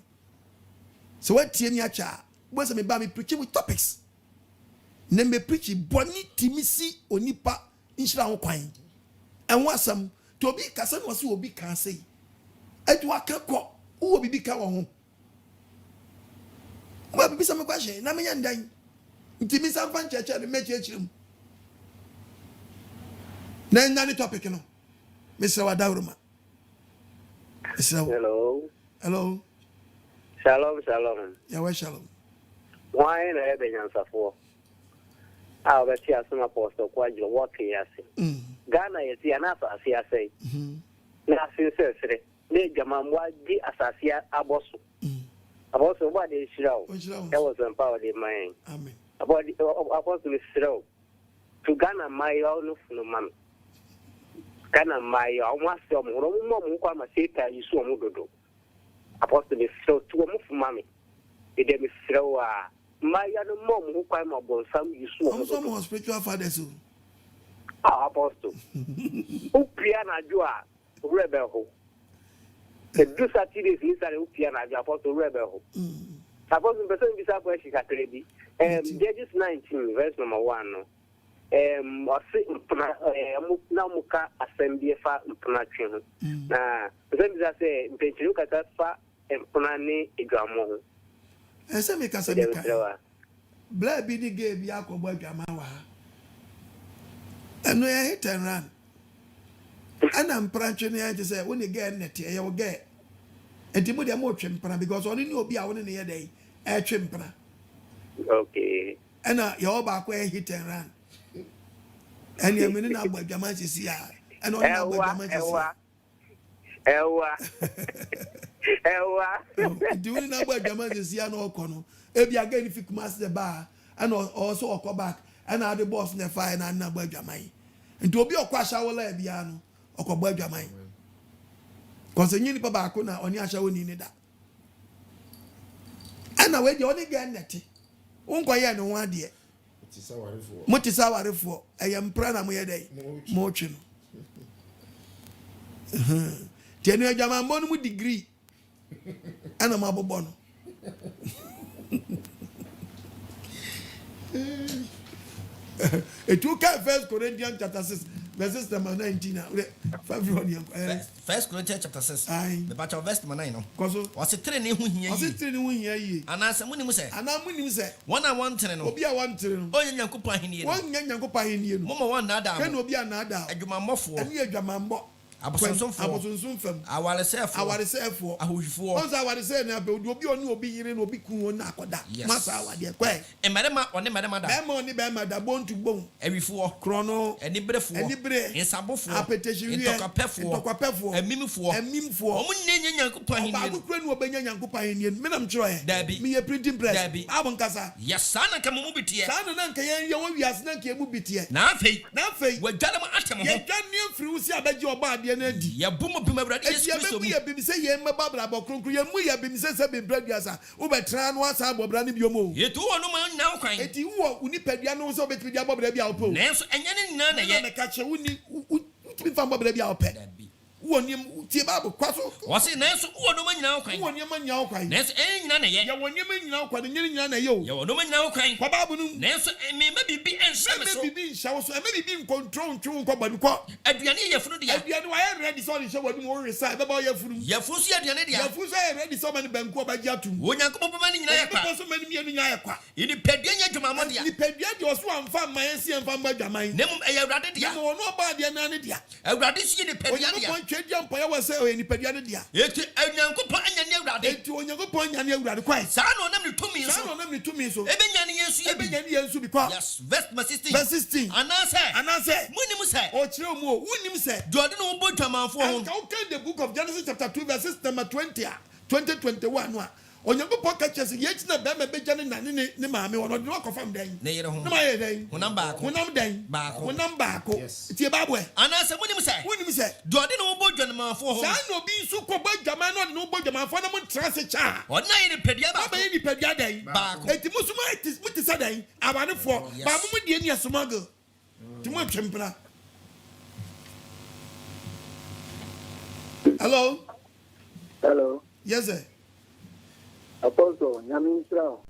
so what tie mi acha bo se me ba me preaching with topics na me preach boni timisi onipa inshira ho kwan en wasam to be kasa no so obi kan say edu akakọ wo bibi ka wo ho mo bibi sa me kwahye na me ndan ntimi sa fan cheche ne me chechirim na nyane topic no Mr. Wadawruma. Hello. Shalom. Yeah, shalom. Why na ebe nyansafo a obeti asoma apostle kwajo work yase Ghana yesi anasa asiase na asesere ne jamamwa di asasia aboso aboso ba de shirawo e was empowered in mind. Amen. About the apostle shirawo to Ghana my no funu man Ghana my almost mo mo kwa maseta yisu mo dodo apostle shirawo to mo fumami e dem shirawo a Maya no mom who quite my bon some you saw some spiritual fathers. Apostle. Who piano joa rebel ho. The do Saturdays inside who piano apostle rebel ho. Apostle person bisa question katredi. Judges 19 verse number 1 no. Na muka assembly fa mpna twen ho. Na person bisa say mpenchiru kata fa mpna ni igamo ho. Ese me kasa me ka bla bi di ge bi akobo adwama wa eno ya hit and run ana mpranche ne ya say woni ge net e ye wo ge enti mo de mo twempra because oni ni obi a woni ne ye dai e twempra Okay. And your back where hit and run. And you're meaning about your man to see her. And all about your man to see. Doing about your man to see an Okono. If you are getting if you master the bar and also go back and are the boss in the fire and not about your mind. And to be a crash our leviano or go about your mind. Because you need Nipa on your show in that. And away the only girl netty. Unko ya no one dear. Motisa warefo. I am prana mo yede. Mochino. Tenu jama mbonu mu degree. Ana mabobo no. It took First Corinthians chapter 6 verse number 19. First Corinthians chapter 6. The batch of verse number 9 no. Was it training who here? Was it training who here? And I said when you say. And I when you say. One I want to know. Obi I want to know. Oh Nyankopa here. One Nyankopa here. Mama one nada. Can obi anada. Adwuma mofo. Ani adwuma mbo. Abosunsun fam. Awaresefo. Ahujufo. Once awarese na be obi onu obi yire na obi kun na akoda. Masa awade kwe. Emadema one madema da. Be mo ni be ma da bone to bone. Ewifo. Krono. Enibrefo. Insabofo. Apetition wi. Intokapefo. Emimfo. Omo nyenye Nyankopa hin. Ba ku nu obenya Nyankopa hin. Me nam kiro ye. Dabi. Me ye printing press. Dabi. Abon kasa. Yes sana ka mu bitie. Sana na nka ye wo wiase na nka mu bitie. Na afei. Wadwale ma atem ho. Ye dwane afiri usi abeje oba ade na di. Ya bumo bima brad Yesu Kristo mu. Ya bimi se ye mba bra bo kronkro ye mu ya bimi se be braduasa. Wo betra no asa abobra ne biomo. Ye tu wono ma nya kwan. Eti wo unipadua no so betri dia abobra bia opo. Nenso enye ne nyina na ye. Na ka che woni utimi fa abobra bia ope. Wonim tie Bible kwaso. Wose nenso wono ma nyina kwan. Wonim ma nya kwan. Nenso enye nyina na ye. Ya wonim ma nyina kwan, nyina nyina na ye o. Ya wono ma nyina kwan. Kwa Bible nu. Nenso me ma bibi enhwe me so. Me bibi nshawo so. Me bibi control ntwu ko banu ko. Aduane ye funu dia. Aduane wa ye ready so ni she wadu mo reside. Be ba ye funu. Ye funu so aduane dia. Ye funu so ye ready so mani banku obaji atum. Onyankopon ma ni nyina ye kwa. Onyankopon so mani mienu nya ye kwa. Ini pedua nya dwuma mo dia. Ni pedua de oso amfa mayensi amfa mba dwaman. Nemum e awrade dia. Mo no ba dia na ne dia. Awrade si ni pedua dia. Onyankopon twedia mpa ye wase o ni pedua ne dia. Eti Onyankopon anya ne awrade. Eti Onyankopon anya ne awrade kwai. Sa no nam ni tumi so. Sa no nam ni tumi so. Ebe nya ne Yesu ye. Ebe nya ne Yesu bi kwa. Yes, verse 16. Verse 16. Anase. Munim say. O kire mu o, wunim say. Jode no bo twamanfo ho. And how can the book of Genesis chapter 2 verses number 2021 no. Onyankopon ka chese ye tina be me beja ne maame wono de wakofam dan. Ne yere ho. Ne ma ye dan. Honam baako. Honam dan. Baako. Honam baako. Tie Bible. Anase munim say. Wunim say. Jode no bo twamanfo ho. Sa no bi su ko ba dwaman no bo dwamanfo na mo trase cha. Ona ye ni pedua ba. Ba ye ni pedua dan. Baako. Enti musuma muti sa dan. Abanefo. Ba mo die ni asomago. Ti mo twempra. Hello. Hello. Yes sir. Apostle, Yamin Israel.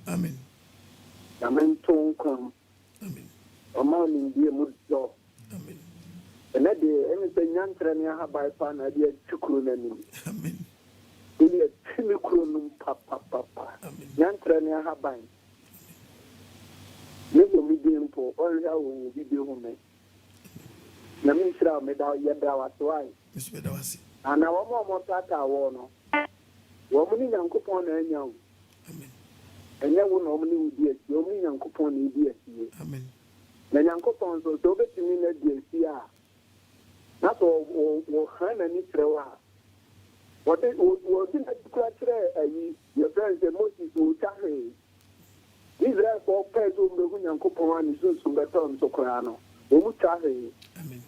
Amen. Yamin Tonkum. Amen. Oman in the Mudzo. Amen. And that day, anything Yantrania have by Pan, I did Chukrunani. Amen. We did Timikrunum Papa. Amen. Yantrania have by. Never medium for all our video home. Yamin Israel made out Yadawas why. Miss Bedawasi. And our more Tata Warno. Woman Yankupon and young. Amen. And then one normally would be a Yomi Yankupon EDS. Amen. The Yankupon so to get in the DSCR. That's all hand and Israel. What it was in a clutch, your friends, the Moses will carry. Israel for pairs of the Yankupon is soon better on Socorano. Who carry. Amen.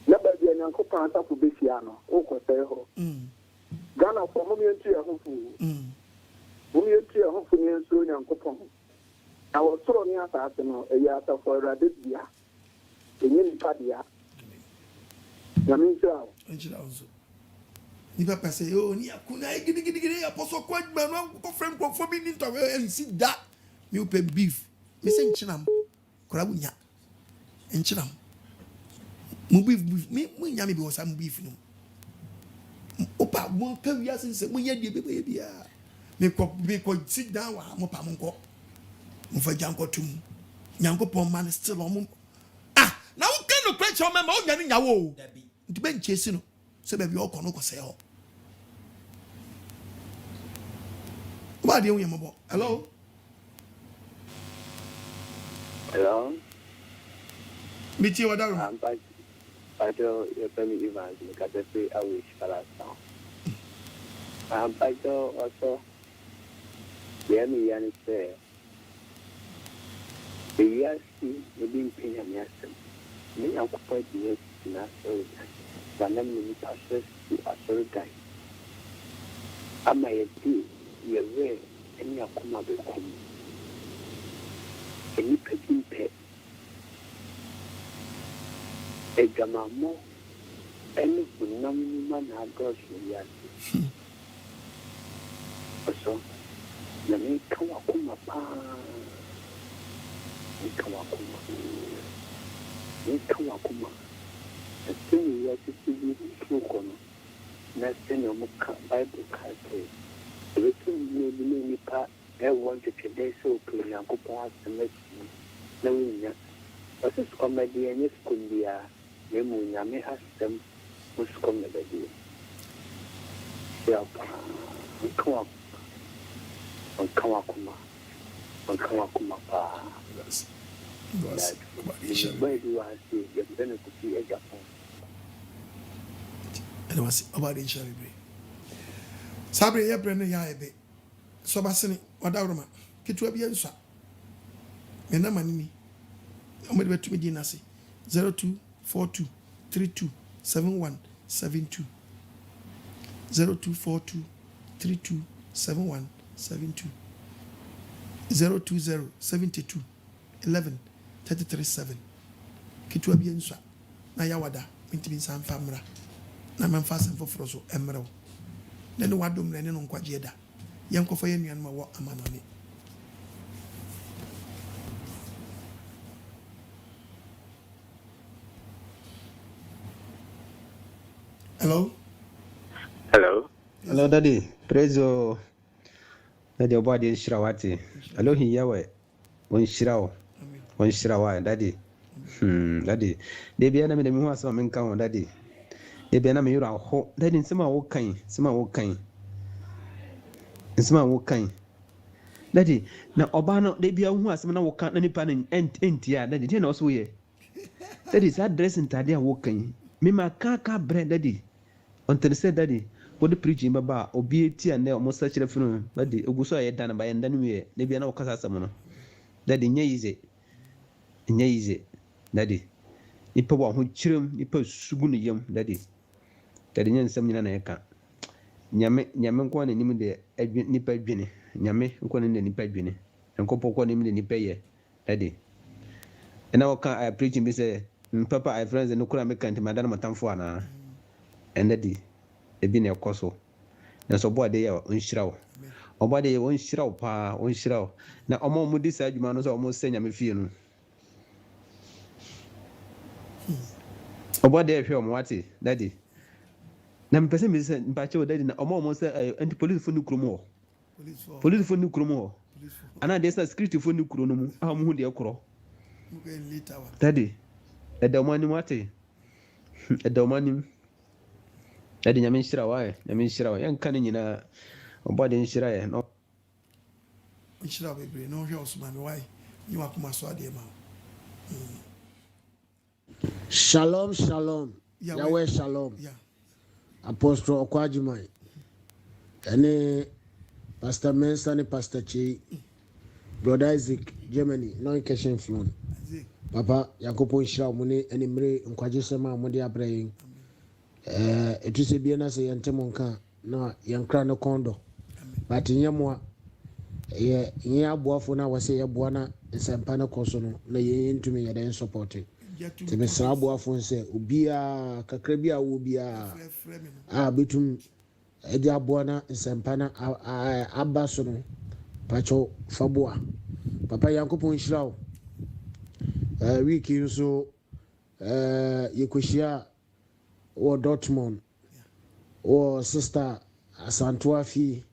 Never be a Yankupon to Bessiano, Okoteho. Ghana for mommy and tea, hopeful. Mommy and tea, hopefully, and soon Yankupon. I was thrown near Fassino, a yata for Radisia, a new Padia. Yamin Angela also. Nipa say, oh, Nia Kuna, get Apostle Kwan, man, go friend for me into and see that. You pay beef. Miss Enchinam, Kurabunya, Enchinam. Move me, Yami was some beef. Opa, won't tell you since we had the baby. Make sit down, Mopamonco. Muffa Janko to Yanko Poman is still on. Ah, now can you quench your mamma getting a woe? To ben chasing, so baby, all can say all. What do you mean? Hello? Hello. Meet what I'm I tell your family events because they say I wish for that song. I tell also, the me and say, the years maybe paying a yes. Me, I'm quite yes in a story. But then we passes to a story time. I may do your way and your come up with home. Can you pay him pay? A gamamo, any phenomenon had got you. So, the me come up on my pa. Me come up on my. Me come up on my. The thing is, it's really true. Next thing you Bible card. The return may be Nipa. I want to today so clean and go past the next. No, yes. But this comedy and this could be a. I may have them who's come to the come up on Kawakuma on Kawakuma. That's where you are seeing your benefit to see a Japan. And I was about in Shabby. Sabri, ya brand ya ebe. So basini, wadauruma. Kitu wabi yansa. Mena manini. Omedi wetu midi nasi. 0242 32 71 72 0242 32 71 72 020 72 11 33 7 kitu abia nswa na yawada mintimi sanfa mra na memfa sanfo froso emrew na ne wadom na ne no nkwaje da yenkofo ye nuan ma wo amanone. Hello? Hello? Hello, Daddy. Praise you. Daddy, your body is Shrawati. Hello, here. One Shraw. One Shrawa, Daddy. Daddy. They be enemy who has some income, Daddy. They be enemy you are hot. Daddy, some are kind. Some are kind. Some are kind. Daddy, now Obano, they be a who has some now can't any pan and tia. Daddy, you know, so ye. That is that dressing Tadia walking. Me ma kaka bread, Daddy. Until said Daddy, what the preaching baba, or be it and there almost such a funeral, Daddy, Oguso had done by and then we, they be no Casamono. Daddy, easy. Easy, Daddy. Nipa who chum, Nipa Suguni yum, Daddy. Daddy, yan some Yanaka. Yaman Kwan and him the Nipa Jenny, Yame, Kwan in the Nipa Jenny, and Copo Kwan him the Nipa, Daddy. And now I preaching, me say, Papa, I friends and no could make Madame Matamfuana. And Daddy, a been a coso. And so, boy, they are unshroud. Or by the one shroud, pa, one shroud. Now, a moment this side, man was almost saying, I'm a feeling. Or what they feel, Watty, Daddy. Now, person is saying, but your daddy, almost anti police for new chromo. Police for new chromo. And I there's a script for new chrono. I'm who they are. Daddy, at the money, Watty. At the money. Daddy, I mean, sure, young canning in a body in Shire. No, Shira, baby, no house, man. Why you are my swadi, man? Shalom, shalom. Yahweh, shalom. Yeah. Apostle OKOH. And Pastor Mensa and Pastor Chi. Brother Isaac, Germany, no question flown. Papa, Yakopo Shao Muni, and Imre, NKWAGYESEM, Modia praying. It is a Biana say Antemonka, no, Yankrano Kondo. But in Yamwa, yeah, Buafuna was a Buana, and Sampana Cosono, lay into me and then supporting. To Miss Buafun say, Ubia, Kakrebia, Ubia, between Edia Buana and Sampana, Abasono, Pacho Fabua, Papa Yankopon Shao, Wiki, so Yakushia. Or Dortmund, or Sister Asantuafi,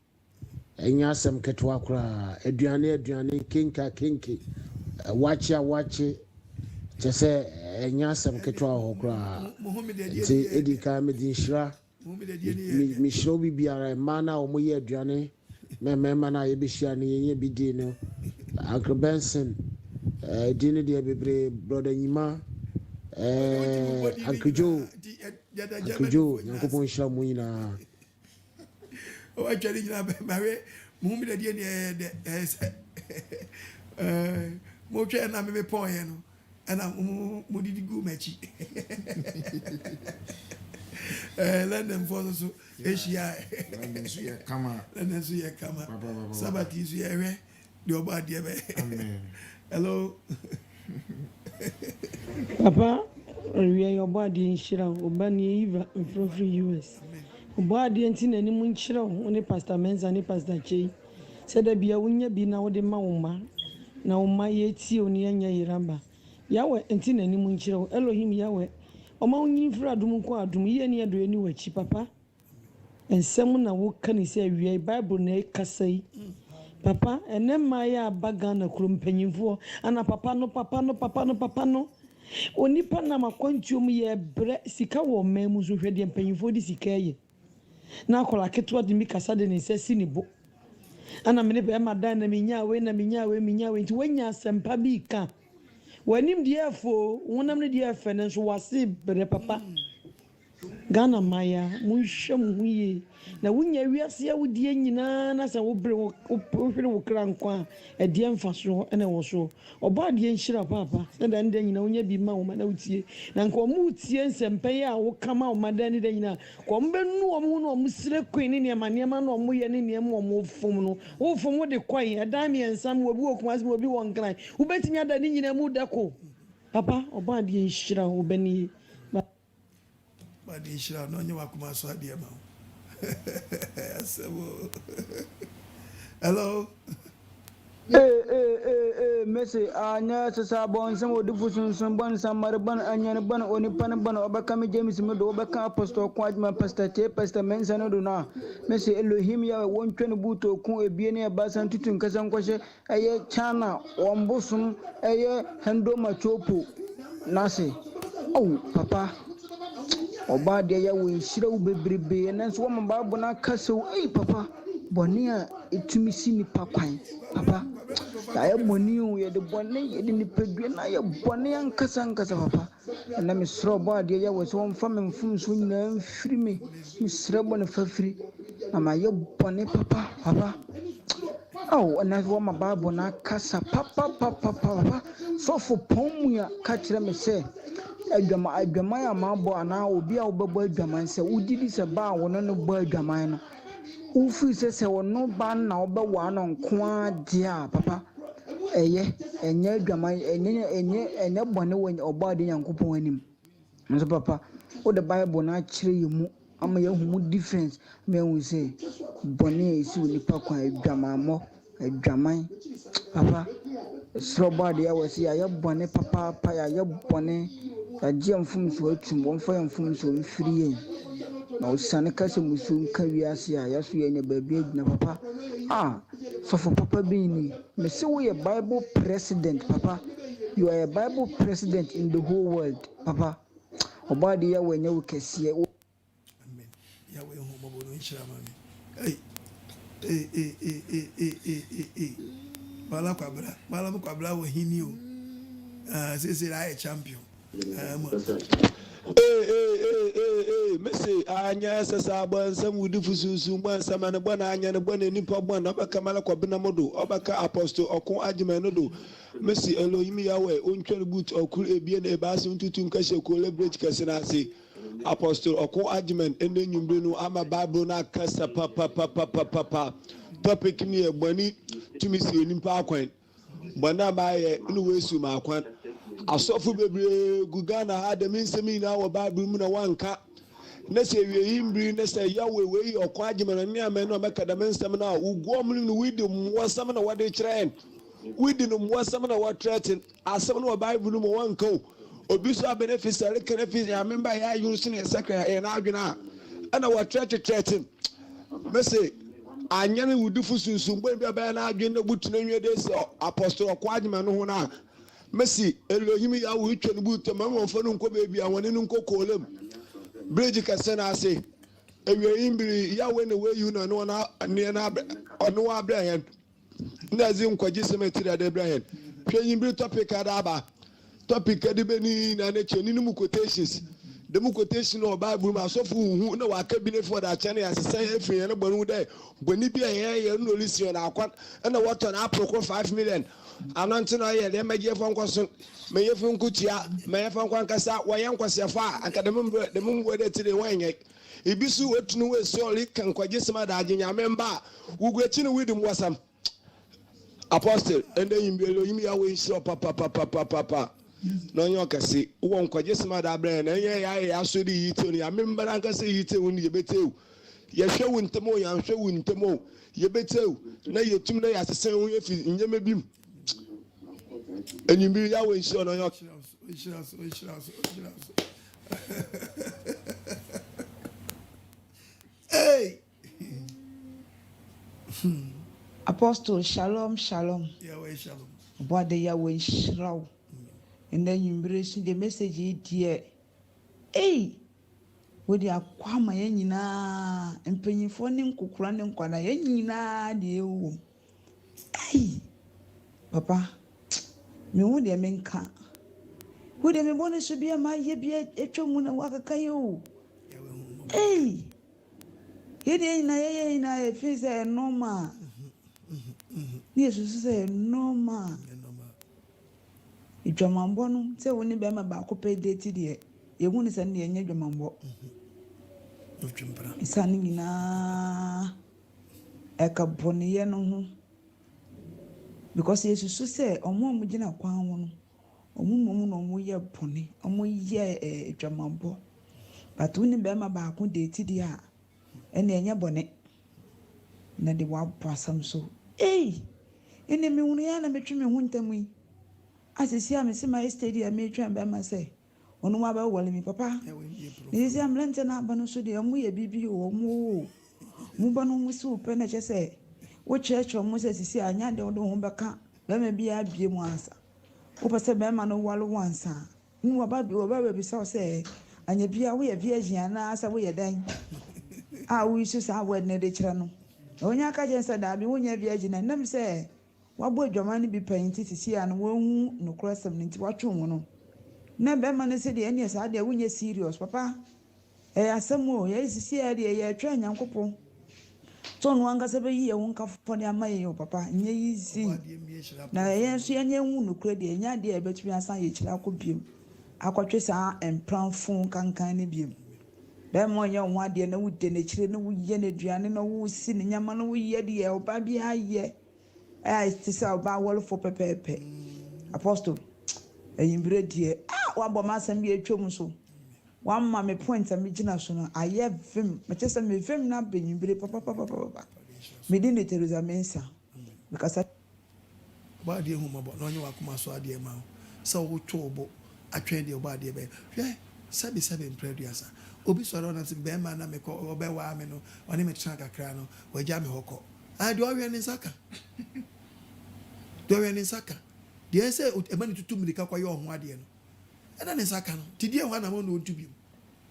and Yasam Ketwakra, Adriane, Kinky, watch it, just say, and Yasam Ketwakra, Edika Medinshra, Mishobi Biara, Mana, or Moya Adriane, Memana Ebishiani, Bidino, Uncle Benson, Dini dia bebre brother Nima Ankujo Nyankopon hira mu nyina. O atwari nyina bawe mu mi de de mo twa na me pon ye no ana mo didi gu machi London for so Asia London so ye kama Sabati so ye we the oba de be hello Papa we are your body in Shira Obani Eva from US Obadi anti na ni mu nkyira wo Pastor Mensa ni Pastor Chei said there be a wunya bi na wo de ma wo ma na wo ma ye ti oni anya yiramba yawe anti na ni mu nkyira wo Elohim yawe Oma unyi fra adum ko adum ye ne ado ani wachi papa ensem na wo ka ni se awie Bible na e kasai papa enem ma ya abaga na krom panyimfo ana papa no onipa na makwantuom ye bre sika wo memu so hwede panyimfo di sika ye na akola ketwa de mi kasa de ne sesi ni bo ana mene be ma dan na minya we nti wanya asempa bi ka wanim dia fo wonam ne dia fe ne so wase bre papa Ghana maya munhwem huye na wunya wiase ya wudie nyina na sa wo bre wo hwere wo krankwa e die mfaso ene wo so oba de nhira papa se da nda nyina wonya bi ma wo ma na utie na nko mu utie nsempan ya wo kama wo madani da nyina ko mbenu wo mu no musire kwin ne ma no mo ye ne ne mo fom no wo fom wo de kwan e da mi ensam wo bi wo kuma wo bi won kran wo betimi ada ne nyina mu dako papa oba de nhira wo bani Badi shira no nywa kuma so ade ma. Hello. Messi anya sasa bon samo dufu sun bon samar ban anya ban oni pan ban obaka mi James Medo obaka apostle Kwan pastor Che pastor Mensa no do na Messi Elohim ya won twene buto ku ebie ne ba san tutun kasan kwashe aye chana wombusum aye hendo machopo nase oh papa Oba de ya we shira wo bebrebe na so wo ba bona kase wo papa boni a etumi si nipa kwan papa ya moni o ye de boni ye de nipa due na ya boni an kasa papa na me sro oba de ya we so mfa me mfum so nyina mfiri me sra boni fafiri na ma ye boni papa oh na wo ma ba bona kasa papa so for pomu ya ka kire me se adwama ya mabo ana obi a obebo adwaman se udidi se ba wono no bo adwaman no ufi se wono ba na obewa no nkoa dia papa enye adwaman enye bone won oba de Nyankopon anim nso papa o the Bible na kire yemu ama ya hu difference me hu se bone isi onipa kwa adwaman papa sroba de ya wasi ya bone papa ya bone aje mfum so atum wonfa mfum so mfiri yen na osane kase musu nka wiase a yaso ye ne baabi agina papa so for papa bi ni me say we a Bible president papa you are a Bible president in the whole world papa obadi ya wenye ukese amen ya we ho mabo no nchira mami bala kwabra wo hini o say I champion Messi anya sasa bon sam wudi fususu bon sama ne bon anya ne bon nipa bon obaka mala kwa bina modo obaka apostle OKOH no do Messi Elohim yawe ontwere boot okuru ebie na ebase ntutu nkase ko leverage kase na ase apostle OKOH ene nyumbe no ama Bible na kasa papa topic ni e boni tumi si onimpa akwan bona ba ye no wesu ma akwan asofu bebre gugana ha de minsemi na wo Bible mu na wanka na se wie yimbri na se yawe we OKOH ne amen no meka da mensem na ugwom no widi mwasam na wade kire widi no mwasam na watreten asam no Bible mu wanka obi so beneficiary kenefis ya member ya yusu ne secretary na adwena ana watreten mese anyane wudufu sunsun gbe bia na adwene na butu na nwede se apostle OKOH no ho na Messi Elohim ya wo twene butu ma wonfa no nko bebi awone no nko kolem bridge kase na ase ewie imbiri ya we na we yu na no na ne na ono abraham na zi NKWAGYESEM etira de abraham Pay topic adaba. Topic adibeni na nature ni quotations. The quotation or Bible ma so who no wa cabinet for that channel as say free and bonu there. Boni bi here no listen na akwa and what on apple 5 million. Ananti na here dem make phone question. Me ye phone kutia, me phone kwan kasa wayan kwase fa academy the mum we dey today wan ye. Ibisu wetunu we so li kan kwagyesem da agenya memba. Ugwechi ni widim wasam. Apostle and then you ya we show papa. No nyo kase wo nkwagyesem da brand na ya asori yite ni amemba na kase yite woni ye betew. Ye hwe wo ntemo ya hwe wo ntemo ye betew na yetum na ya sesen wo ye fi nyema bim. Enyimbi ya we show no nyo. Hey. Apostle, shalom. Yahweh shalom. Bode Yahweh shalom. And then you embrace the message here. Hey, with your kwama yenina, and penny for him kukuran kwana yenina, dear. Hey, Papa, me would a men can. Would a bonus should be a my ye a chomuna waka kayo. Hey, it ain't a face a normal. Yes, say normal. Idwamambo no se woni be ma ba ko pe date de ye hunu se ne enye dwamambo isani nyina ekaboniye no ho because yesu se omo gina kwan ho no omo no omo ye boni omo ye dwamambo but woni be ma ba ko date de a ene enye boni na de wa pasam so ene me hunu ya na metwe me ho ntamu asisi am se my stadium me twa be ma say onu wa ba wole mi papa ni si am lente na ba no so de omu ye bibi o mu ba no mu si ope na che say wo church o mu se sisi anya de do ho beka be ma bi abie mu ansa wo pese be ma no walo wansa ni wa ba bi so say anya bia wo ye virgin na asa wo ye dan wo isu sa wo ne de kire no onya ka je say da bi wo nya virgin na nam say wabo adwamane bi panyinti sisi an wonhu no krasam nti watwe wo no na be ma ne se de ene sa de wonye serious papa asemo ye sisi ya de ye atwa nyankopon to no anga se be yi ye wonka fo ne amaye yo papa nye yizi na ye so ye nhu no kra de nya de e betumi asan ye kira akobiem akwatwe sa empran fon kankan ne biem be mo ye ho ade na wude ne kire na wuye ne duane na wo si ne nyama na wuye de ye oba bi aye to say about wall for pepe. Apostle, a imbredie. One bomasam be a chum so. One mammy points and me so. I have him, but just a me film not being bre papa. Me didn't tell you mensa because I body home about no you are so dear man. So trouble. I trained your body. Yeah, 77 previous. Obi so na be man na me ko obe wa me no oni me tranka kra no wa ja me hoko. I do we in Saka. Do we in Saka? The say e mani tutu milika kwa yo ho ade no. E na ne Saka no. Ti die ho na mo no ntu biom.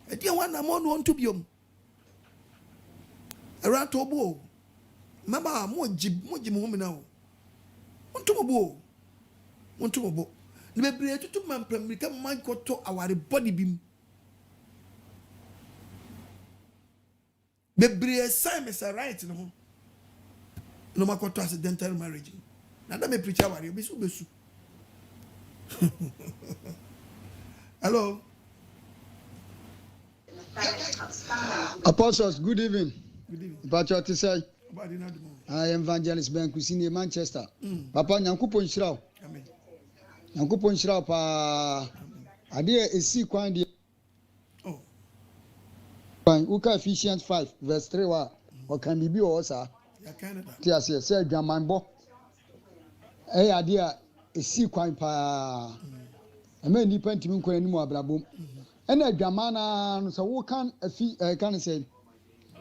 E die ho na mo no ntu biom. Era to bo. Mama mo ji mo me na o. Ntu bo. Ntu bo. Le bebre tutu man pramilika man ko to aware body bim. Bebre sign me say right no. No matter accidental marriage. Now that me preach about you, besu. Hello. Apostles, good evening. Good evening. But what to say? I am Evangelist Ben Kusini Manchester. Papa Nyankopon Shirao. Amen. Nyankopon Shirao pa ade esi kwan de. Oh. Uka Ephesians 5 verse 3 wa o kan bibi o sa. Canada. Tia se adwamanbɔ ade a esi kwan pa ama nipa ntimi nkɔ anim abrabom ɛna adwamana no so wo kan afi kan sɛ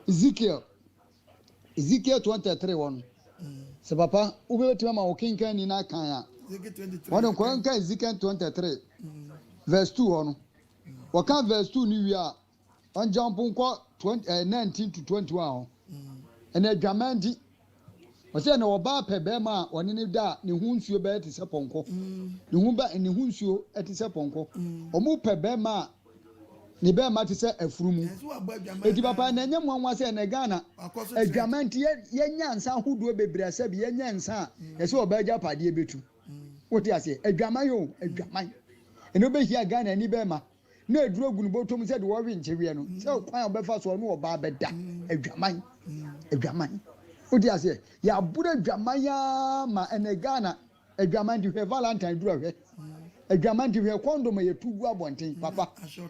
Ezekiel 23 won se papa wo betima ma wo kenkan ni na kan a won ko kan Ezekiel 23 verse 2 hono wo kan verse 2 ni wi a on jump nkɔ 19 to 21 ho ɛna adwamandi ɔsɛ na ɔbaa pɛ bɛrima a ɔne ne da ne ho nsuo bɛyɛ te sɛ pɔnkɔ ne ho nsuo te sɛ pɔnkɔ ɔmo pɛ bɛrima a ne bɛrima te sɛ afurumu eti papa na enye mwanwa sɛ na Ghana adwaman ti yɛnya nsa ahodoɔ bebree asɛ bi yɛnya nsa a yɛsɛ ɔbɛgya padeɛ betu wote ase adwaman yo adwaman eno be hia Ghana ni bɛrima na eduro gu ne botom sɛ de wɔwe nkyɛwie no sɛ kwan ɔbɛfa so ɔno ɔbaa bɛda adwaman wote ase ya abura adwaman ya ma ene Ghana adwaman di hwɛ Valentine duro hwɛ adwaman di hwɛ condom yɛ tu gu abɔnten papa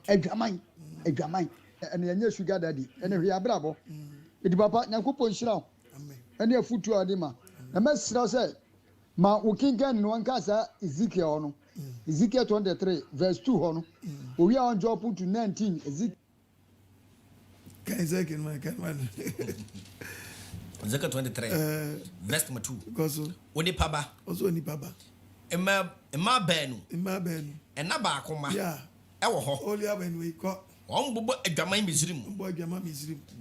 adwaman ene yenye sugar daddy ene hwɛ abrabɔ edi papa Nyankopɔn hyira ene afutu ade ma na mesira sɛ ma wokinkan no anka sa Ezekiel no Ezekiel 23 verse 2 ho no owi a on drop to 19 Ezekiel Ezekiel 23 verse 2 because Nipa ba also Nipa ba emma banu ena ba akoma yeah ewo ho only when we call wɔn bobɔ adwaman Misrim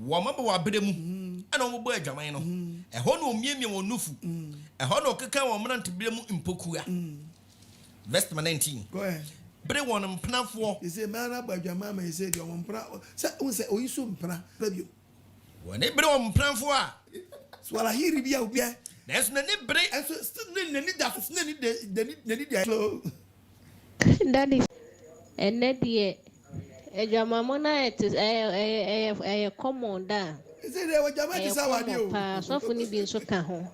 wɔn mabɔ wɔ abere mu ɛna wɔn bobɔ adwaman no ɛhɔ na omiemie wɔn nufu ɛhɔ na ɔkeka wɔn mmerante bere mu mpokua verse 19 go ahead bere wɔn mpenafoɔ yɛsɛ mara bɔ adwaman ma yɛsɛ deɛ wɔn mpena sɛ oyiso mpena babio wɔn ne bere wɔn mpenafoɔ a swala hiri bia obia nanso na ne bere ɛso nani da so nani da daddy ɛnɛ deɛ ejamamo na ɛyɛ common da ɛsɛ wajama ti sa wade o pa sɔfo ni bi nso ka ho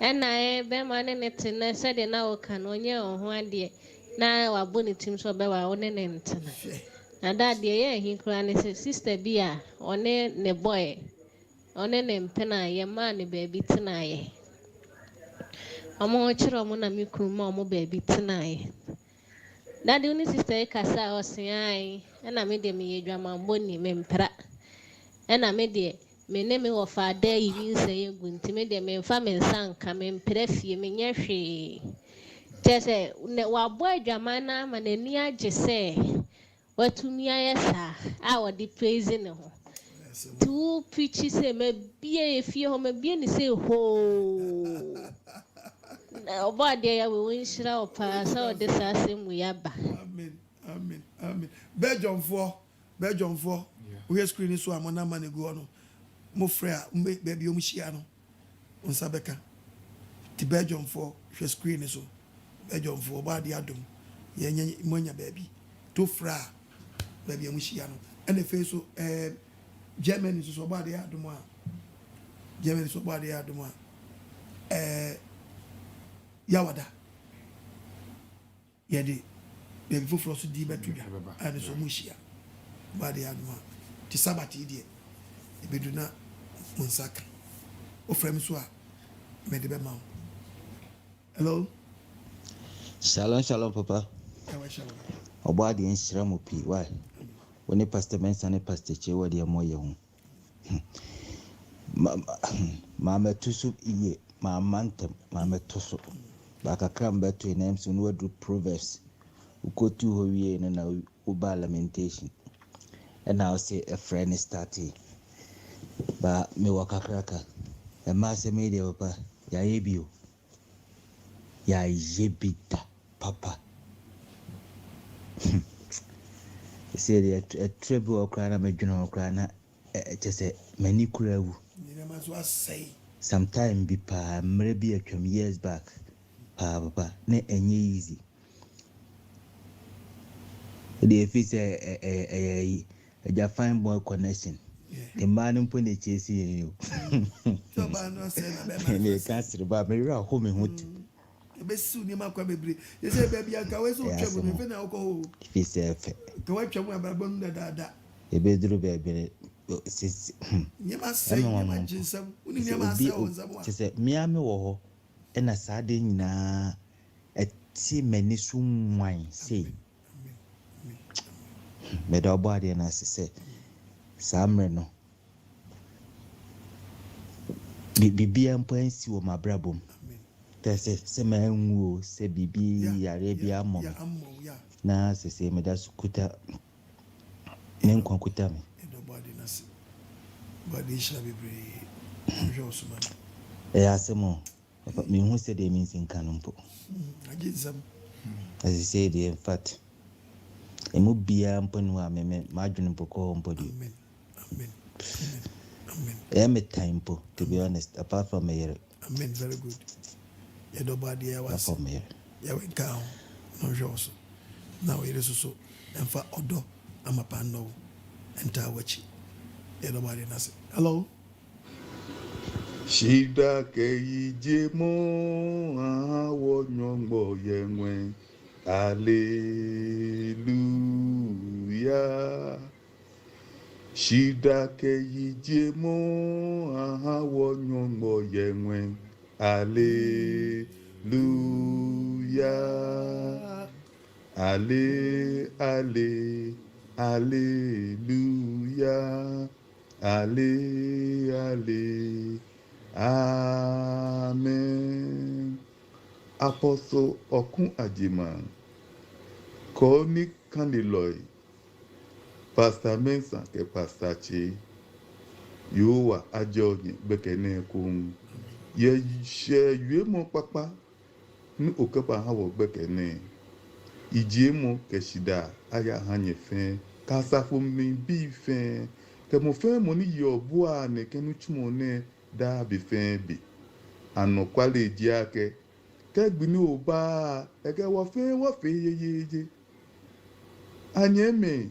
ɛna bɛma ne ne te na sɛ de na woka no onye ho ade na wabɔ ne tim so bɛwa wo ne ne ntena na da de yɛ hi kura ne sister bi a ɔne ne boy ɔne ne mpena yɛ ma ne baabi tena yɛ ɔmo kyerɛ ɔmo na me kuru ma ɔmo baabi tena yɛ Daddy uni sister kasa osiai ena me de me yedwamambo ni me mpra ena me de me ne me wo faada yi nse yegu nti me de me mfa me nsanka me mpra fie me nya hwe tese ne wa bo adwama na ma na ni age se watumi ayesa a wodi praise ne ho tu preach se me bie fie ho me bie ni se ho Obade ya we winshira opa sa ode sase mu yaba. Amen. Belgium for we screen so amona man go no. Mo frère baby o mhia no. Onsa beka. Ti Belgium for we screen so. Belgium for obade adom. Ye nya monya baby. To fra baby o mhia no. And the face so Germany so obade adom a. Germany so obade adom a. Yawada yedi baby foforo so di betu dwa ane so muhia ba de aduma ti sabati die ebeduna monsaka o frame so a me de be ma hello shalom papa oba de nshira mo pi why woni pastor mensa ne pastor che wo de mo ye ho mama tusu iye mama tusu baka kramba to name so no do proverbs uko tu ho wie no na uba lamentation and now say a friend starting ba me wakakraka e ma se me de papa ya yebio ya yebita papa say the treble okra na medwuna okra na say mani kurawu sometime bi pa maybe a few years back papa na enye easy the face a fine boy connection the man mpo na chesi you so ba no say na be me cancer ba me ra ho me hot be su ni makwa bebre ye say baby aka we so twemu me fe na alcohol face efe to wa twemu ababa nu da e be duru bebe sis nyama say nyama jinsam uni nyama say onzamo a say me ame wo ho e na saade nyina eti mani so nwan say me da obade na say samre no bibia mpansi wo mabrabom tese se manwu se bibi yare bia mom na se me da sukuta ne nkwankuta me body shall be brave. asemo me who said they means in Kanumpo. Agyesem. As you said, in fact, a mubia mponwa me margin poko body. Amen. I'm a time to be honest, apart from me. Amen, very good. Yedobadi was from me. Ya went down, no joss. Now it is so, and for Odo, I'm a pando, and Tawachi. Yedobadi Nasi. Hello? Shida keijemo awo nyongbo yengwe. Hallelujah. Shida keijemo awo nyongbo yengwe. Hallelujah. Hallelujah. Hallelujah. Amen. Apostle Okun Ajiman, Komi Kandiloy, Pastor Mensa ke Pastor Chi, Yowa Ajoni Bekene Kum, Ye share Yemo Papa, Nu Okapa Hawo Bekene, Ijemo Keshida, Aya Hanye Fen, Kasafo Mi Bi Fen, Kemofen Moni Yo Boa Ne Kenuchmone. Da bi fen bi ano kwale diake kegbini oba ege wo fe yeye anyeme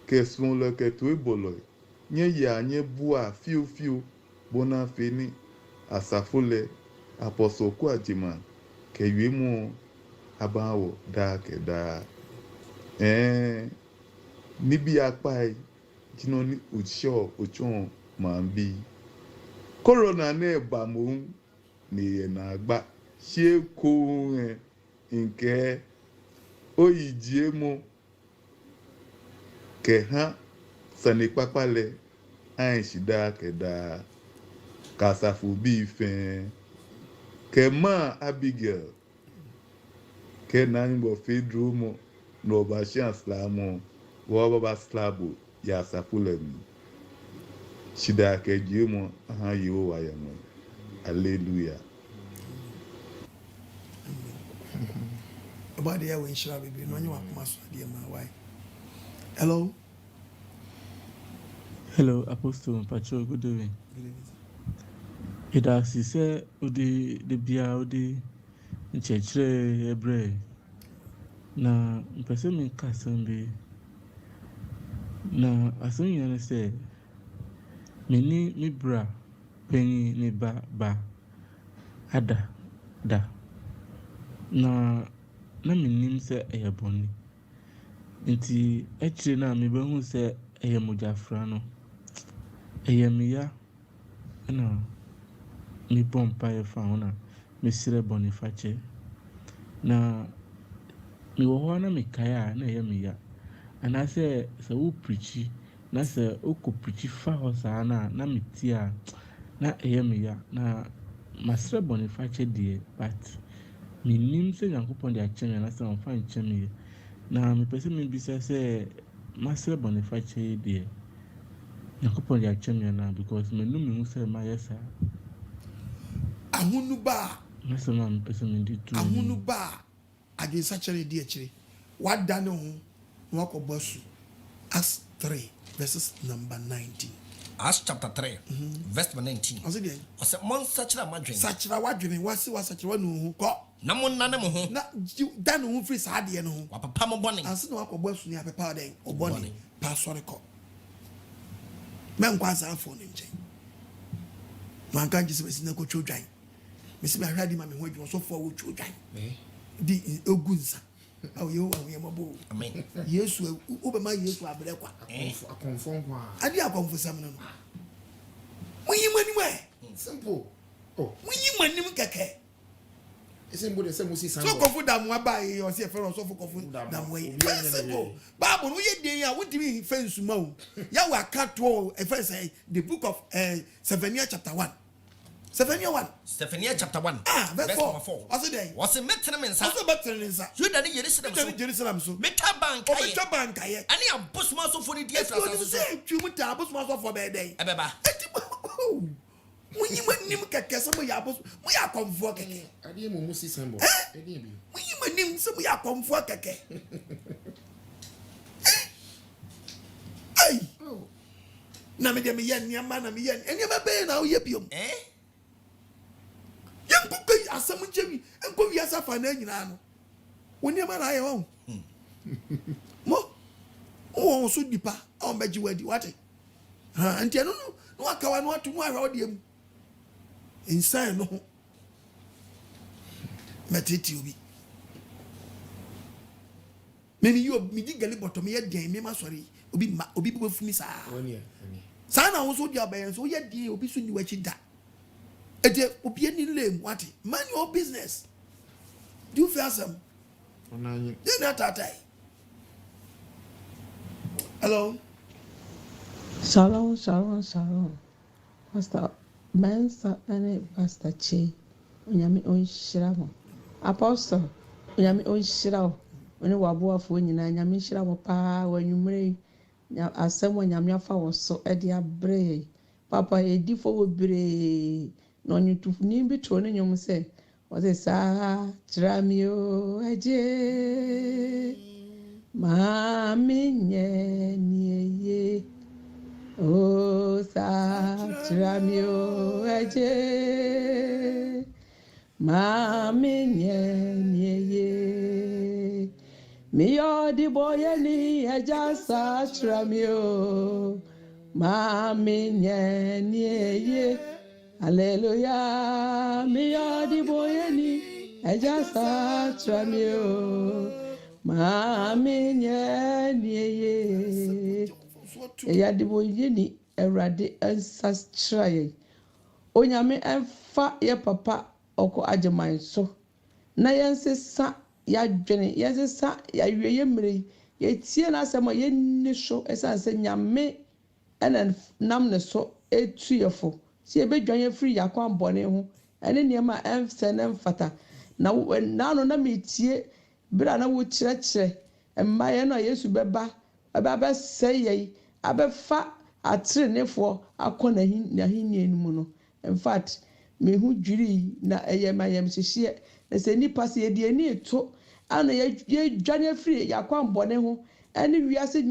kesun le ketu ebolo nye ya anye bua fiu bona feni asafule apostle ku ajima keyemu abawo da ke da nibi apa jino ni ucho mambi Corona ne bamu ni na agba se ko nke oyijiemo ke ha sani papale an shida ke da kasafu bi fe ke ma Abigail ke nan go fedromo no ba chance la mo wo baba slabo ya safule mi shida ke jiemo aha yiwo wa ya mo hallelujah. About the air when shall be no you want master dear my wife. Hello. Hello, Apostle Pacho, good evening. Good evening. It has said the bia odi nchechre ebre na mpese mi kasam bi na asan yana say mini mi bra penny ni ba ada da na minim sɛ ɛyɛ bɔne nti akyire no a mebɛhu sɛ ɛyɛ mogyafra no ɛyɛ meya na mebɔ mpaeɛ fa ho na mesrɛ bɔne fakyɛ na mewɔ hɔ na mekae a na ɛyɛ meya anaasɛ sɛ wo prikyi na sɛ wokɔ prikyi fa hɔ saa na metie a na ɛyɛ meya na masrɛ bɔne fakyɛ deɛ but menim sɛ nyankopɔn de akyɛ me anasɛ ɔmfa nkyɛ me na mepɛ sɛ mebisa sɛ masrɛ bɔne fakyɛ deɛ nyankopɔn de akyɛ me anaa because menu me hu sɛ mayɛ saa ahunu ba nasɛ ma mepɛ sɛ mede tu ahunu ba adwensakyɛre di akyire wada ne ho na wakɔbɔ asu Acts 3 verses number 19. Acts chapter 3 verse 19. Ɔsɛ deɛ ɔsɛ mon sakyera madwen sakyera wadwene wasi wasakyera wanu ho kɔ na mo nane mo ho na da ne ho firi saa deɛ no ho wapapa mo bɔne anse na wakɔbɔ asu ne apepa ɔdɛn ɔbɔne pa sɔre kɔ mɛnkɔ asaafoɔ no nkyɛn manka ngye sɛ bɛsi na kɔtwo dwan mesi bɛhwɛ ade ma me ho adwuma sɔfoɔ wɔtwo dwan di ɔgu nsa awo yehowa ahoyɛmɔbɔ amen yesu wobɛma yesu abrɛ kwa akɔmfo nko a ade akɔmfo sɛm no no monyi mo anim ɛ simple monyi mo anim kɛkɛ ɛsɛ mbo de sɛ mosi san so kɔfo damoa ba yi ɔsɛ ɛfɛ no ɔsɔfo kɔfo damoa yi simple bible no woyɛ den a wotumi fɛ nsuma o yɛwɔ aka toɔ ɛfɛ sɛ the book of Zephaniah chapter 1 Zephaniah chapter 1 verse 4 ɔsɛ dɛn wɔsɛ mɛtene me nsa ɔsɛ bɛtene ne nsa Yuda ne Jerusalem so metwa bankayɛ ɛne abosoma asɔfoɔ no di afiri asase so ɛtwi mu ta abosoma asɔfoɔ bɛyɛ dɛn ɛbɛba Munyimanim keke some ya boss. We are comfort keke. Adi mo musi sembo. Edi bi. Munyimanim some ya comfort keke. Ay. Na me de me yen niam na me yen. Eni ba be na o ye biom. Yam kuka asam nchemi. Enko wi asafa na nyina no. Woni ma na ye won. Mo. O so dipa. O meji wadi wate. Ha anti no no akawa no atu mu ahwa ode am. Inside no. Metiti obi. Meni yo mi di gali bottom ye den me ma sori. Obi bu fumi sa. Sa na wo so di abayen so ye die obi so ni wachi da. Ete obi ani lem what? Man your business. Do you feel some? Onanyi. You're not that. Hello. Shalom. Pastor Mensa and Pastor Chi. Unyami onshiramo. Apostle. Unyami onshiramo. When you wabu afu nyina nyami shiramo pa wanyumre. Asem wanyami afa woso edi abre. Papa edi fo obre. No nyutu nimbi to ne nyom se. Ose sa tramio aje. Mami nye niye. O sa tramio aje. Mami nye niye. Miyo di boye ni aja sa tramio. Mami nye niye. Hallelujah. Miyo di boye ni aja sa tramio. Mami nye niye. Eya di boye ni erade ancestral. Onyame enfa ye papa OKOH so. Na yensesa ya dwene yensesa ya wiye mre ye tie na asema ye ni so esanse nyame ena nam ne so etuyefo si ebedwan ye free yakwan bone ho ene niema emse ne mfata na no na metie bra na wo kyerɛkyerɛ emma ye no Yesu beba aba sey abefa atrenefo akona hinni enu no. In fact me hu dwiri na mayem hyehye na se nipa se ye de ani eto ana ye dwane free yakwan bone ho ene wiase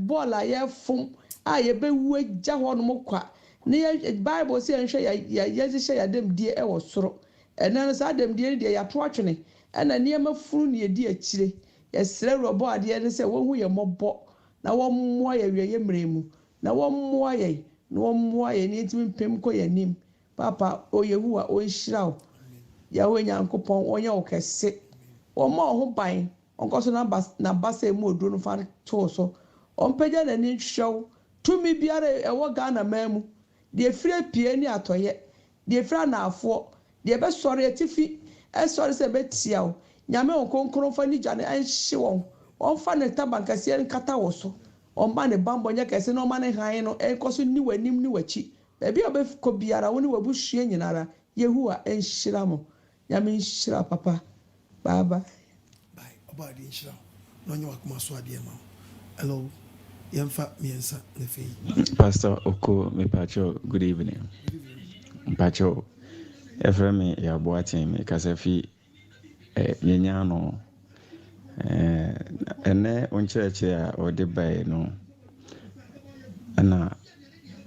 ball a ye fom a ye bewu agya ho no mokwa ne Bible say enhwe ya yezihye ya dem die e wo soro ene no sa dem die de ya to atwene ena niema furu ne di akire ye sere robo ade ne se wo hu ye mobo na wo mmoa ye wiye mremu na wo mmoa ye na wo mmoa ye ne ntimi pem ko yanim papa oyehu a onhyiraw ya we nyankopon onye okese wo ma ho ban onkoso na basa mu oduro no fa to so onpegya na ni hwew tumi biare ewo Ghana mamu de fire pie ni atoye de fira na afo de be sori atifi sori se betiaw nyame onkonkron fa ni jane anhye won onfa ne tabankase nkata wo so onba ne bambo nya kese no ma ne han no enkoso ni wanim ni wachi bebi obefko biara woni wabuhue nyinara Yehowa enhyira mo nyame enhyira papa baba bye obadi enhyira no nyi wakoma so ade ma hello yemfa miensa ne fei Pastor Oko Mepacho, good evening. Pacho Efremi ya boatin me kasafi nyenyano ene oncheche a ode bae no ana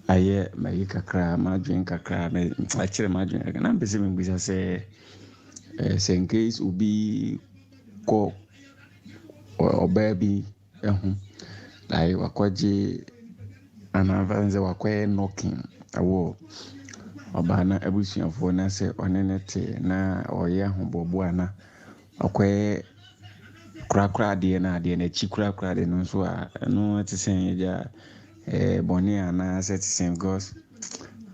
aye magi kakra madwen kakra na akire madwen na mpese me bisa se in case ubi ko obabi ehun dai wakwaje anavanze wakwae knocking awo obana abusuafo na se onenete na oye ahobobo ana akwae krakra de na chi krakra de no so a no tisen ja boni ana set same goes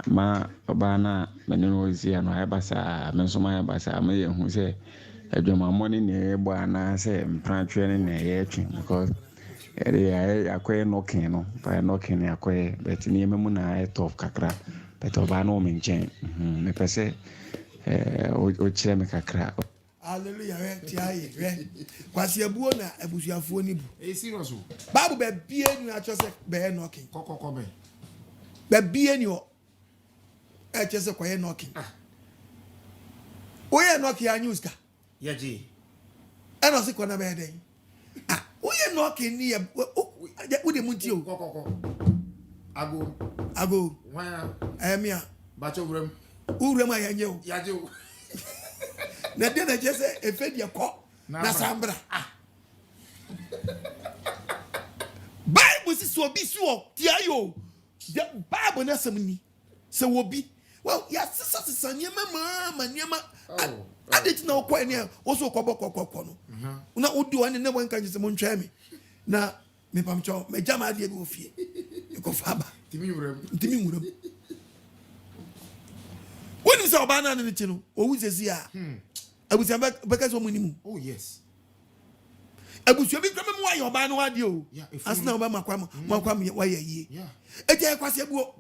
ma obana meneno ozi ano ayabasa mensoma ayabasa ma yehu se adwama money ne ebo ana se mpratwe ne ye twi because akwae knocking no by knocking akwae but ni ememu na tough kakra but obana o menchen me pese o chire me kakra. Hallelujah, tiaye re kwasi abuo na abusuafo ni bu serious o Bible be bie ni a chose be knocking kokoko be bie ni o chese kwa knocking oye knocking ya news ka yaji eno se kwa na be den oye knocking ni ya wo de munti o kokoko ago wa emia bacho urem ayanye o yaji o na de na chese efedi ko na sambra Bible si so bi so tia yo Bible na samni se wo bi well ya sisa nyema ma nyema adeti na okwa ene o so kokoko no na odi wani ne won kan se mo ntwa mi na me pamcho me jama ade bi ofie ko faba timi wuram woni se oba na ne ti no o wuzezi a abusia beka so mo nimu oh yes abusia bi kwame mo ayo oba no ade o asna oba makwam wa ye eje kwase buo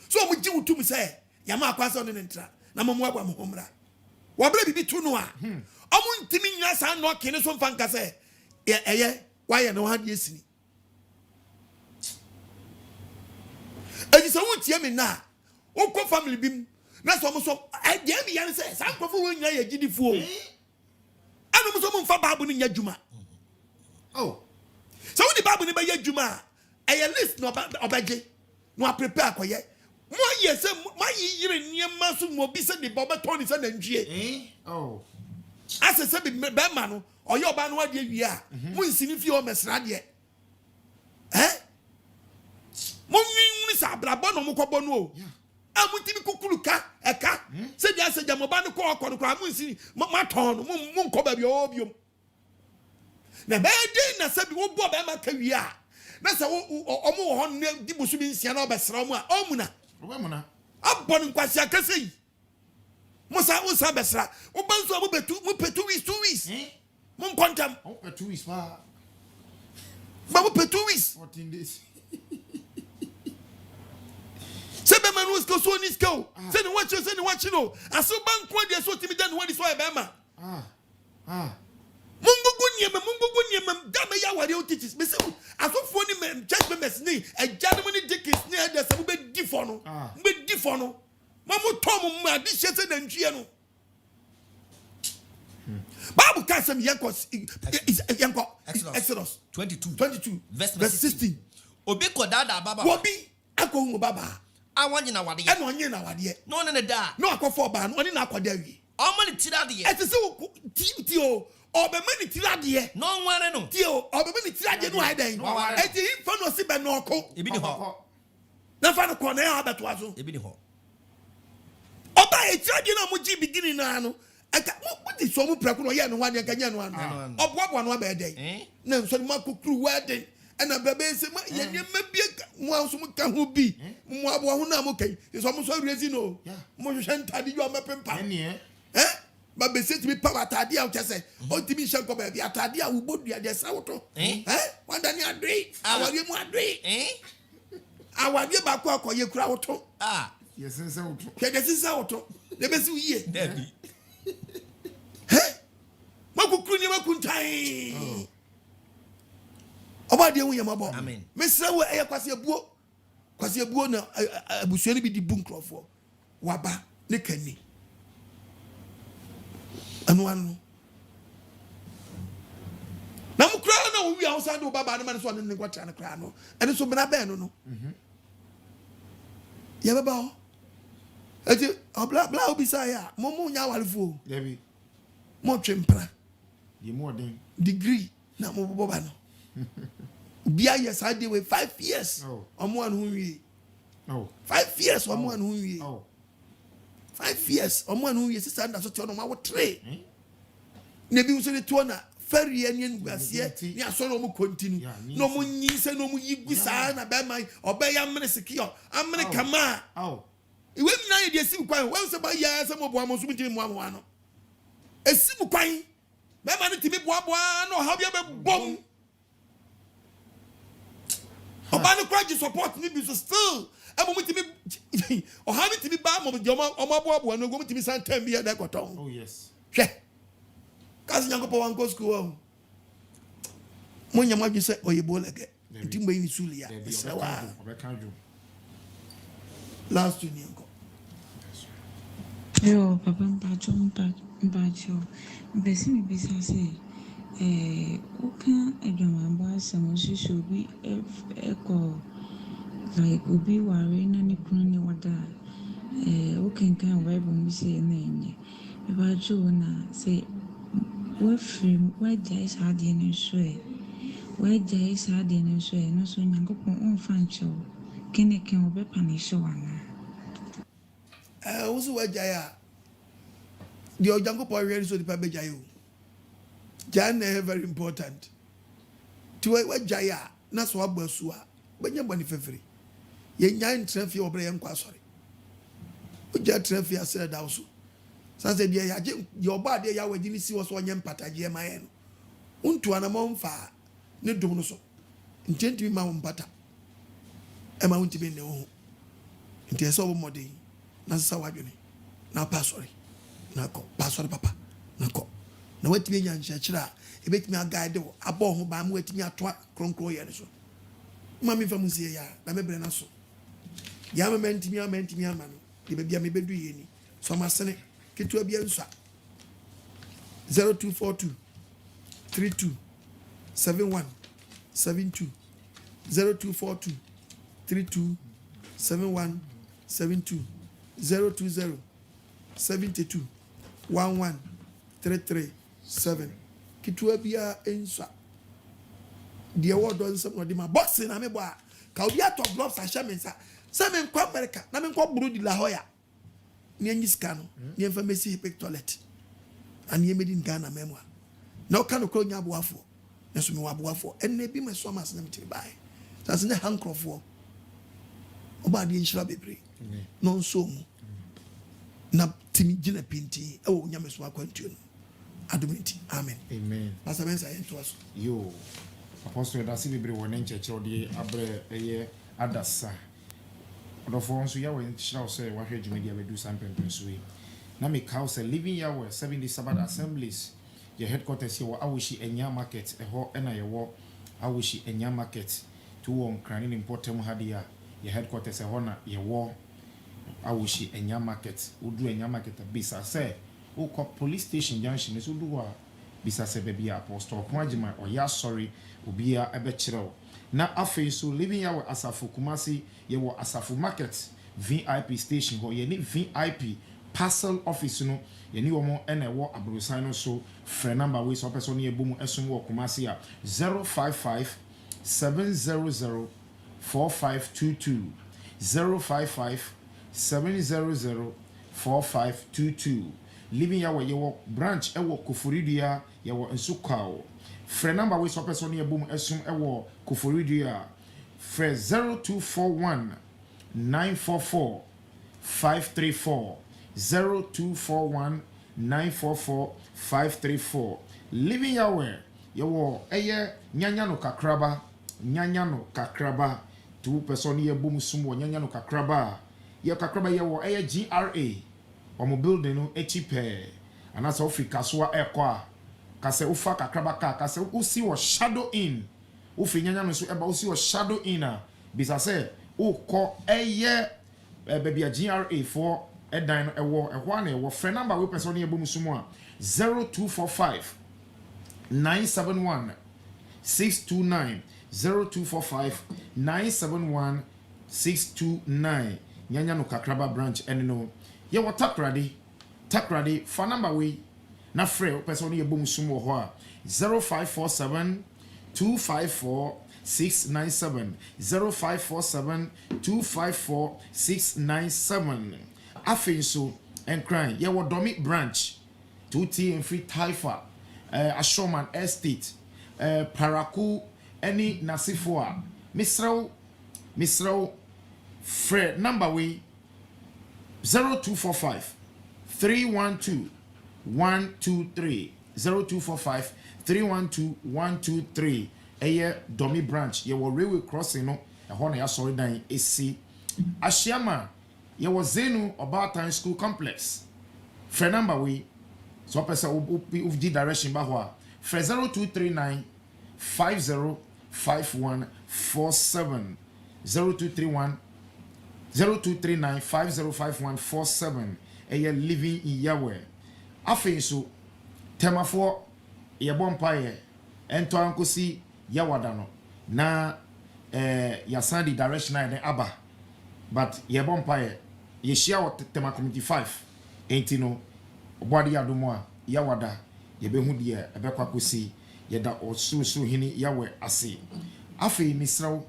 so mo ji wutum se ya ma kwase on ne ntra na mo agwa mo homra wa bra bibi tu no a omo ntimi nya sa no kene so mfa nka se eye wa ye no ade esini eji so wutie me na wo ko family bim na so mo so ade mi yan se sa nkofo wo nya ye gidifu o anu mo so mo mfa baabu ni nya djuma oh so wo di baabu ni ba ya djuma eye list no obaje no prepare akoye mo yese ma yire niam so mo bi se de ba beto ni se na ndwie oh asese bi be ma no oye oba no ade wi a mo nsini fi o mesra de mo nwi sa brabo no mo kobo no o amutimi kukuluka eka se dia se jamo ba no ko okoro kwa mo nsini ma ton no mo nko ba bi o biom na be de na se bi wo bo ba ma ka wi a na se omo wo hon ne di busu bi nsia na obesra mo a omuna obemuna abon kwasi akase musa besra wo banso abo betu mo petu wis mo kontam o petu wis ba mo petu wis 14 days sebe manu sko so ni sko se ni wachi no aso banko de so timi dan wadi so e be ma mungugu niema da me ya wari o teachers me se asofo ni church members ni ejadom ni deacons ni e de se be di fo no mamu tom ma di shese na ntwie no Bible can say yanko Exodus 22 verse 16 obi ko dada baba obi akohu baba awanye na wade e no nye na wade no ne da no akofo ba no oni na akoda wi o ma ni tirade ye ete se ti o obe ma ni tirade ye no nware no ti o obe ma ni tirade no hadan ete infa no se be no ko ebi ni ho na fa no ko na ya beto aso ebi ni ho oba e tirade na mo ji beginning na no eka mo di so mo praku no ye no hwan eka nya no ano oboabo no ba den na so mo akukuru waden ana bebe se ma ye nyema bia mo anso mo ka ho bi mo abo ho na mo kai so mo so rezi no mo hwehwe ntade yo mepempa ba be se ti pa atade a chese o ti mi hye ko ba bi atade a wo bodua de sa woto wanda ni adwe awari mu adwe awari ba ko akoye kura woto yesense woto ke de sense woto de be si wiye dabi makukuru ni makuntai oba de wunya mabo mesra wo eye kwase abuo na abusuo ni bi di bunkrofo waba ne kani anu na mukra na wo wi awsa de baba na man so ne kwatra na kra no ene so bena be no ya baba o eti obla obi sa ya mo nya walfo debi mo twempra ye mo den degree na mo baba no bia yes I did with 5 years omo an hu wi 5 years omo an hu wi 5 years omo an hu wi sister nda so te no ma wo tre na bi so ne to na fari anya nguasie ni aso no mo continue no mo nyi se no mo yigu sa na be mai obeya mene sikio amene kama iwe mina ye de sim kwan we se ba ya se mo bo amo so mtimi mo amo ano esim kwan be ma ne timi bo no ha bia be bom obani kwaji support ni bi so still amo mtimi o ha ni timi ba mo joma o abo no go mtimi san time bi ya da koton oh yes hwe kasi nyango po wanko school mo nyama bi se oyebo lege ntimbo yi suli ya sewa last year nko Yo, Papa Mpacho, Bessie Bisa say, who can a drama some should be echo like Ubi Warren and Nikuni Wada, who can Bible me say name. If I Joanna say, what frame, why Jais had in a swear, why Jais had in a swear, no so young on Fancho, can I can be punished one. Also, what Jaya, the Ojango Power is so the Papa Jayo. Jan very important. To what Jaya, that's what Bosua, but you're money for free. Yen Yan Treffy or Brian Quasori. Uja Treffy, I said also. So I said, yeah, your body, ya didn't see was one young patagia my end. Unto an amount far, no donoso. Intend to be my own butter. Am I want to be no? It is over more day. Nasawajuni. Now pass sorry. Nako, pass sorry, papa. Nako. Now what me yan chachra, a bit me a guide, a bomb who bam waiting at Cronco Yanso. Mammy from Musia, I may bring us. Yama meant me a man, the baby may be doing. So my son, get to a biansa 0242 32 71 72 0242 32 71 72 020 72 11 33 7 Kitua bia ensa the award on some of my boxing na me boa ka obi atọ gloves a shamensa se me nkwa America na me nkwa buru di la hoya ni enyi ska no ni emfa mesi hipik toilet and ye made in Ghana memoir na ka no kro nya aboafo na so me wa aboafo enne bi me so mas na me tiri bai sa se ne hankrofo oba de nshira bebre non so mu na timi gina pinti e wo nya me so akwantu no adomiti amen pastor mensa yento aso yo apostle da si bebre won ncheche ode abre eye adasa odofo nso ya wen shira say wa hwe dwumadi abedu sampempen so yi na me ka say living ya we 70 Sabbath assemblies your headquarters here awoshi enya market eho na ye wo awoshi enya market to won krani important hadia your headquarters eho na ye wo awoshi enya market udu enya market bisa say ukọ police station junction so do wa bisa se baby apostle kwajima oya sorry obia ebe kirew na afei so living ya asafu kumasi ye wo asafu market VIP station ho ye ni VIP parcel office no ye ni wo ene wo abrosan no so frɛ number we so person ye bomu esum wo kumasi a 055 700 4522 055 700 4522 living ya wo branch ewo Koforidua ya wo nsukao frɛ number we so person ye bomu esum ewo Koforidua frɛ 0241 944 534 0241 944 534 living ya we wo eye nyanya no kakraba tu person ye bomu sum wo nyanya no kakraba ye kakraba ye wo eye GRA omo building no echipe anasa ofika so ekwa kase ufa kakraba kase usi wo shadow in ufi nyanya no so eba usi wo shadow in a bisa se ukọ eye baby GRA for edan no ewo ehwa na ewo friend number we person ye bomu sumo a 0245 971 629 0245 971 629 nyanya no kakraba branch enno ye wo takrade fa number we na frɛ person ye bom sum wo ho a 0547 254 697 0547 254 697 afei so enkran ye wo domi branch 2T and free Taifa Ashoman Estate Paraku any Nasifoa Misro Fred number we 0245 312 123 0245 312 123 eye domi branch ye wo railway crossing no ehona ya sorry dan esi Ashiama ye wo Zenu Obatan School Complex Fred number we so person of the direction ba ho a 0239 505147 0239 505147 living in Yahweh. Afei so temafo ye bompaye ento ankosi yawada no na ya sandi direction na aba but ye bompaye ye share what tema community 5 enti no obodi adomo a yawada ye behu de ebekwa kosi ye da osusu hini yawe ase afei misraw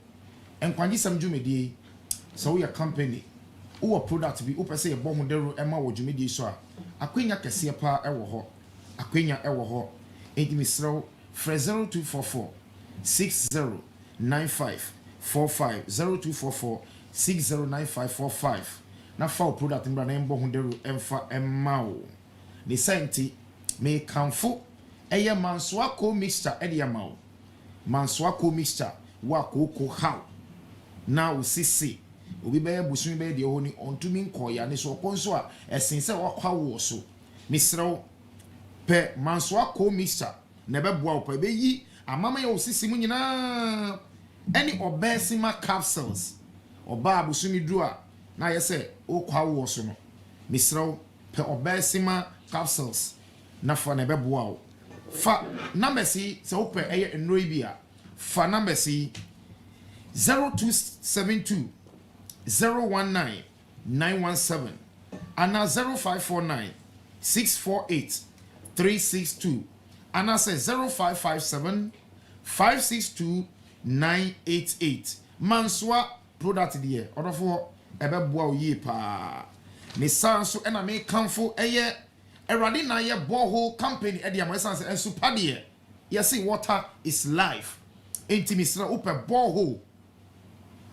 enkwangisam dwumedie so we company wo product bi wo pese ye bo ho dero ema wo dwumedie so a akwenya kese pa ewo ho akwenya ewo ho enti misraw 0244 609545 0244 609545 na fa product mbra na mbo ho dero emfa emmao ni senti me kanfo eye mansoako mixture ede amao mansoako mixture wa OKOH na usisi obi be busu be de ho ni ontumi nkoya ni so konso a esense wakwa wo so misrew pe mansoako mixture na be boa opa be yi amama ya usisi mu nyina any obesima capsules oba busu mi dru a na yese okwa wo so no misrew pe obesima capsules na fa na be boa o fa number si se open eye enroi bia fa number si 0272 019 917 ana 0549 648 362 ana say 0557 562 988 manswa product there odofo ebe boa oye pa ni sanso ena me kanfo eye erade na ye borehole company e de am esanse ensu pade ye say water is life intimisra open borehole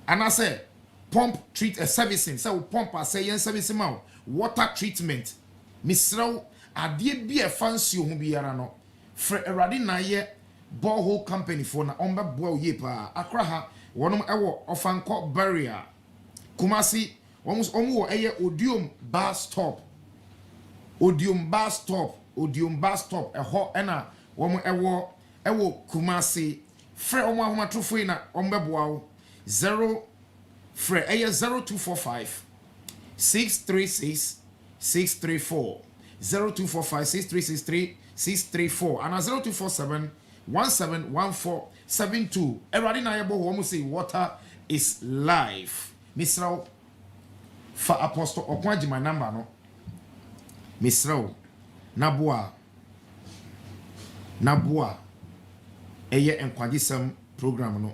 and I say pump treat a servicing so pump a say yen service ma water treatment misra ade bia fancy ho biara no fre erade na ye borehole company for na ombe boa ye pa akra ha wonom ewo ofanko barrier kumasi omo eye odium bar stop odium bar stop eho ena womo ewo kumasi fre omo ahomatrofo na ombe boa wo 0 fre eye 0245 636 634 0245 636 634 and 0247 171472 erade na yebo wo mo say water is life misraw fa apostle OKOH number no misraw naboa eye NKWAGYESEM program no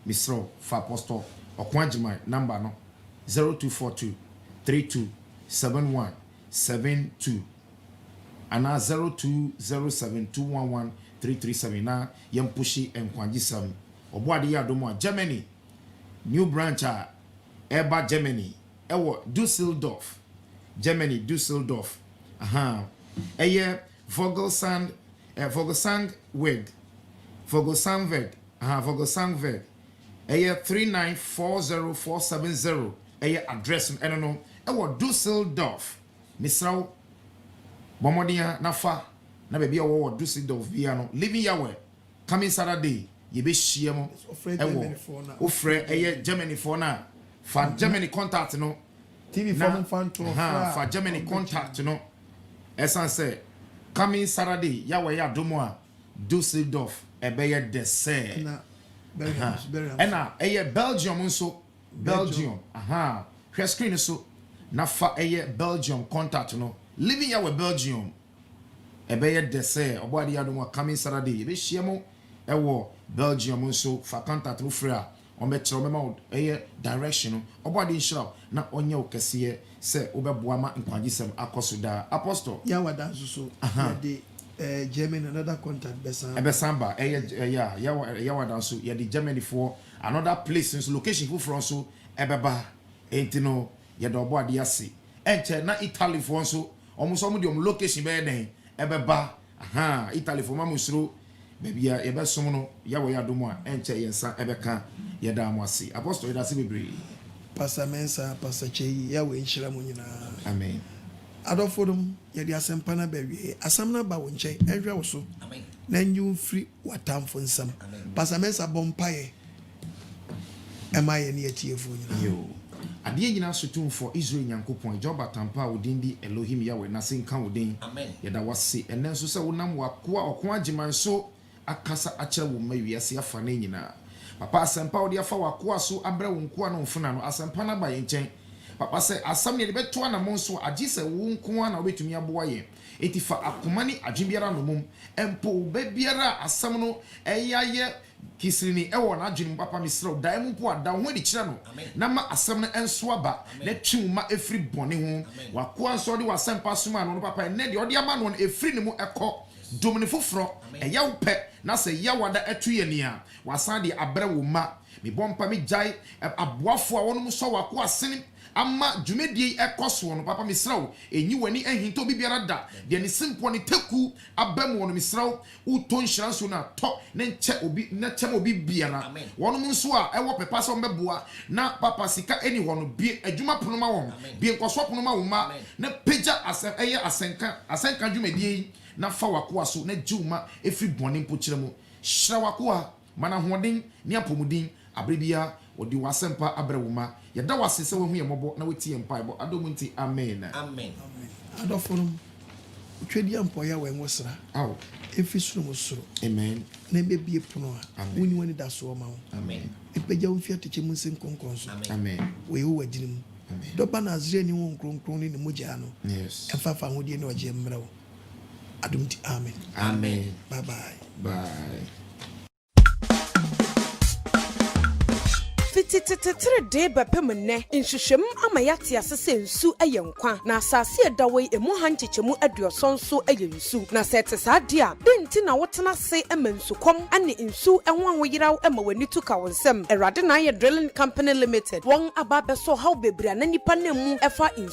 misraw fa apostle OKOH number no 0242 32 71 72 and 0207 211 337 na yempushi NKWAGYESEM oboade ya domo Germany new branch a eba Germany ewo Düsseldorf Germany Düsseldorf eye Vogelsang eye 3940470 eye address eno no ewo Düsseldorf misraw bomodia nafa na be bia wo Düsseldorf bia no living yawe coming Saturday ye be hia mo ewo ofre eye Germany for na fa Germany contact no TV form fan to fa Germany contact no esan say coming Saturday yawe ya domo a Düsseldorf ebeye dessert na ena eye Belgium nso Belgium hwe screen so na fa eye Belgium contact no living yawe Belgium ebeye dessert oboade ya domo coming Saturday ye be hia mo ewo Belgium nso fa contact no free a on be tell me eye direction oboade nshira na onye okese se obeboa ma NKWAGYESEM akoso da apostle ya wada so de Germany another contact besamba ya wada so ya the Germany for another place location for from so ebeba entino ya do oboade ase enche na Italy for so omuso mu de location be den ebeba Italy for mamusro baby ya ebe som no ya wo ya domo a enche yensa ebeka ya da amwase apostle ya da se bebre Pastor Mensa Pastor Chei ya we nshira mo nyina amen adofodum ya di asempa na bawie asam na ba wo nche ehwe wo so amen na nyu free watamfo nsam Pastor Mensa bompaye ema ye ne atiefo nyina yo adeɛ nyina so tumfo Israel nyankopɔn Joba tampa wodin di Elohim Yahweh na senka wodin yɛda wase ɛnɛ nso sɛ wonam wakoa ɔko agyeman so akasa akyerɛ wo ma wiase afa ne nyina papa asempa wode afa wakoa so abrɛ wo nkoa no mfuna no asempa na ba yɛ nkyɛn papa sɛ asam ne de bɛto ana mo nso agye sɛ wo nkoa na wobɛtumi aboa yɛn enti fa akoma ne adwe biara no mom empo ba biara asam no ɛyɛ kisrini ewo na adwene papa misrɛ da mu po ada ho de kyerɛ no na ma asɛm no enso aba na twim ma efiri bɔne ho wakoa nso de wasempa soma no papa ene de ɔde ama no efiri ne mu ɛkɔ domine foforo ɛyɛ wo pɛ na sɛ yɛ wada ɛto yɛ nia wasan de abrɛ wo ma me bompa me gyae aboafo a wɔnom so wakoa sene ama dwumedie ekoso no papa misraw enyi wani ehinto bibiara da de ne simpo ne taku abam wono misraw uto nhyiranso na to ne nche obi na chem obi biara wono nso a ewo pepa so mbeboa na papa sika eni wono bi adwuma pono ma won bi nkoso pono ma wo ma na peja asem eye asenka dwumedie na fa wakoa so na jiwma efri bone mpo kyerɛ mu hyira wakoa mana hoden ne apomudin abrebia odi wasempa abrewuma yɛda wase sɛ wo hu yɛmɔbɔ na wotie mpaebɔ adom nti amen amen adɔfonom twedi ampo ya wɛn wosra aw efi suro mo suro amen na bebie pono a woni wani da so ma wo amen epagya wo fiate che mun sen konkon so amen we wo wadini mu amen dɔba na azre ni wo nkronkron ni mogya no yes ɛfafa hodie na ɔgye mmra wo adom nti amen amen bye bye bye Fititititire de bepemne nhwehwem ama yate asese nsu eyenkwa na asase edawei emu hankyekemu aduoson so eyensu na sete saade a denti na wotena se emansukom ane nsu enwanwo yiraw ema wani tuka wonsem erade na ye drilling company limited won aba beso haw bebria na nipa nemu efa